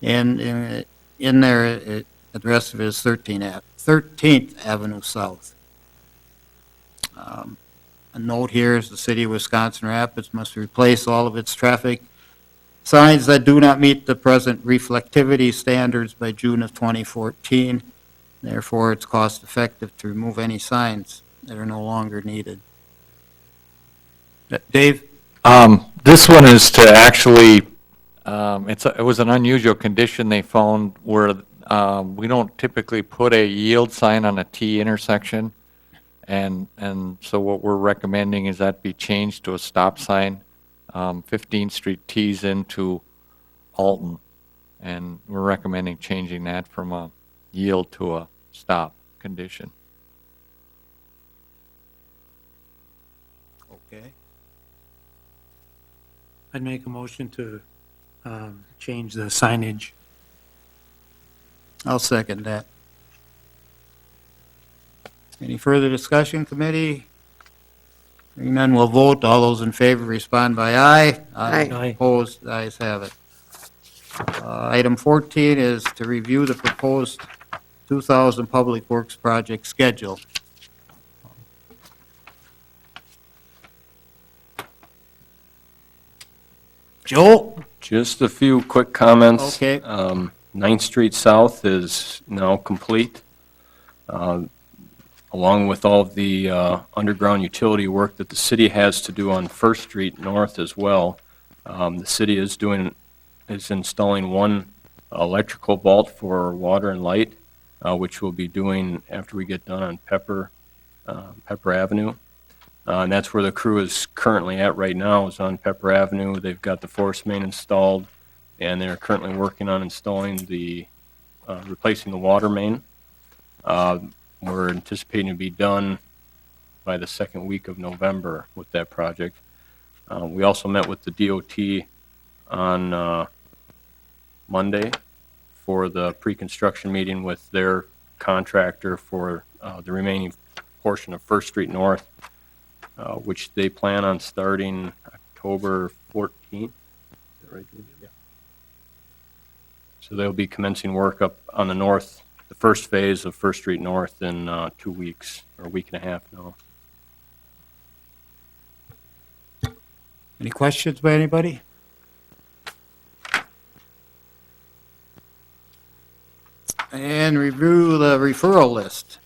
And in there, the rest of it is 13th Avenue South. A note here is the city of Wisconsin Rapids must replace all of its traffic signs that do not meet the present reflectivity standards by June of 2014. Therefore, it's cost effective to remove any signs that are no longer needed. Dave? This one is to actually, it was an unusual condition they found where we don't typically put a yield sign on a T intersection. And so what we're recommending is that be changed to a stop sign. 15th Street tees into Alton. And we're recommending changing that from a yield to a stop condition. Okay. I'd make a motion to change the signage. I'll second that. Any further discussion, committee? Hearing none, we'll vote. All those in favor respond by aye. Aye. Opposed, the ayes have it. Item 14 is to review the proposed 2000 Public Works project schedule. Joe? Just a few quick comments. Okay. 9th Street South is now complete, along with all of the underground utility work that the city has to do on First Street North as well. The city is installing one electrical vault for water and light, which we'll be doing after we get done on Pepper Avenue. And that's where the crew is currently at right now, is on Pepper Avenue. They've got the force main installed, and they're currently working on installing replacing the water main. We're anticipating to be done by the second week of November with that project. We also met with the DOT on Monday for the pre-construction meeting with their contractor for the remaining portion of First Street North, which they plan on starting October 14th. Is that right? Yeah. So they'll be commencing work up on the north, the first phase of First Street North in 2 weeks, or a week and a half now. Any questions by anybody? And review the referral list.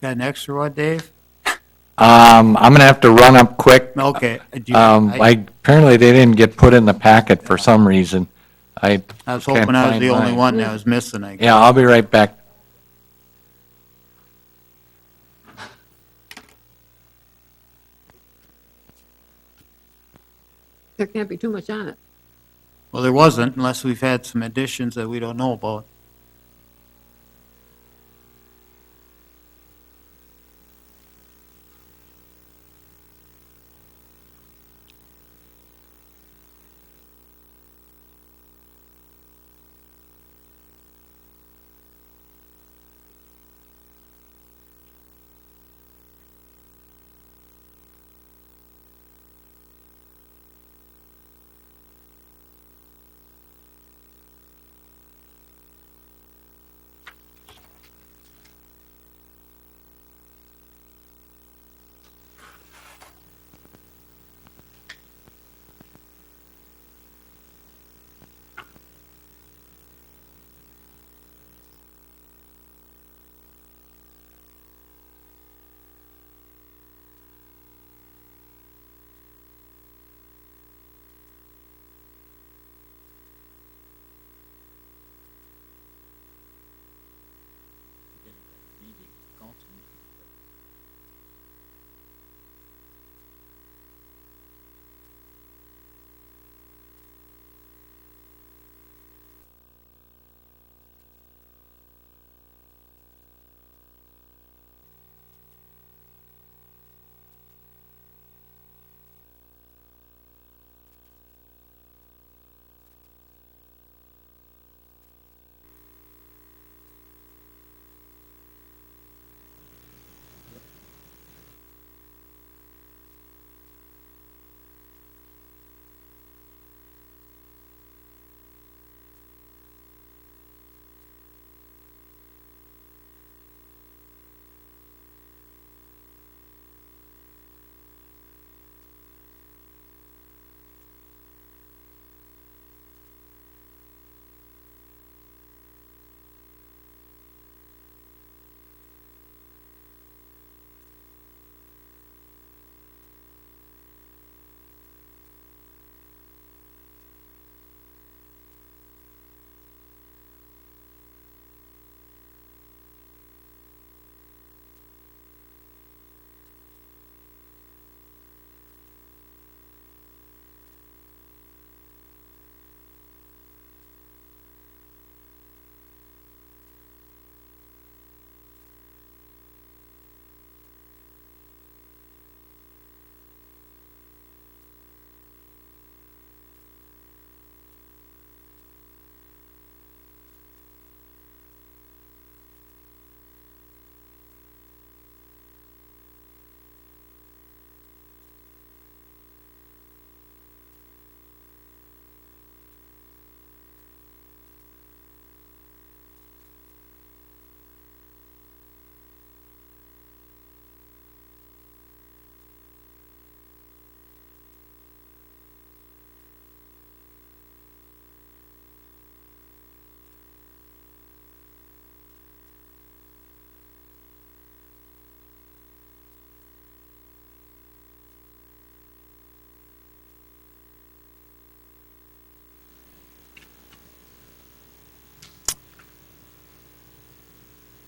Got an extra one, Dave? I'm gonna have to run up quick. Okay. Apparently they didn't get put in the packet for some reason. I was can't hoping I was find the only mine. one that was missing, I guess. Yeah, I'll be right back. There can't be too much on it. Well, there wasn't, unless we've had some additions that we don't know about.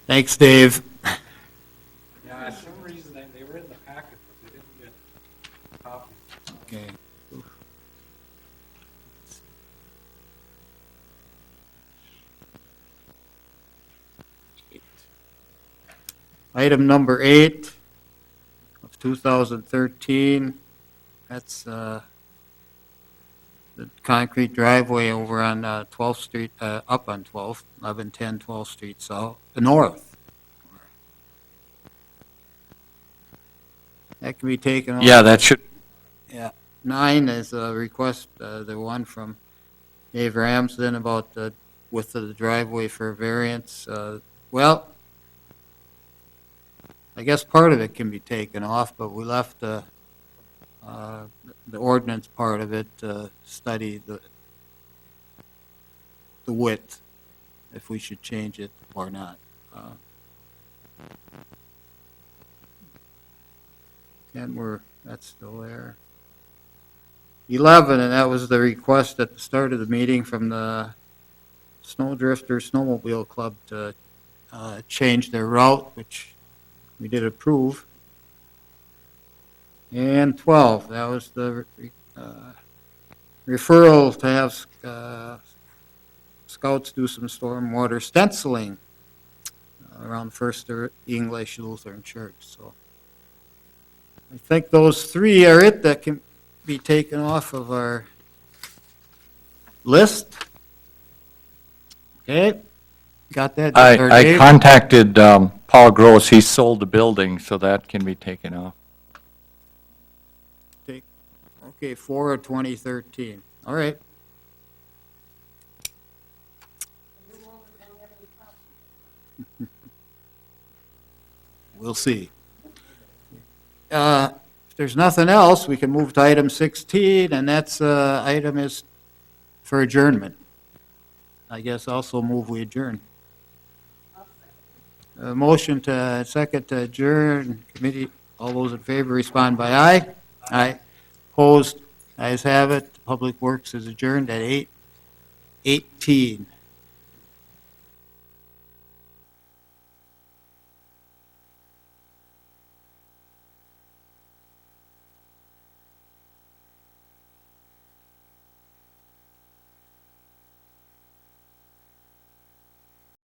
Thanks, Dave. Yeah, for some reason, they were in the packet, but they didn't get copies. Okay. Item number 8 of 2013, that's the concrete driveway over on 12th Street, up on 12th, 1110 12th Street South, north. That can be taken off. Yeah, that should, Yeah. 9 is a request, the one from Dave Ramsden about the width of the driveway for variance. Well, I guess part of it can be taken off, but we left the ordinance part of it to study the width, if we should change it or not. And that's still there. 11, and that was the request at the start of the meeting from the Snowdrifter Snowmobile Club to change their route, which we did approve. And 12, that was the referral to have scouts do some stormwater stenciling around First English Lutheran Church. So I think those 3 are it that can be taken off of our list. Okay, got that? Or I Dave? contacted Paul Gross, he sold the building, so that can be taken off. Okay, 4 of 2013. All right. We'll see. If there's nothing else, we can move to item 16, and that's item is for adjournment. I guess also move we adjourn. Motion to second to adjourn committee. All those in favor respond by aye. Aye. Opposed? Ayes have it. Public Works is adjourned at 8:18.